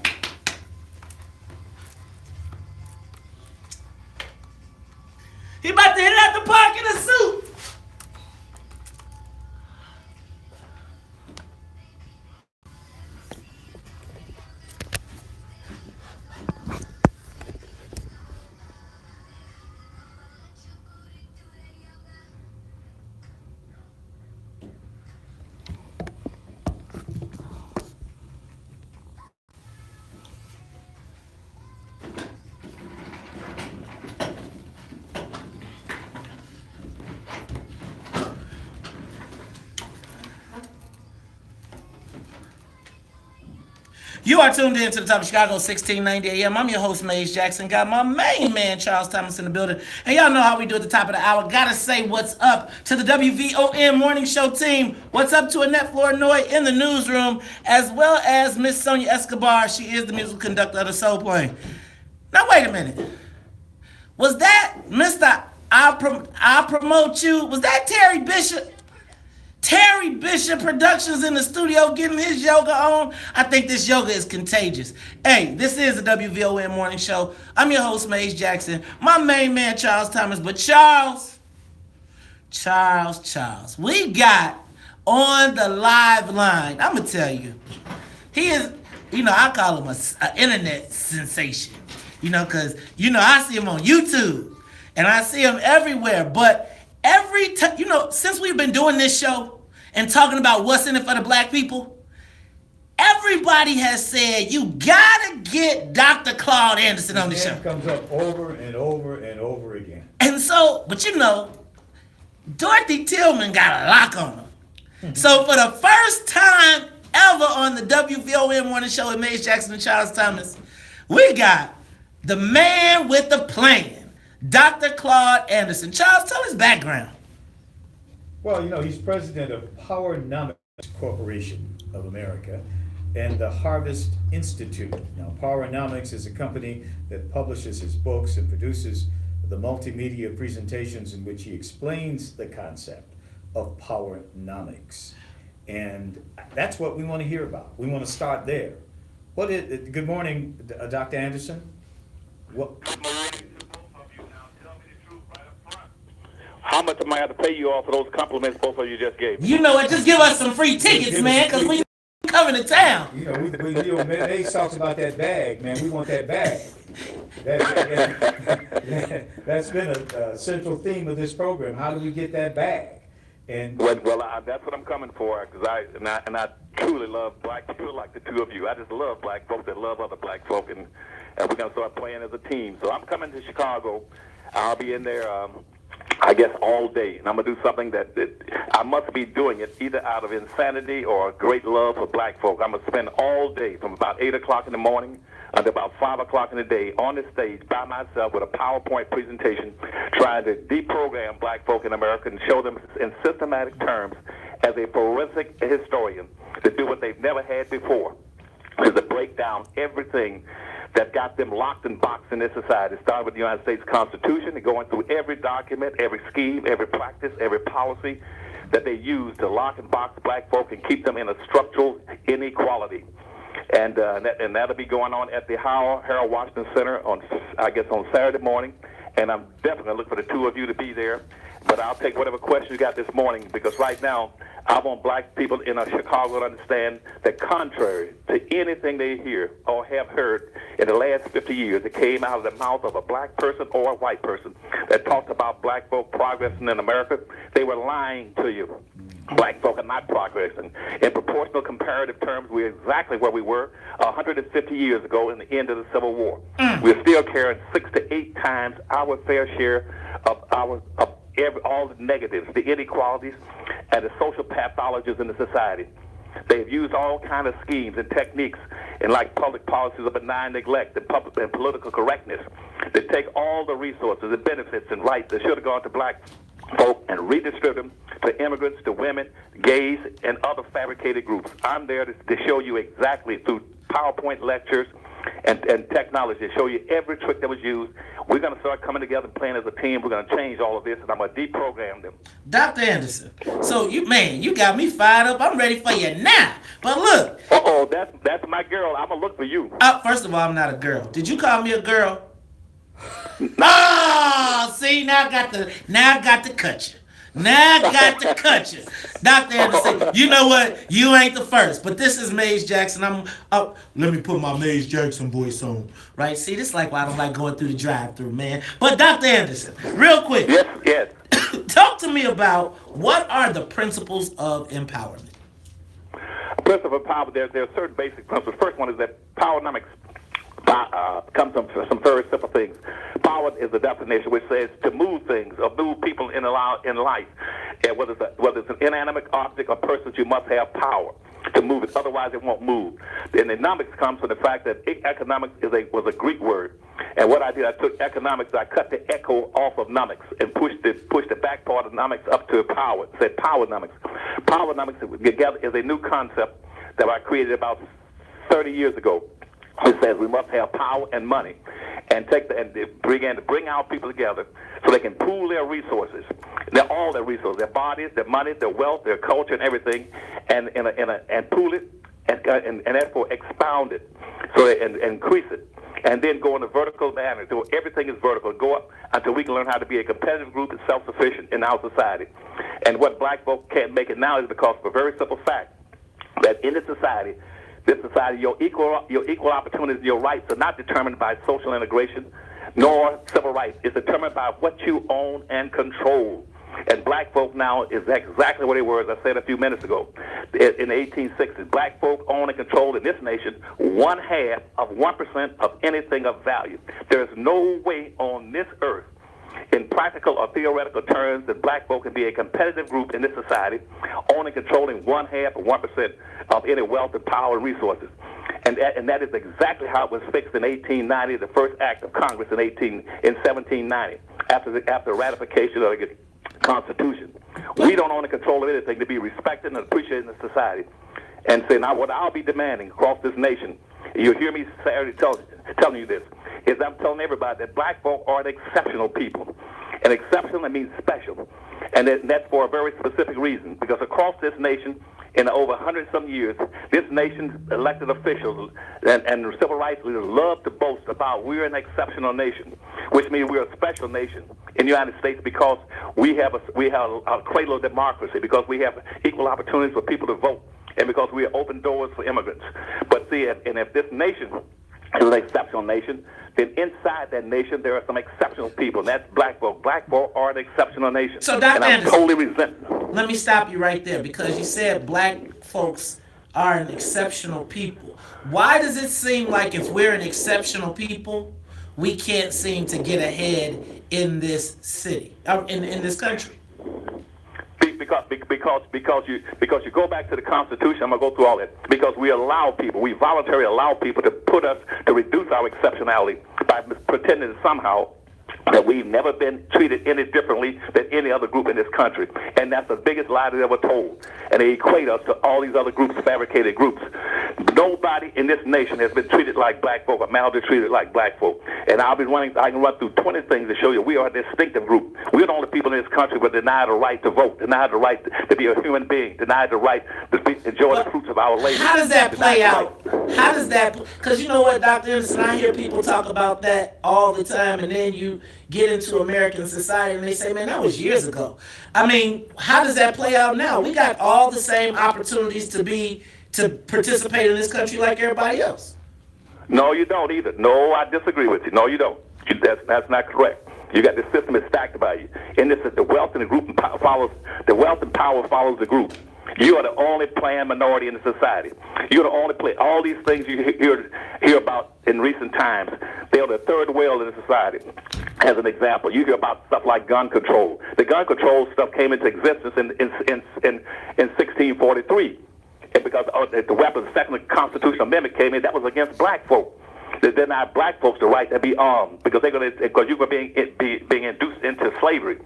You are tuned in to the Top of Chicago, 1690 AM. I'm your host, Maze Jackson. Got my main man, Charles Thomas, in the building. And y'all know how we do at the top of the hour. Gotta say what's up to the WVON Morning Show team. What's up to Annette Flournoy in the newsroom, as well as Miss Sonia Escobar. She is the musical conductor of the Soul Plane. Now, wait a minute. Was that Mr. I'll Promote You? Was that Terry Bishop? Terry Bishop Productions in the studio getting his yoga on. I think this yoga is contagious. Hey, this is the WVON Morning Show. I'm your host, Maze Jackson. My main man, Charles Thomas. But Charles, we got on the live line. I'm going to tell you. He is, I call him an internet sensation. Because, I see him on YouTube. And I see him everywhere. But every time, since we've been doing this show and talking about what's in it for the black people, everybody has said, you gotta get Dr. Claude Anderson on the show. Comes up over and over and over again. And so, but Dorothy Tillman got a lock on him. So for the first time ever on the WVON Morning Show with Maze Jackson and Charles Thomas, we got the man with the plan, Dr. Claude Anderson. Charles, tell his background. Well, he's president of Powernomics Corporation of America and the Harvest Institute. Now, Powernomics is a company that publishes his books and produces the multimedia presentations in which he explains the concept of Powernomics. And that's what we want to hear about. We want to start there. Good morning, Dr. Anderson. How much am I going to pay you all for those compliments both of you just gave me? You know what? Just give us some free tickets, man, because we coming to town. Maze talks about that bag, man. We want that bag. That's been a central theme of this program. How do we get that bag? And that's what I'm coming for, because I truly love black people like the two of you. I just love black folks that love other black folk, and we're going to start playing as a team. So I'm coming to Chicago. I'll be in there, I guess, all day, and I'm going to do something that I must be doing it either out of insanity or a great love for black folk. I'm going to spend all day from about 8 o'clock in the morning until about 5 o'clock in the day on the stage by myself with a PowerPoint presentation trying to deprogram black folk in America and show them in systematic terms as a forensic historian to do what they've never had before, is to break down everything that got them locked and boxed in this society. Starting with the United States Constitution and going through every document, every scheme, every practice, every policy that they use to lock and box black folk and keep them in a structural inequality. And that'll be going on at the Harold Washington Center on Saturday morning. And I'm definitely going to look for the two of you to be there. But I'll take whatever questions you got this morning, because right now I want black people in Chicago to understand that contrary to anything they hear or have heard in the last 50 years that came out of the mouth of a black person or a white person that talked about black folk progressing in America, they were lying to you. Black folk are not progressing. In proportional comparative terms, we're exactly where we were 150 years ago in the end of the Civil War. We're still carrying 6 to 8 times our fair share of all the negatives, the inequalities, and the social pathologies in the society. They've used all kind of schemes and techniques and like public policies of benign neglect and public and political correctness that take all the resources and benefits and rights that should have gone to black folk and redistribute them to immigrants, to women, gays, and other fabricated groups. I'm there to show you exactly through PowerPoint lectures and technology to show you every trick that was used. We're going to start coming together and playing as a team. We're going to change all of this, and I'm going to deprogram them. Dr. Anderson, so you got me fired up. I'm ready for you now. But look. That's my girl. I'm going to look for you. First of all, I'm not a girl. Did you call me a girl? Oh, see, now I got to cut you. Now I got to cut you. Dr. Anderson, you know what? You ain't the first, but this is Maze Jackson. Let me put my Maze Jackson voice on, right? See, this is like why I don't like going through the drive-thru, man. But Dr. Anderson, real quick. Yes. Talk to me about what are the principles of empowerment? Principle of power, there are certain basic principles. First one is that Powernomics comes from some very simple things. Power is a definition which says to move things or move people in life. And whether it's an inanimate object or person, you must have power to move it. Otherwise, it won't move. And economics comes from the fact that economics was a Greek word. And what I did, I took economics, I cut the echo off of nomics and pushed the back part of nomics up to power. Said powernomics. Powernomics together is a new concept that I created about 30 years ago. It says we must have power and money, and bring our people together so they can pool their resources. All their resources, their bodies, their money, their wealth, their culture, and everything, and pool it and therefore expound it, so and increase it, and then go in a vertical manner. So everything is vertical. Go up until we can learn how to be a competitive group and self-sufficient in our society. And what black folk can't make it now is because of a very simple fact that in this society, your equal opportunities, your rights are not determined by social integration nor civil rights. It's determined by what you own and control. And black folk now is exactly what they were, as I said a few minutes ago. In the 1860s, black folk own and control in this nation 1/2 of 1% of anything of value. There's no way on this earth, in practical or theoretical terms, that black folk can be a competitive group in this society, owning and controlling 1/2 of 1% of any wealth and power and resources. And that is exactly how it was fixed in 1890, the first act of Congress in 1790, after the ratification of the Constitution. We don't own and control anything to be respected and appreciated in the society. And say, now what I'll be demanding across this nation, you'll hear me Saturday telling you this, is I'm telling everybody that black folk are an exceptional people. And exceptional, that means special. And that's for a very specific reason, because across this nation, in over 100-some years, this nation's elected officials and civil rights leaders love to boast about we're an exceptional nation, which means we're a special nation in the United States because we have a cradle of democracy, because we have equal opportunities for people to vote, and because we are open doors for immigrants. But see, and if this nation is an exceptional nation, then inside that nation there are some exceptional people, and that's black folk. Black folk are an exceptional nation. So, Dr. And I'm Anderson, totally resentful. Let me stop you right there, because you said black folks are an exceptional people. Why does it seem like if we're an exceptional people, we can't seem to get ahead in this city, in this country? Because you go back to the Constitution. I'm gonna go through all that. Because we voluntarily allow people to reduce our exceptionality by pretending that somehow that we've never been treated any differently than any other group in this country. And that's the biggest lie they ever told. And they equate us to all these other groups, fabricated groups. Nobody in this nation has been treated like black folk or maltreated like black folk. And I can run through 20 things to show you we are a distinctive group. We're the only people in this country who are denied the right to vote, denied the right to be a human being, denied the right to enjoy the fruits of our labor. How does that play out? How does that? Because you know what, Dr. Anderson, I hear people talk about that all the time, and then you get into American society and they say, man, that was years ago. I mean, how does that play out now? We got all the same opportunities to participate in this country like everybody else. No, you don't either. No, I disagree with you. No, you don't. That's not correct. You got the system is stacked by you. And this is the wealth and the group and follows the wealth and power follows the group. You are the only planned minority in the society. You're the only play. All these things you hear about in recent times, they are the third whale in the society. As an example, you hear about stuff like gun control. The gun control stuff came into existence in 1643. And because the weapons, the Second Constitutional Amendment came in, that was against black folk. They denied black folks the right to be armed because you were being induced into slavery.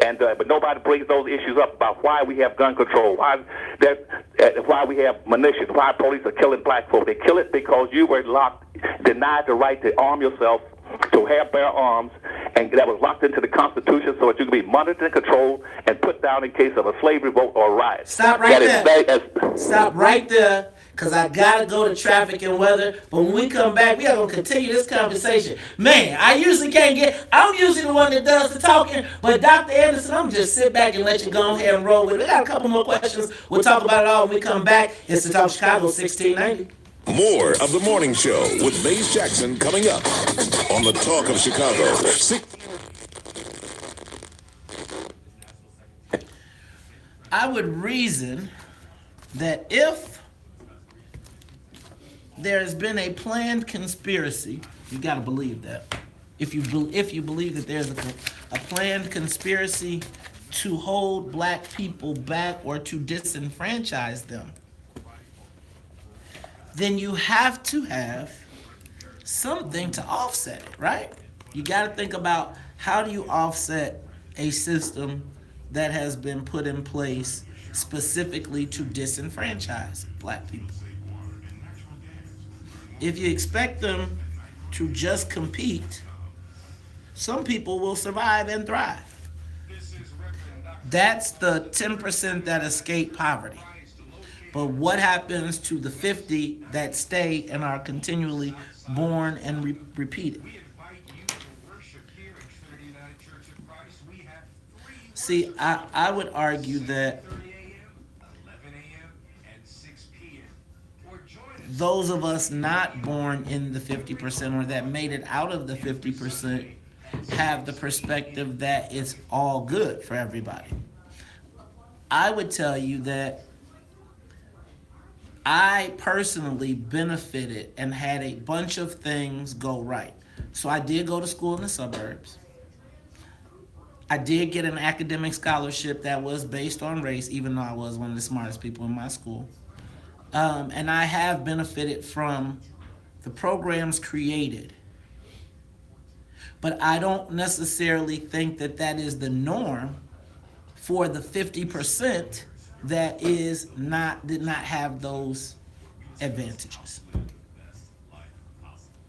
And but nobody brings those issues up about why we have gun control, why we have munitions, why police are killing black folk. They kill it because you were denied the right to arm yourself, to bear arms, and that was locked into the Constitution so that you could be monitored and controlled and put down in case of a slavery vote or riot. Stop right there. Stop right there, because I got to go to traffic and weather. But when we come back, we are going to continue this conversation. Man, I'm usually the one that does the talking, but Dr. Anderson, I'm just sit back and let you go ahead and roll with it. We got a couple more questions. We'll talk about it all when we come back. It's the Talk Chicago 1690. More of the morning show with Maze Jackson coming up on the Talk of Chicago. I would reason that if there has been a planned conspiracy, you got to believe that. If you believe that there's a planned conspiracy to hold black people back or to disenfranchise them, then you have to have something to offset it, right? You got to think about how do you offset a system that has been put in place specifically to disenfranchise black people. If you expect them to just compete, some people will survive and thrive. That's the 10% that escape poverty. But what happens to the 50 that stay and are continually born and repeated? See, I would argue that those of us not born in the 50% or that made it out of the 50% have the perspective that it's all good for everybody. I would tell you that I personally benefited and had a bunch of things go right. So I did go to school in the suburbs. I did get an academic scholarship that was based on race, even though I was one of the smartest people in my school. And I have benefited from the programs created. But I don't necessarily think that that is the norm for the 50% that did not have those advantages.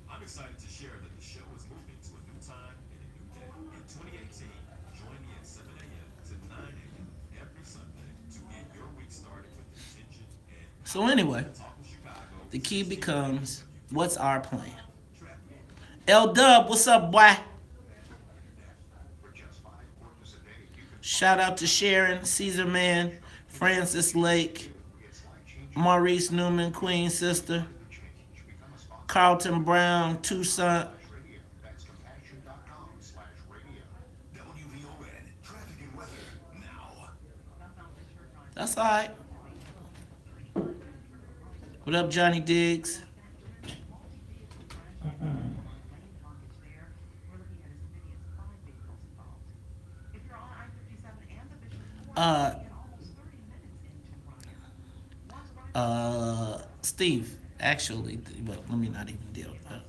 I'm excited to share that the show is moving to a new time and a new day. In 2018, join me at 7 a.m. to 9 a.m. every Sunday to get your week started with intention and So anyway, the key becomes, what's our plan? L-Dub, what's up, boy? Shout out to Sharon, Caesar Man, Francis Lake, Maurice Newman, Queen Sister, Carlton Brown, Tucson. That's all right. What up, Johnny Diggs? Steve, actually, well, let me not even deal with that.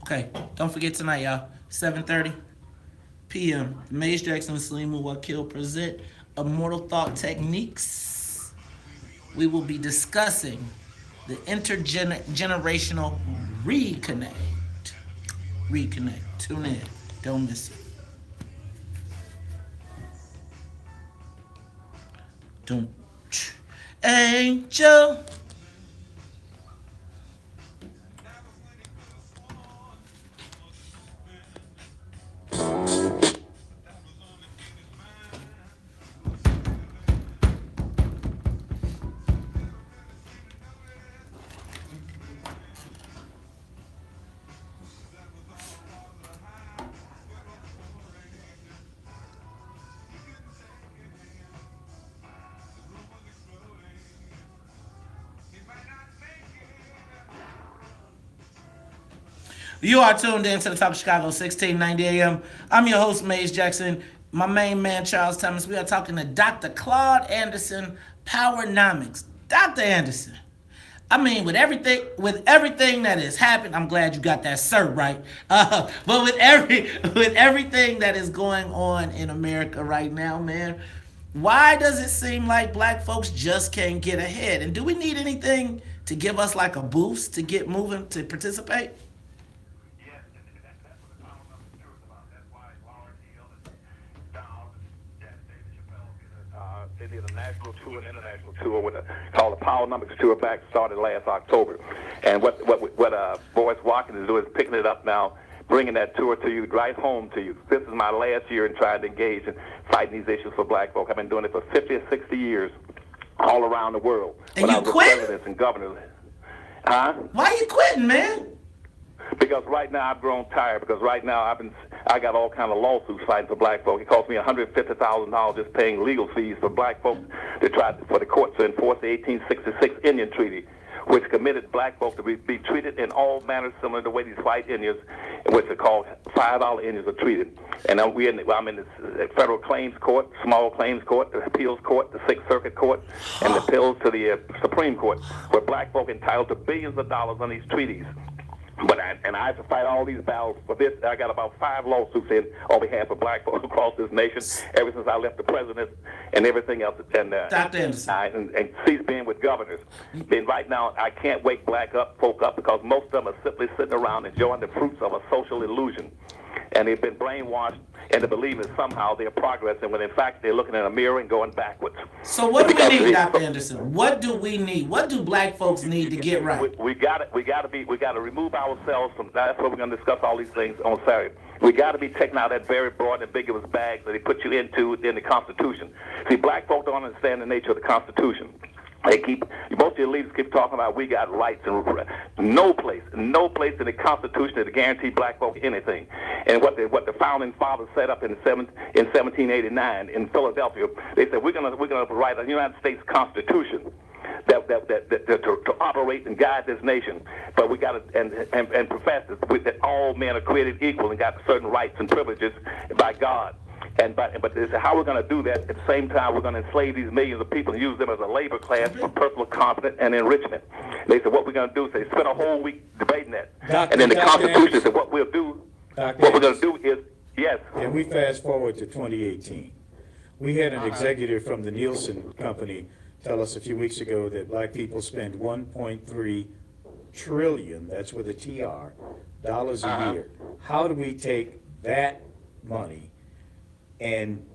Okay, don't forget tonight, y'all. 7:30 p.m. Maze Jackson and Salim Wakil present Immortal Thought Techniques. We will be discussing the intergenerational reconnect. Reconnect. Tune in. Don't miss it. Don't. Angel. You are tuned in to the Talk of Chicago, 1690 AM. I'm your host, Maze Jackson. My main man, Charles Thomas. We are talking to Dr. Claude Anderson, Powernomics. Dr. Anderson, I mean, with everything that has happened, I'm glad you got that cert right. But with everything that is going on in America right now, man, why does it seem like black folks just can't get ahead? And do we need anything to give us like a boost to get moving, to participate? They did a national tour and international tour called the Powernomics Tour back started last October. And what Boris Watkins is doing is picking it up now, bringing that tour to you, right home to you. This is my last year in trying to engage in fighting these issues for black folk. I've been doing it for 50 or 60 years. all around the world. And when you I was with quit? presidents and governors. Huh? Why you quitting, man? Because right now I've grown tired. Because right now I got all kind of lawsuits fighting for black folks. It cost me $150,000 just paying legal fees for black folks to try for the courts to enforce the 1866 Indian Treaty, which committed black folks to be treated in all manners similar to the way these white Indians, which are called $5 Indians, are treated. And I'm in the federal claims court, small claims court, the appeals court, the Sixth Circuit court, and the appeals to the Supreme Court, where black folk entitled to billions of dollars on these treaties. But I have to fight all these battles for this. I got about 5 lawsuits in on behalf of black folks across this nation ever since I left the president and everything else. And Dr. Anderson. And cease being with governors. Then right now I can't wake black folk up because most of them are simply sitting around enjoying the fruits of a social illusion. And they've been brainwashed into believing somehow they're progressing when in fact they're looking in a mirror and going backwards. So what do we need, Dr. Anderson? What do we need? What do black folks need to get right? We got to remove ourselves from. That's what we're going to discuss all these things on Saturday. We got to be taken out of that very broad and ambiguous bag that they put you into in the Constitution. See, black folk don't understand the nature of the Constitution. Most of your leaders keep talking about we got rights, and no place in the Constitution that guarantee black folk anything. And what the founding fathers set up in 1789 in Philadelphia, they said we're gonna write a United States Constitution to operate and guide this nation. But we got to and profess that all men are created equal and got certain rights and privileges by God. But they say how we're going to do that at the same time we're going to enslave these millions of people and use them as a labor class for personal confidence and enrichment. They said what we're going to do is they spend a whole week debating that. And then the Constitution said what we'll do, what we're going to do is, yes. And we fast forward to 2018. We had an executive from the Nielsen Company tell us a few weeks ago that black people spend 1.3 trillion, that's with a TR, dollars a year. How do we take that money and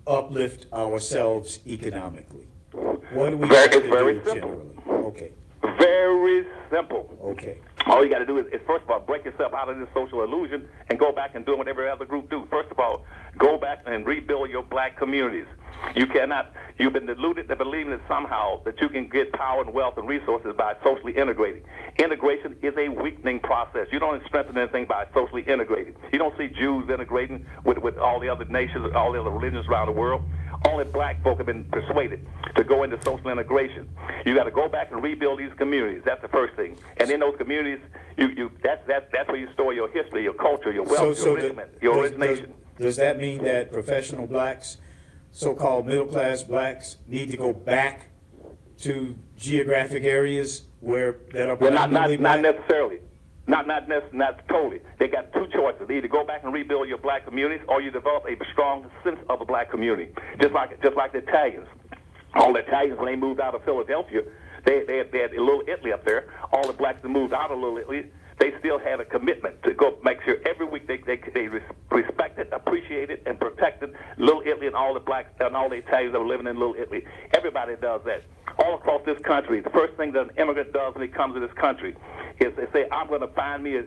uplift ourselves economically? What do we have to do generally? Okay. Very simple. Okay. All you got to do is first of all, break yourself out of this social illusion and go back and do what every other group do. First of all, go back and rebuild your black communities. You've been deluded to believing that somehow that you can get power and wealth and resources by socially integrating. Integration is a weakening process. You don't strengthen anything by socially integrating. You don't see Jews integrating with all the other nations, all the other religions around the world. Only black folk have been persuaded to go into social integration. You got to go back and rebuild these communities. That's the first thing. And in those communities, that's where you store your history, your culture, your wealth, your origination. Does that mean that professional blacks, so-called middle-class blacks, need to go back to geographic areas that are predominantly black? Not necessarily. Not totally. They got 2 choices. They either go back and rebuild your black communities, or you develop a strong sense of a black community. Just like the Italians. All the Italians, when they moved out of Philadelphia, they had a little Italy up there. All the blacks that moved out of Little Italy, they still had a commitment to go make sure every week they respected, appreciated, and protected Little Italy and all the blacks and all the Italians that were living in Little Italy. Everybody does that. All across this country, the first thing that an immigrant does when he comes to this country is they say, I'm going to find me a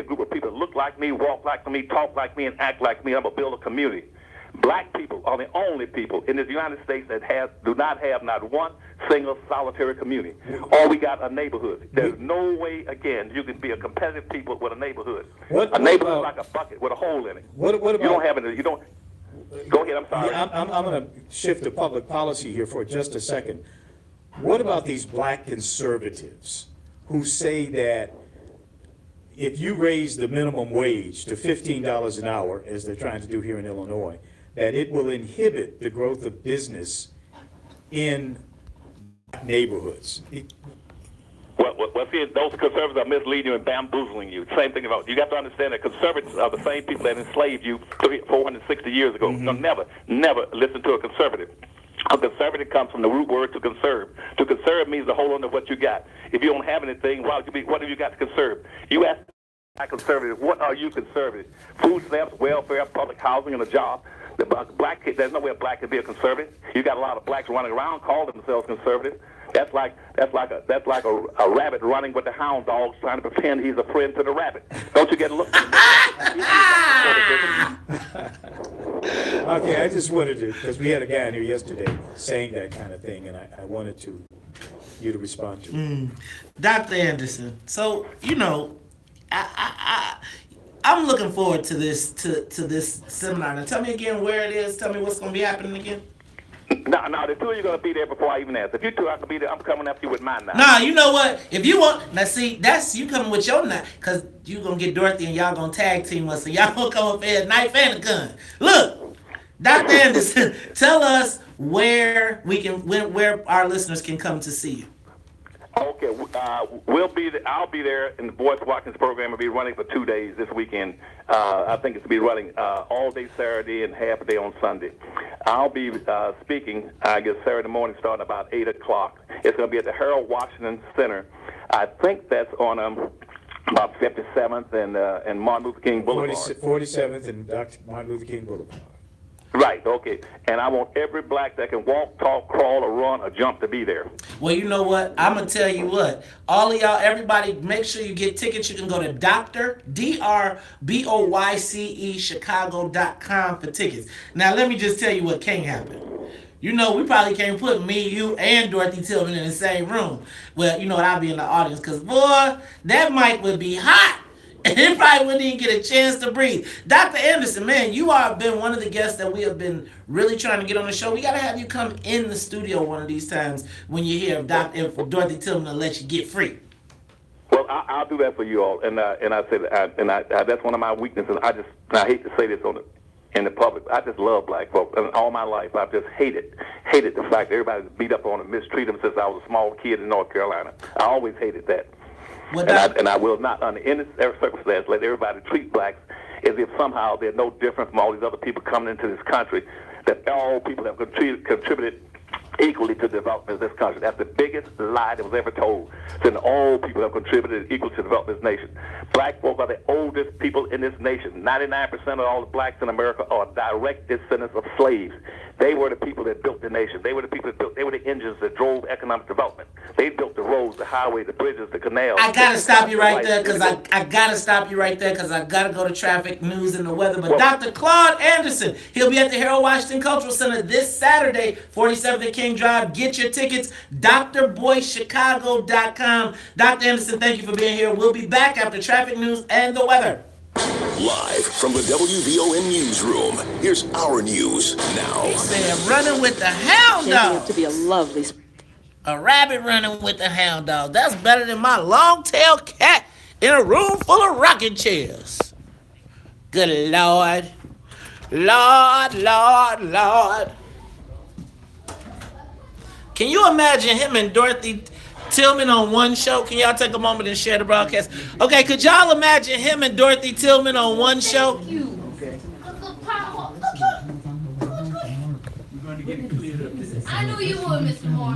group of people that look like me, walk like me, talk like me, and act like me. I'm going to build a community. Black people are the only people in the United States that do not have not one single solitary community. All we got are neighborhoods. There's no way, again, you can be a competitive people with a neighborhood. A neighborhood is like a bucket with a hole in it. What about, you don't have it. You don't. Go ahead. I'm sorry. Yeah, I'm going to shift to public policy here for just a second. What about these black conservatives who say that if you raise the minimum wage to $15 an hour, as they're trying to do here in Illinois, that it will inhibit the growth of business in neighborhoods? Well, see, those conservatives are misleading you and bamboozling you. Same thing about, you got to understand that conservatives are the same people that enslaved you 460 years ago. No, never listen to a conservative. A conservative comes from the root word to conserve. To conserve means to hold on to what you got. If you don't have anything, what have you got to conserve? You ask a conservative, what are you conservative? Food stamps, welfare, public housing, and a job. The black kid, there's no way a black can be a conservative. You got a lot of blacks running around calling themselves conservative. That's like a rabbit running with the hound dogs trying to pretend he's a friend to the rabbit. Don't you get a look? Okay, I just wanted to, because we had a guy in here yesterday saying that kind of thing, and I wanted you to respond to it. Dr. Anderson. So, I'm looking forward to this this seminar. Now, tell me again where it is. Tell me what's going to be happening again. No, the two of you are going to be there before I even ask. If you two have to be there, I'm coming after you with my knife. Nah, you know what? If you want, now see, that's you coming with your knife, because you going to get Dorothy and y'all going to tag team us, and y'all going to come up here with a knife and a gun. Look, Dr. Anderson, tell us where our listeners can come to see you. Okay, we'll be there. I'll be there in the Voice Watkins program. Will be running for 2 days this weekend. I think it's be running all day Saturday and half a day on Sunday. I'll be speaking, I guess, Saturday morning starting about 8 o'clock. It's going to be at the Harold Washington Center. I think that's on about 57th and Martin Luther King Boulevard. 47th and Dr. Martin Luther King Boulevard. Right, okay. And I want every black that can walk, talk, crawl, or run, or jump to be there. Well, you know what? I'm going to tell you what. All of y'all, everybody, make sure you get tickets. You can go to DRBOYCE Chicago.com for tickets. Now, let me just tell you what can't happen. We probably can't put me, you, and Dorothy Tillman in the same room. Well, you know what? I'll be in the audience because, boy, that mic would be hot. And it probably wouldn't even get a chance to breathe. Dr. Anderson, man, you have been one of the guests that we have been really trying to get on the show. We got to have you come in the studio one of these times when you hear if Dorothy Tillman will let you get free. Well, I'll do that for you all. And I said, that's one of my weaknesses. I hate to say this in the public. I just love black folks. And all my life, I've just hated the fact that everybody's beat up on and mistreat them since I was a small kid in North Carolina. I always hated that. And I will not, under any circumstance, let everybody treat blacks as if somehow they're no different from all these other people coming into this country, that all people have contributed equally to the development of this country. That's the biggest lie that was ever told. That all people have contributed equally to the development of this nation. Black folk are the oldest people in this nation. 99% of all the blacks in America are direct descendants of slaves. They were the people that built the nation. They were the people that they were the engines that drove economic development. They built the roads, the highways, the bridges, the canals. I gotta stop you right there because I gotta stop you right there because I gotta go to traffic, news, and the weather. But Dr. Claude Anderson, he'll be at the Harold Washington Cultural Center this Saturday, 47th and King Drive. Get your tickets, drboychicago.com. Dr. Anderson, thank you for being here. We'll be back after traffic, news, and the weather. Live from the WVON newsroom, here's our news now. They said running with the hound dog. To be a lovely. A rabbit running with the hound dog. That's better than my long-tailed cat in a room full of rocking chairs. Good Lord. Lord, Lord, Lord. Can you imagine him and Dorothy Tillman on one show? Can y'all take a moment and share the broadcast? Okay, could y'all imagine him and Dorothy Tillman on one show? I knew you would, Mr. Moore.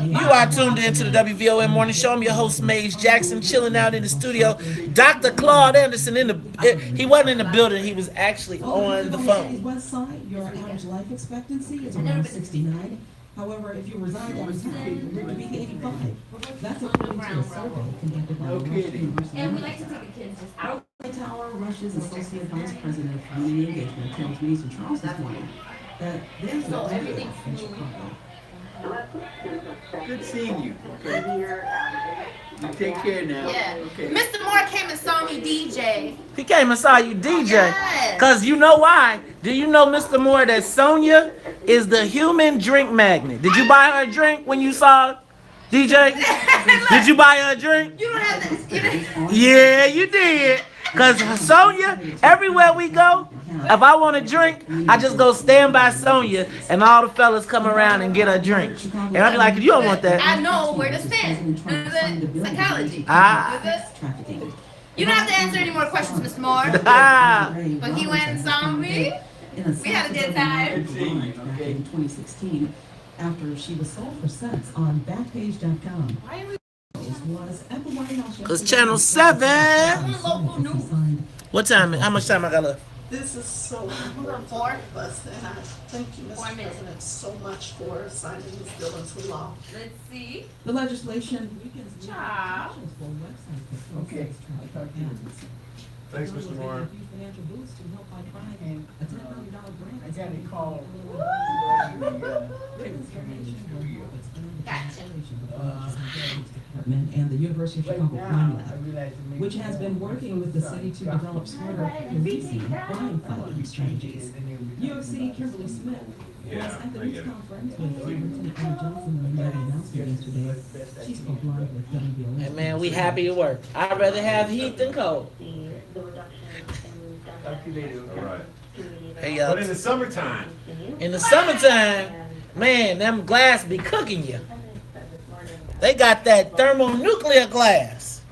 You are tuned into the WVON Morning Show. I'm your host, Maze Jackson, chilling out in the studio. Dr. Claude Anderson, he wasn't in the building. He was actually on the phone. Website, your average life expectancy is around 69. However, if you reside outside, you live to be 85. That's according to a survey conducted by Rush University. And we like to take the kids out. Tower, Rush's associate vice president of community engagement, tells me in Charles this morning that there's a better in Chicago. Good seeing you. Okay. You take care now. Yeah. Okay. Mr. Moore came and saw me DJ. He came and saw you DJ. Because you know why? Do you know, Mr. Moore, that Sonia is the human drink magnet? Did you buy her a drink when you saw DJ? Did you buy her a drink? You don't have this. Yeah, you did. Because Sonia, everywhere we go, if I want a drink, I just go stand by Sonia, and all the fellas come around and get a drink. And I be like, you don't want that. I know where to stand. Psychology. You don't have to answer any more questions, Mr. Moore. But he went and saw me. We had a good time. In 2016, after she was sold for sex on Backpage.com. Why are we? Because Channel 7. What time? How much time I got left? This is so blessed, and I thank you, Mr. President, so much for signing this bill into law. Let's see. The legislation weakens Child. for websites that Okay. Thanks, Mr. Moore. Financial boost to help fight crime and a $10 million grant. I got a call. And the University of Chicago Crime Lab, which has been working with the city to develop smarter policing and crime fighting strategies. UFC Kimberly Smith was at the news conference with Superintendent Claude Johnson and made an announcement yesterday. She spoke live with WVON. Hey man, we happy to work. I'd rather have heat than cold. Talk to you later. All right. Hey, But in the summertime. In the summertime, man, them glass be cooking you. They got that thermonuclear glass.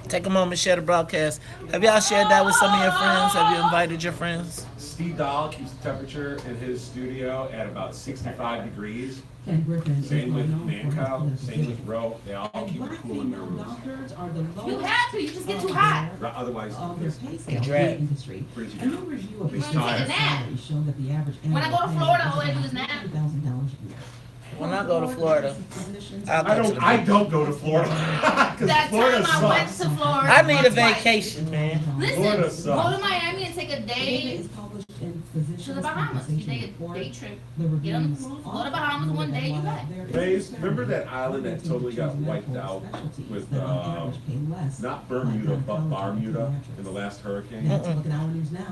Take a moment, share the broadcast. Have y'all shared that with some of your friends? Have you invited your friends? Steve Dahl keeps the temperature in his studio at about 65 degrees. Ken Griffin Same with Mancow, is same with Roe. They all keep it cool in their rooms. doctors are the You lowest have to. You just get too hot. Otherwise, of their pay scale in drag. the industry. Brings you A new down. review of Makes the you tired. salaries show that the average When I go to annual Florida, pay all I do is is nap. $100,000 a year. When I go to Florida, I don't go to Florida. Because That Florida time I went sucks. to Florida. I need a twice. vacation, man. Florida Listen, go sucks. to Miami and take a day Is published in to Physicians the Bahamas. You Compensation take a Report. day trip. The Get on the reviews cruise, go to Bahamas one day, you back. Maze, remember that island that totally got wiped out with, not Bermuda, but Barmuda in the last hurricane?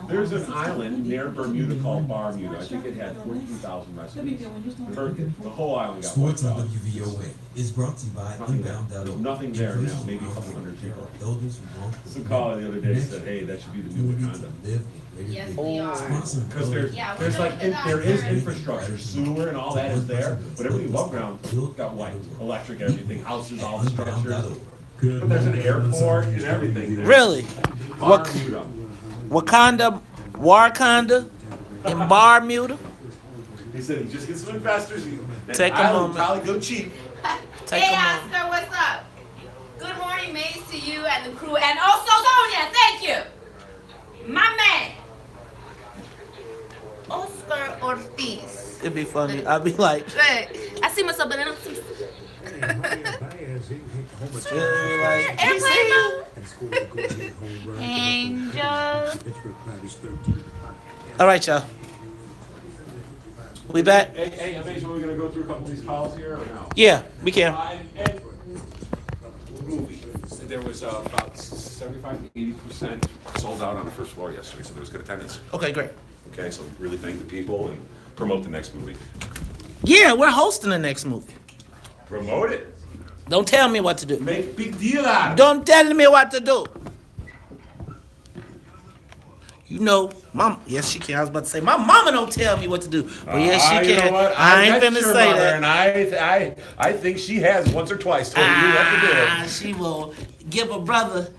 There's an island near Bermuda called Barmuda. I think it had 14,000 residents. The whole island got Sports wiped on out. WVON is brought to you by Unbound.org. There's nothing there now, maybe a couple hundred people. Some caller the other day said, hey, that should be the new Wakanda. Yes, we are. Because there's like, there is infrastructure, sewer and all that is there, but everything above ground got wiped. Electric, everything, houses, all the structures. But there's an airport and everything there. Really? Barmuda. Wakanda, Wakanda, and Barmuda. He said, he just get some investors. Take a island moment. Probably go cheap. Hey, Oscar, what's up? Good morning, Mace, to you and the crew, and also Sonia. Thank you, my man, Oscar Ortiz. It'd be funny. I'd be like, Hey, I see myself, but I don't see. Airplane mode. Angel. all right, y'all. We back? Hey, Amazing, we're gonna go through a couple of these calls here or no? Yeah, we can. And movie. There was about 75 to 80% sold out on the first floor yesterday, so there was good attendance. Okay, great. Okay, so really thank the people and promote the next movie. Yeah, we're hosting the next movie. Promote it. Don't tell me what to do. Make a big deal out of it. Don't tell me what to do. You know, Mom. Yes, she can. I was about to say, my mama don't tell me what to do. But yes, she You can. know what? I ain't met gonna your say mother, that. And I think she has once or twice told you what to do. She will give a brother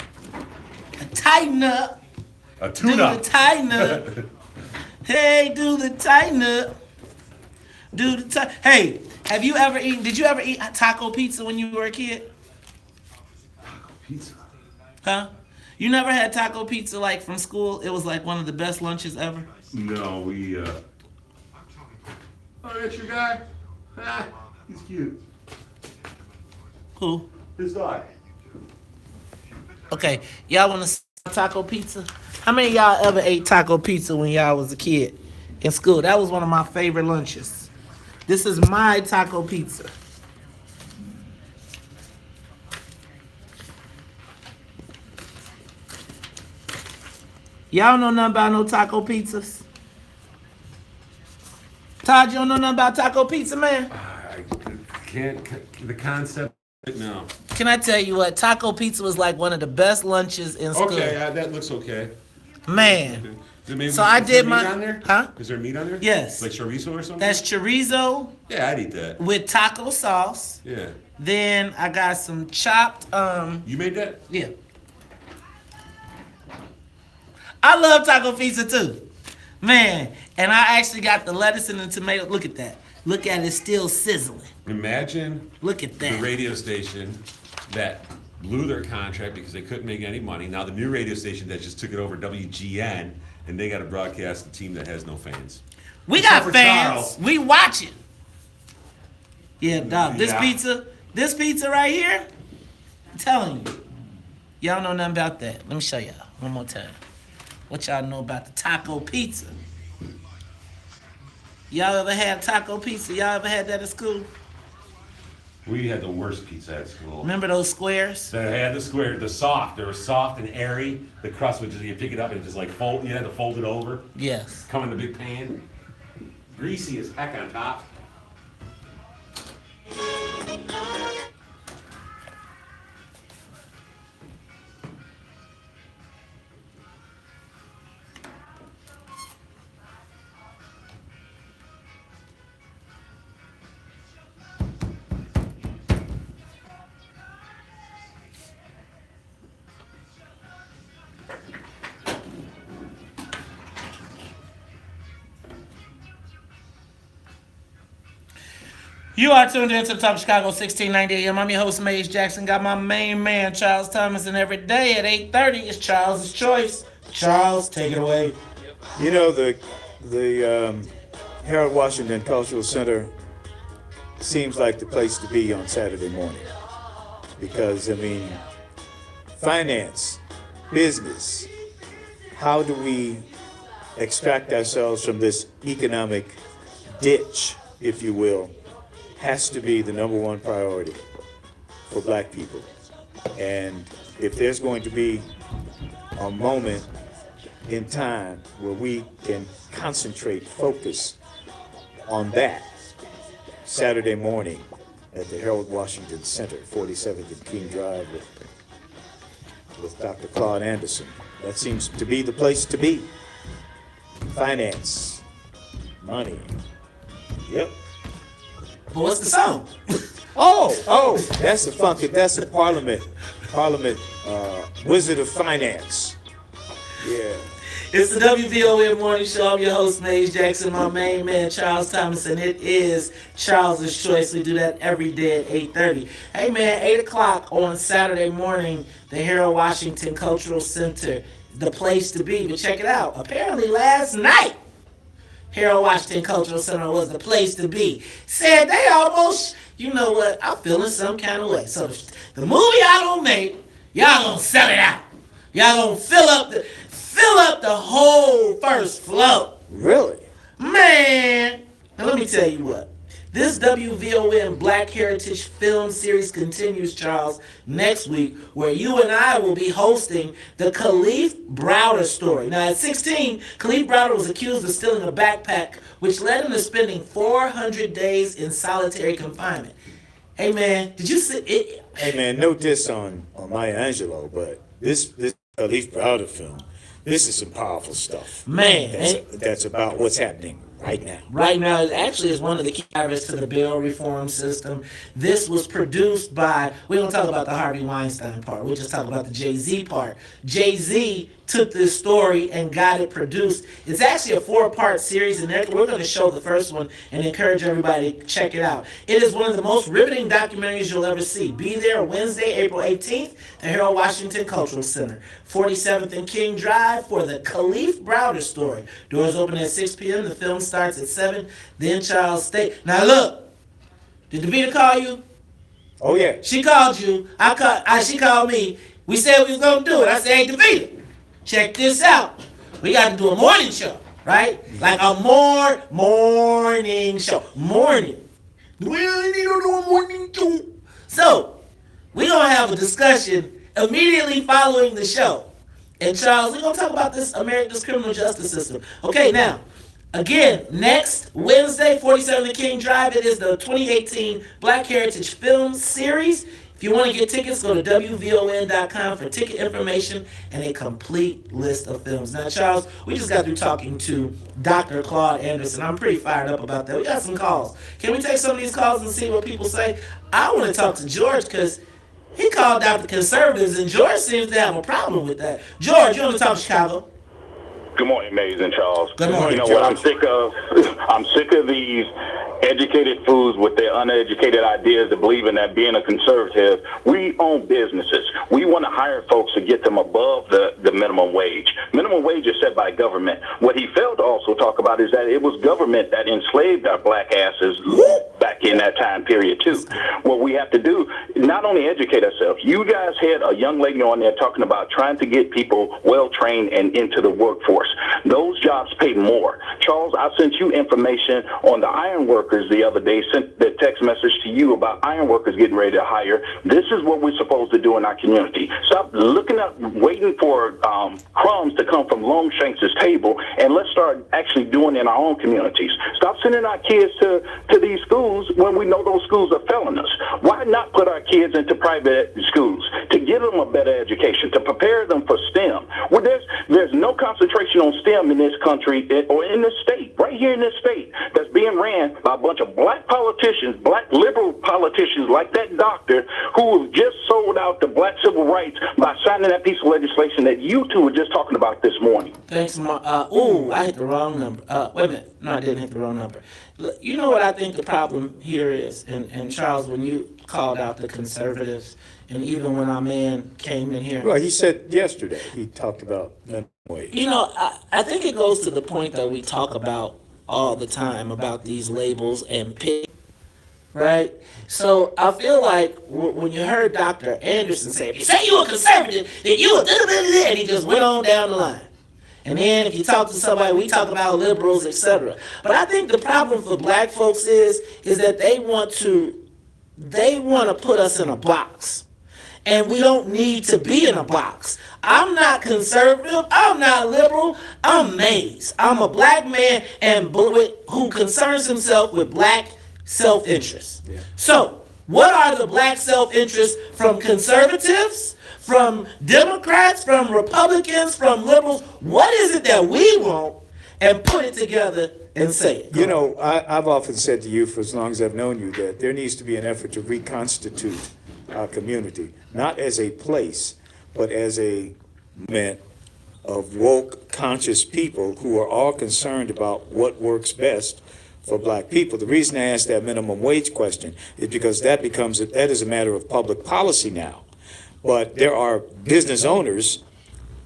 a tighten up. A Do tune-up. the tighten up. Hey, do the tighten up. Do the tighten. Hey, have you ever eaten? Did you ever eat taco pizza when you were a kid? Taco pizza. Huh? You never had taco pizza like from school? It was like one of the best lunches ever. No, we, oh, that's your guy? Ah, he's cute. Who? His dog. Okay, y'all want to taco pizza? How many of y'all ever ate taco pizza when y'all was a kid in school? That was one of my favorite lunches. This is my taco pizza. Y'all know nothing about no taco pizzas? Todd, you don't know nothing about taco pizza, man? I can't, the concept, no. Can I tell you what? Taco pizza was like one of the best lunches in school. Okay, that looks okay. Man. Maybe, So I is did there my- meat on there? Huh? Is there meat on there? Yes. Like chorizo or something? That's chorizo Yeah, I'd eat that. with taco sauce. Yeah. Then I got some chopped, You made that? yeah. I love taco pizza too. Man, and I actually got the lettuce and the tomato. Look at that. Look at it, still sizzling. Imagine Look at the that. radio station that blew their contract because they couldn't make any money. Now the new radio station that just took it over, WGN, and they got to broadcast a team that has no fans. We Except got for fans. Charles. We watch it. Yeah, dog. This Yeah. pizza right here, I'm telling you. Y'all know nothing about that. Let me show y'all. One more time. What y'all know about the taco pizza? Y'all ever had taco pizza? Y'all ever had that at school? We had the worst pizza at school. Remember those squares? They had the square, the soft. They were soft and airy. The crust would just, you pick it up and just like fold. You had to fold it over. Yes. Come in the big pan. Greasy as heck on top. You are tuned in to the Top of Chicago, 1690 AM. I'm your host, Maze Jackson. Got my main man, Charles Thomas, and every day at 8:30 it's Charles' Choice. Charles, take it away. You know, the Harold Washington Cultural Center seems like the place to be on Saturday morning. Because, I mean, finance, business, how do we extract ourselves from this economic ditch, if you will, has to be the number one priority for black people. And if there's going to be a moment in time where we can concentrate, focus on that, Saturday morning at the Harold Washington Center, 47th and King Drive with Dr. Claude Anderson. That seems to be the place to be. Finance, money, yep. But what's the song? Oh, that's the Parliament, Wizard of Finance. Yeah. It's the WVON Morning Show. I'm your host, Maze Jackson, my main man, Charles Thomas, and it is Charles' Choice. We do that every day at 8:30. Hey, man, 8 o'clock on Saturday morning, the Harold Washington Cultural Center, the place to be. But check it out. Apparently last night, Harold Washington Cultural Center was the place to be. Said they almost, you know what, I'm feeling some kind of way. So the movie y'all gonna make, y'all gonna sell it out. Y'all gonna fill up the whole first floor. Really? Man, now let me tell you what. This WVON Black Heritage Film Series continues, Charles, next week, where you and I will be hosting the Khalif Browder story. Now, at 16, Khalif Browder was accused of stealing a backpack, which led him to spending 400 days in solitary confinement. Hey, man, did you see it? Hey, man, no diss on Maya Angelou, but this Khalif Browder film, this is some powerful stuff. Man. That's about what's happening right now. Right now, it actually is one of the key drivers to the bail reform system. This was produced by, we don't talk about the Harvey Weinstein part, we just talk about the Jay-Z part. Jay-Z took this story and got it produced. It's actually a 4-part series, and we're going to show the first one and encourage everybody to check it out. It is one of the most riveting documentaries you'll ever see. Be there Wednesday, April 18th, the Harold Washington Cultural Center, 47th and King Drive for the Khalif Browder story. Doors open at 6 p.m. The film starts at 7. Then Charles State. Now look, did Davita call you? Oh yeah. She called you. She called me. We said we was going to do it. I said, hey, Davita, check this out. We got to do a morning show, right? Like a morning show. Morning. We only need to do a morning show. So, we're going to have a discussion immediately following the show. And Charles, we're going to talk about this America's criminal justice system. Okay, now, again, next Wednesday, 47th King Drive, it is the 2018 Black Heritage Film Series. If you want to get tickets, go to WVON.com for ticket information and a complete list of films. Now, Charles, we just got through talking to Dr. Claude Anderson. I'm pretty fired up about that. We got some calls. Can we take some of these calls and see what people say? I want to talk to George because he called out the conservatives, and George seems to have a problem with that. George, you're on the Top of Chicago. Good morning, Mays and Charles. Good morning, You know what I'm sick of? I'm sick of these educated fools with their uneducated ideas of believing that being a conservative, we own businesses. We want to hire folks to get them above the minimum wage. Minimum wage is set by government. What he failed to also talk about is that it was government that enslaved our black asses back in that time period too. What we have to do, not only educate ourselves. You guys had a young lady on there talking about trying to get people well trained and into the workforce. Those jobs pay more. Charles, I sent you information on the iron workers the other day, sent the text message to you about iron workers getting ready to hire. This is what we're supposed to do in our community. Stop looking up, waiting for crumbs to come from Longshanks' table, and let's start actually doing it in our own communities. Stop sending our kids to these schools when we know those schools are failing us. Why not put our kids into private schools to give them a better education, to prepare them for STEM? Well, there's no concentration on STEM in this country or in this state, right here in this state, that's being ran by a bunch of black politicians, black liberal politicians like that doctor who have just sold out the black civil rights by signing that piece of legislation that you two were just talking about this morning. Thanks, Mark. I hit the wrong number. Wait a minute. No, I didn't hit the wrong number. You know what I think the problem here is, and Charles, when you called out the conservatives, and even when our man came in here. Well, he said yesterday, he talked about minimum wage. You know, I think it goes to the point that we talk about all the time about these labels and pick, right? So I feel like when you heard Dr. Anderson say, if you say you're a conservative, then you're a and he just went on down the line. And then if you talk to somebody, we talk about liberals, etc. But I think the problem for black folks is that they want to put us in a box. And we don't need to be in a box. I'm not conservative. I'm not liberal. I'm Mays. I'm a black man who concerns himself with black self-interest. Yeah. So, what are the black self-interests from conservatives, from Democrats, from Republicans, from liberals? What is it that we want? And put it together and say it. You know, I've often said to you for as long as I've known you that there needs to be an effort to reconstitute our community, not as a place, but as a movement of woke, conscious people who are all concerned about what works best for black people. The reason I asked that minimum wage question is because that is a matter of public policy now. But there are business owners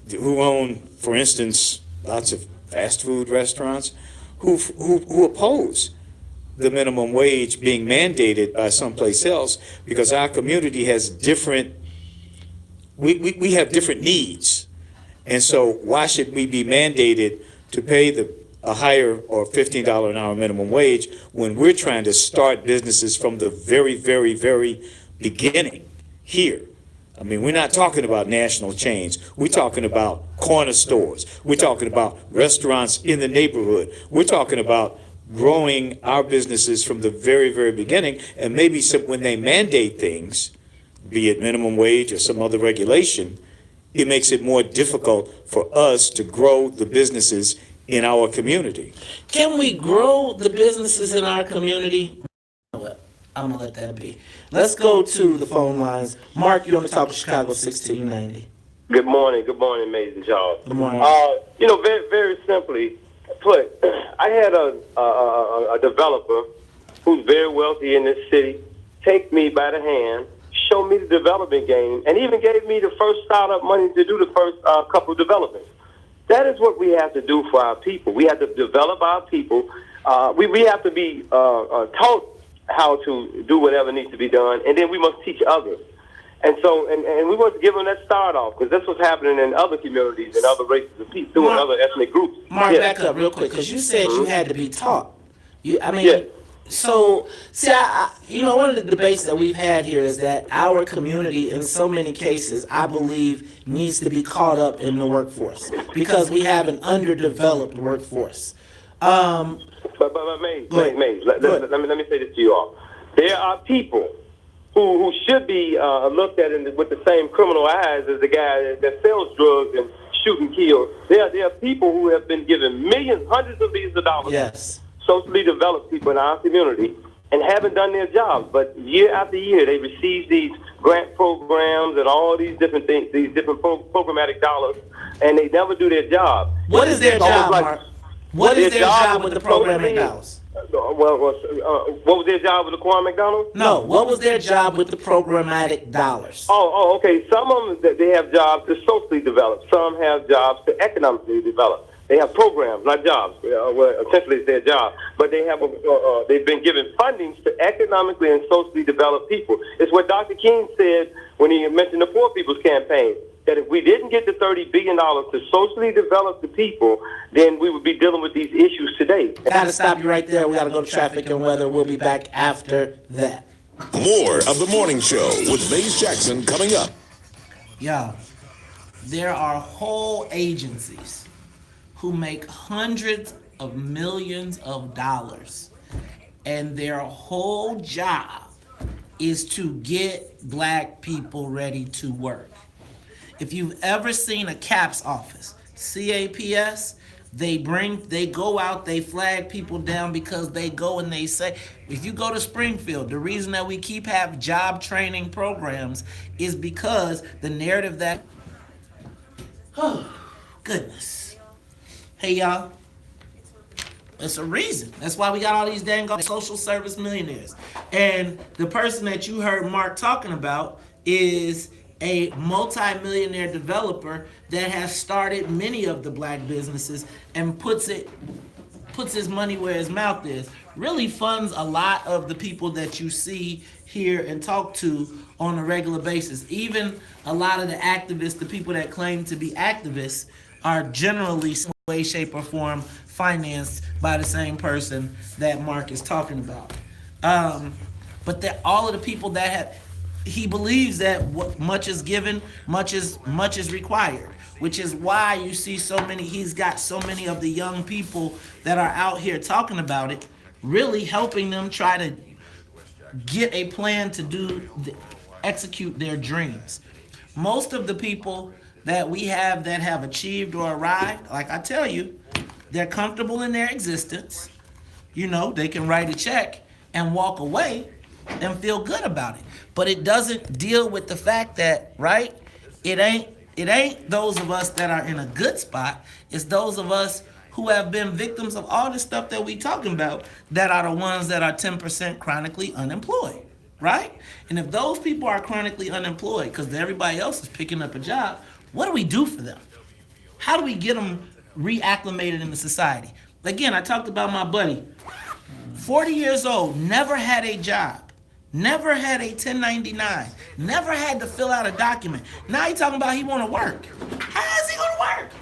who own, for instance, lots of fast food restaurants who oppose the minimum wage being mandated by someplace else because our community has we have different needs. And so why should we be mandated to pay a higher or $15 an hour minimum wage when we're trying to start businesses from the very, very, very beginning here? I mean, we're not talking about national chains. We're talking about corner stores. We're talking about restaurants in the neighborhood. We're talking about growing our businesses from the very, very beginning. And maybe when they mandate things, be it minimum wage or some other regulation, it makes it more difficult for us to grow the businesses in our community. Can we grow the businesses in our community? I'm going to let that be. Let's go to the phone lines. Mark, you're on the Talk of Chicago 1690. Good morning, Mays and Charles. Good morning. Very, very simply put, I had a developer who's very wealthy in this city take me by the hand, show me the development game, and even gave me the first startup money to do the first couple of developments. That is what we have to do for our people. We have to develop our people. We have to be taught how to do whatever needs to be done, and then we must teach others. And so, and we must give them that start off, because that's what's happening in other communities and other races of people, and other ethnic groups. Mark, back up real quick, because you said you had to be taught. So, see, one of the debates that we've had here is that our community, in so many cases, I believe, needs to be caught up in the workforce, because we have an underdeveloped workforce. But Mays, let me say this to you all. There are people who should be looked at with the same criminal eyes as the guy that sells drugs and shoot and kill. There are people who have been given millions, hundreds of millions of dollars. Yes. Socially developed people in our community and haven't done their jobs. But year after year, they receive these grant programs programs and all these different things, these different programmatic dollars, and they never do their job. What is their It's almost job, like Mark? What is their job with the programmatic dollars? What was their job with the Quan McDonald? No, what was their job with the programmatic dollars? Okay. Some of them, they have jobs to socially develop. Some have jobs to economically develop. They have programs, not jobs. Essentially, it's their job. But they have they've been given fundings to economically and socially develop people. It's what Dr. King said when he mentioned the Poor People's Campaign, that if we didn't get the $30 billion to socially develop the people, then we would be dealing with these issues today. Gotta stop you right there. We gotta go to traffic and weather. We'll be back after that. More of the morning show with Mace Jackson coming up. Y'all, there are whole agencies who make hundreds of millions of dollars, and their whole job is to get black people ready to work. If you've ever seen a CAPS office, CAPS, they go out, they flag people down because they go and they say, if you go to Springfield, the reason that we keep having job training programs is because the narrative that, oh, goodness. Hey, y'all. It's a reason. That's why we got all these dang social service millionaires. And the person that you heard Mark talking about is a multi-millionaire developer that has started many of the black businesses and puts his money where his mouth is. Really funds a lot of the people that you see here and talk to on a regular basis. Even a lot of the activists, the people that claim to be activists, are generally some way, shape, or form financed by the same person that Mark is talking about. But that all of the people that have, he believes that what much is given, much is required, which is why you see so many, he's got so many of the young people that are out here talking about it, really helping them try to get a plan to execute their dreams. Most of the people that we have that have achieved or arrived, like I tell you, they're comfortable in their existence. You know, they can write a check and walk away and feel good about it. But it doesn't deal with the fact that, right, it ain't those of us that are in a good spot. It's those of us who have been victims of all this stuff that we talking about that are the ones that are 10% chronically unemployed, right? And if those people are chronically unemployed because everybody else is picking up a job, what do we do for them? How do we get them reacclimated into society? Again, I talked about my buddy, 40 years old, never had a job, never had a 1099, never had to fill out a document. Now he's talking about he want to work. How is he going to work?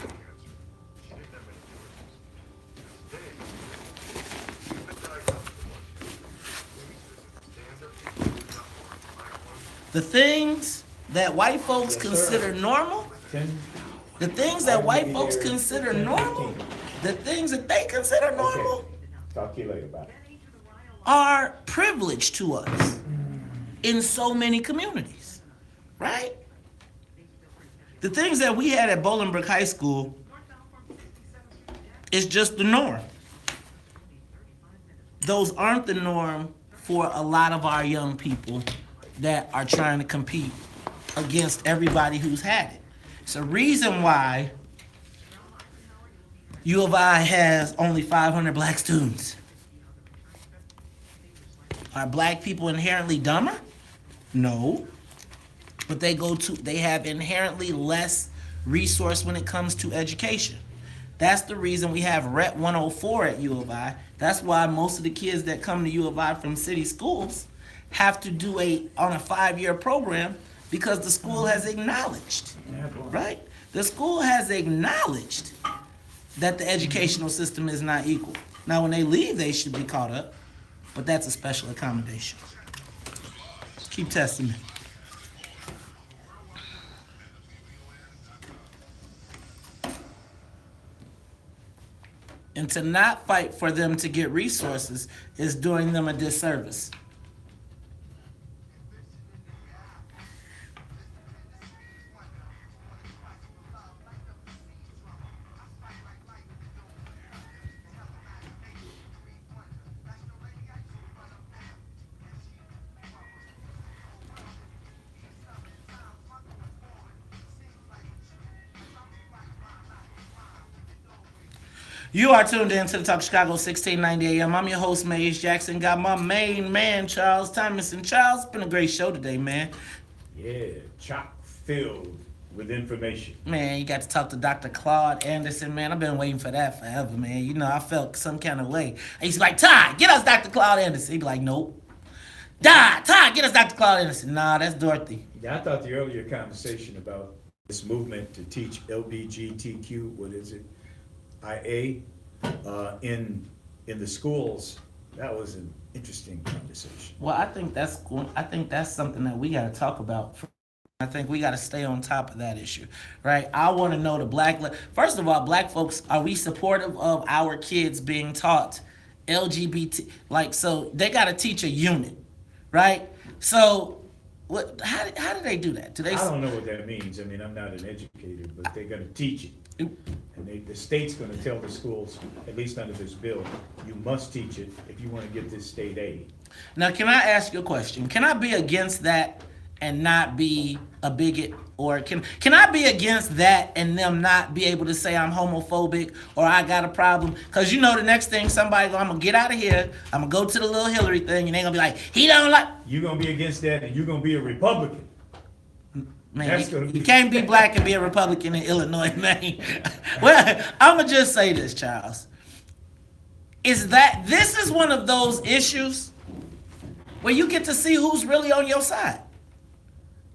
The things that white folks consider normal, the things that white folks consider normal, the things that they consider normal, Talk to you later, bye. are privilege to us in so many communities, right? The things that we had at Bolingbrook High School is just the norm. Those aren't the norm for a lot of our young people that are trying to compete against everybody who's had it. It's a reason why U of I has only 500 black students. Are black people inherently dumber? No. But they have inherently less resource when it comes to education. That's the reason we have Rep 104 at U of I. That's why most of the kids that come to U of I from city schools have to do on a 5-year program because the school has acknowledged, right? The school has acknowledged that the educational system is not equal. Now, when they leave, they should be caught up, but that's a special accommodation. Keep testing me. And to not fight for them to get resources is doing them a disservice. You are tuned in to the Talk Chicago 1690 AM. I'm your host, Maze Jackson. Got my main man, Charles Thomas. And Charles, it's been a great show today, man. Yeah, chock filled with information. Man, you got to talk to Dr. Claude Anderson, man. I've been waiting for that forever, man. You know, I felt some kind of way. I used to be like, Ty, get us Dr. Claude Anderson. He'd be like, nope. Ty, get us Dr. Claude Anderson. Nah, that's Dorothy. Yeah, I thought the earlier conversation about this movement to teach LGBTQ, what is it, IA, in the schools, that was an interesting conversation. Well, I think that's something that we got to talk about. I think we got to stay on top of that issue, right? I want to know first of all, black folks, are we supportive of our kids being taught LGBT? Like, so they got to teach a unit, right? So how do they do that? I don't know what that means. I mean, I'm not an educator, but they're going to teach it. And the state's going to tell the schools, at least under this bill, you must teach it if you want to get this state aid. Now, can I ask you a question? Can I be against that and not be a bigot? Or can I be against that and them not be able to say I'm homophobic or I got a problem? Because you know the next thing I'm going to get out of here, I'm going to go to the little Hillary thing and they're going to be like, he don't like... You're going to be against that and you're going to be a Republican. Man, you can't be black and be a Republican in Illinois, man. Well, I'm going to just say this, Charles. This is one of those issues where you get to see who's really on your side.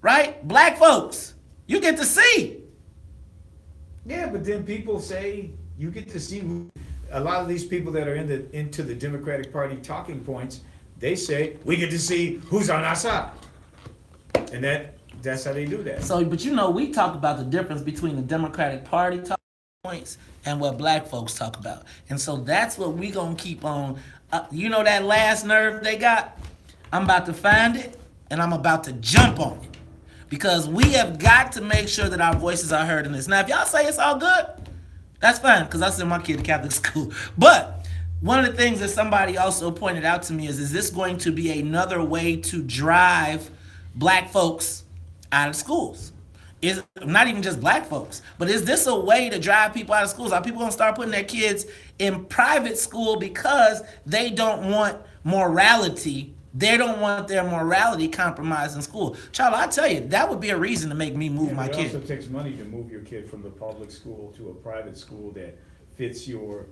Right? Black folks, you get to see. Yeah, but then people say you get to see a lot of these people that are into the Democratic Party talking points, they say we get to see who's on our side. And that's how they do that. So, but you know, we talk about the difference between the Democratic Party talking points and what black folks talk about. And so that's what we gonna keep on. You know that last nerve they got? I'm about to find it and I'm about to jump on it. Because we have got to make sure that our voices are heard in this. Now, if y'all say it's all good, that's fine, because I send my kid to Catholic school. But one of the things that somebody also pointed out to me is this going to be another way to drive black folks out of schools? Is not even just black folks, but is this a way to drive people out of schools? Are people going to start putting their kids in private school because they don't want morality? They don't want their morality compromised in school. Child, I tell you, that would be a reason to make me move my kid. It also takes money to move your kid from the public school to a private school that fits your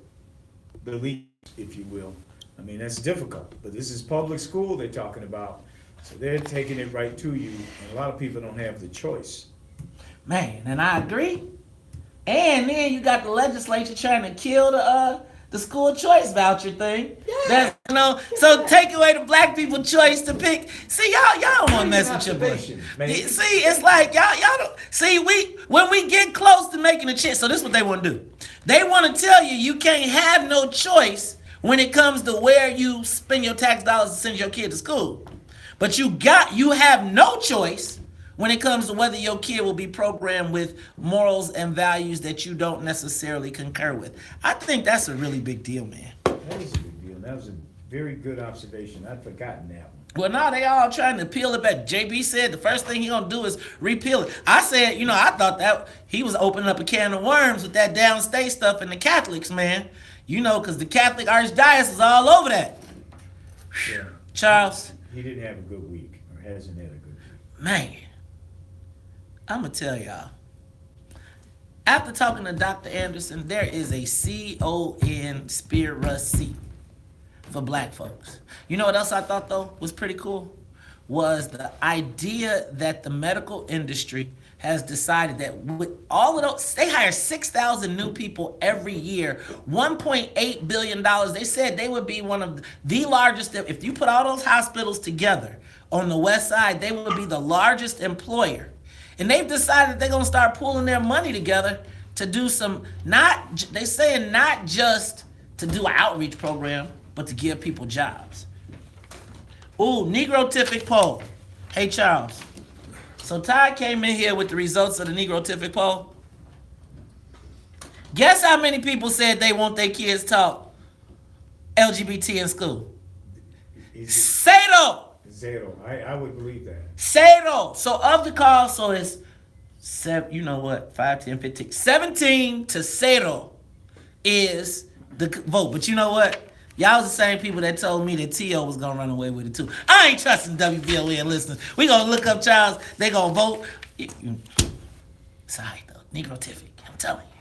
beliefs, if you will. I mean, that's difficult, but this is public school they're talking about. So they're taking it right to you, and a lot of people don't have the choice. Man, and I agree. And then you got the legislature trying to kill the school choice voucher thing. Yeah. That's, you know, so take away the black people choice to pick. See, y'all don't want to mess with your boy. See, it's like y'all don't see when we get close to making a change. So this is what they want to do. They want to tell you can't have no choice when it comes to where you spend your tax dollars to send your kid to school. But you have no choice when it comes to whether your kid will be programmed with morals and values that you don't necessarily concur with. I think that's a really big deal, man. That is a big deal. That was a very good observation. I'd forgotten that one. Well, now they all trying to peel it back. JB said the first thing he gonna do is repeal it. I said, I thought that he was opening up a can of worms with that downstate stuff and the Catholics, man. Because the Catholic Archdiocese is all over that. Yeah. Charles. He didn't have a good week, or hasn't had a good week. Man. I'm going to tell y'all, after talking to Dr. Anderson, there is a conspiracy for black folks. You know what else I thought, though, was pretty cool? Was the idea that the medical industry has decided that with all of those, they hire 6,000 new people every year, $1.8 billion. They said they would be one of the largest, if you put all those hospitals together on the west side, they would be the largest employer. And they've decided they're going to start pulling their money together to do not just to do an outreach program, but to give people jobs. Ooh, Negrotific poll. Hey, Charles. So Ty came in here with the results of the Negrotific poll. Guess how many people said they want their kids taught LGBT in school? Zero. I would believe that. Zero. So of the call, so it's 5, 10, 15, 17 to 0 is the vote. But you know what? Y'all was the same people that told me that T.O. was going to run away with it, too. I ain't trusting WVON listeners. We going to look up Charles. They going to vote. Sorry, though. Negrotific. I'm telling you.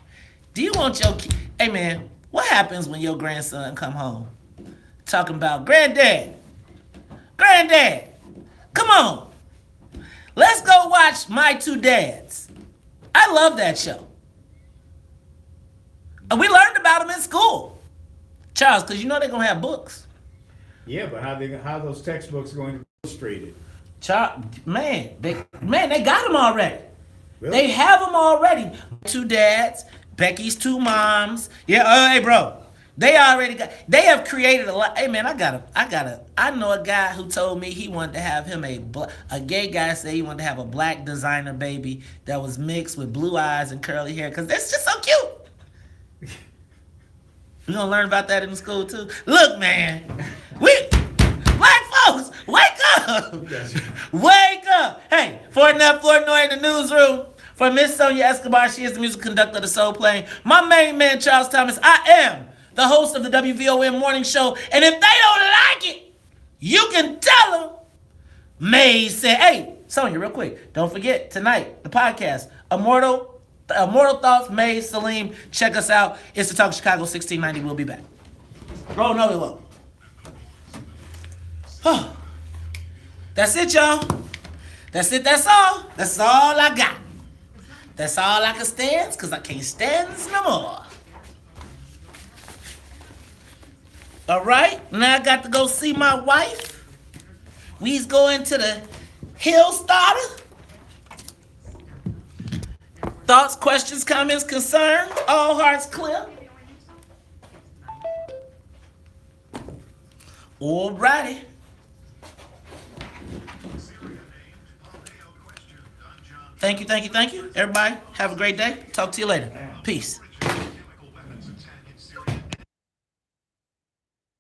Do you want your kid? Hey, man, what happens when your grandson come home talking about, Granddad, come on. Let's go watch My Two Dads. I love that show. And we learned about them in school. Charles, because you know they're going to have books. Yeah, but how those textbooks going to be illustrated? Charles, man, they got them already. Really? They have them already. Two dads, Becky's two moms. Yeah, hey, bro. They have created a lot. Hey, man, I know a guy who told me he wanted to have him a gay guy said he wanted to have a black designer baby that was mixed with blue eyes and curly hair because that's just so cute. We're going to learn about that in school, too. Look, man, black folks, wake up. Wake up. Hey, Flournoy in the newsroom. For Miss Sonia Escobar, she is the music conductor of the Soul Plane. My main man, Charles Thomas, I am the host of the WVON Morning Show. And if they don't like it, you can tell them. May said, hey, Sonia, real quick, don't forget, tonight, the podcast, Immortal Thoughts, May, Salim, check us out. It's the Talk of Chicago 1690. We'll be back. Oh, no, we won't. Oh. That's it, y'all. That's it, that's all. That's all I got. That's all I can stand, because I can't stand no more. All right, now I got to go see my wife. We's going to the Hill Starter. Thoughts, questions, comments, concerns, all hearts clear. All righty. Thank you. Everybody, have a great day. Talk to you later. Peace.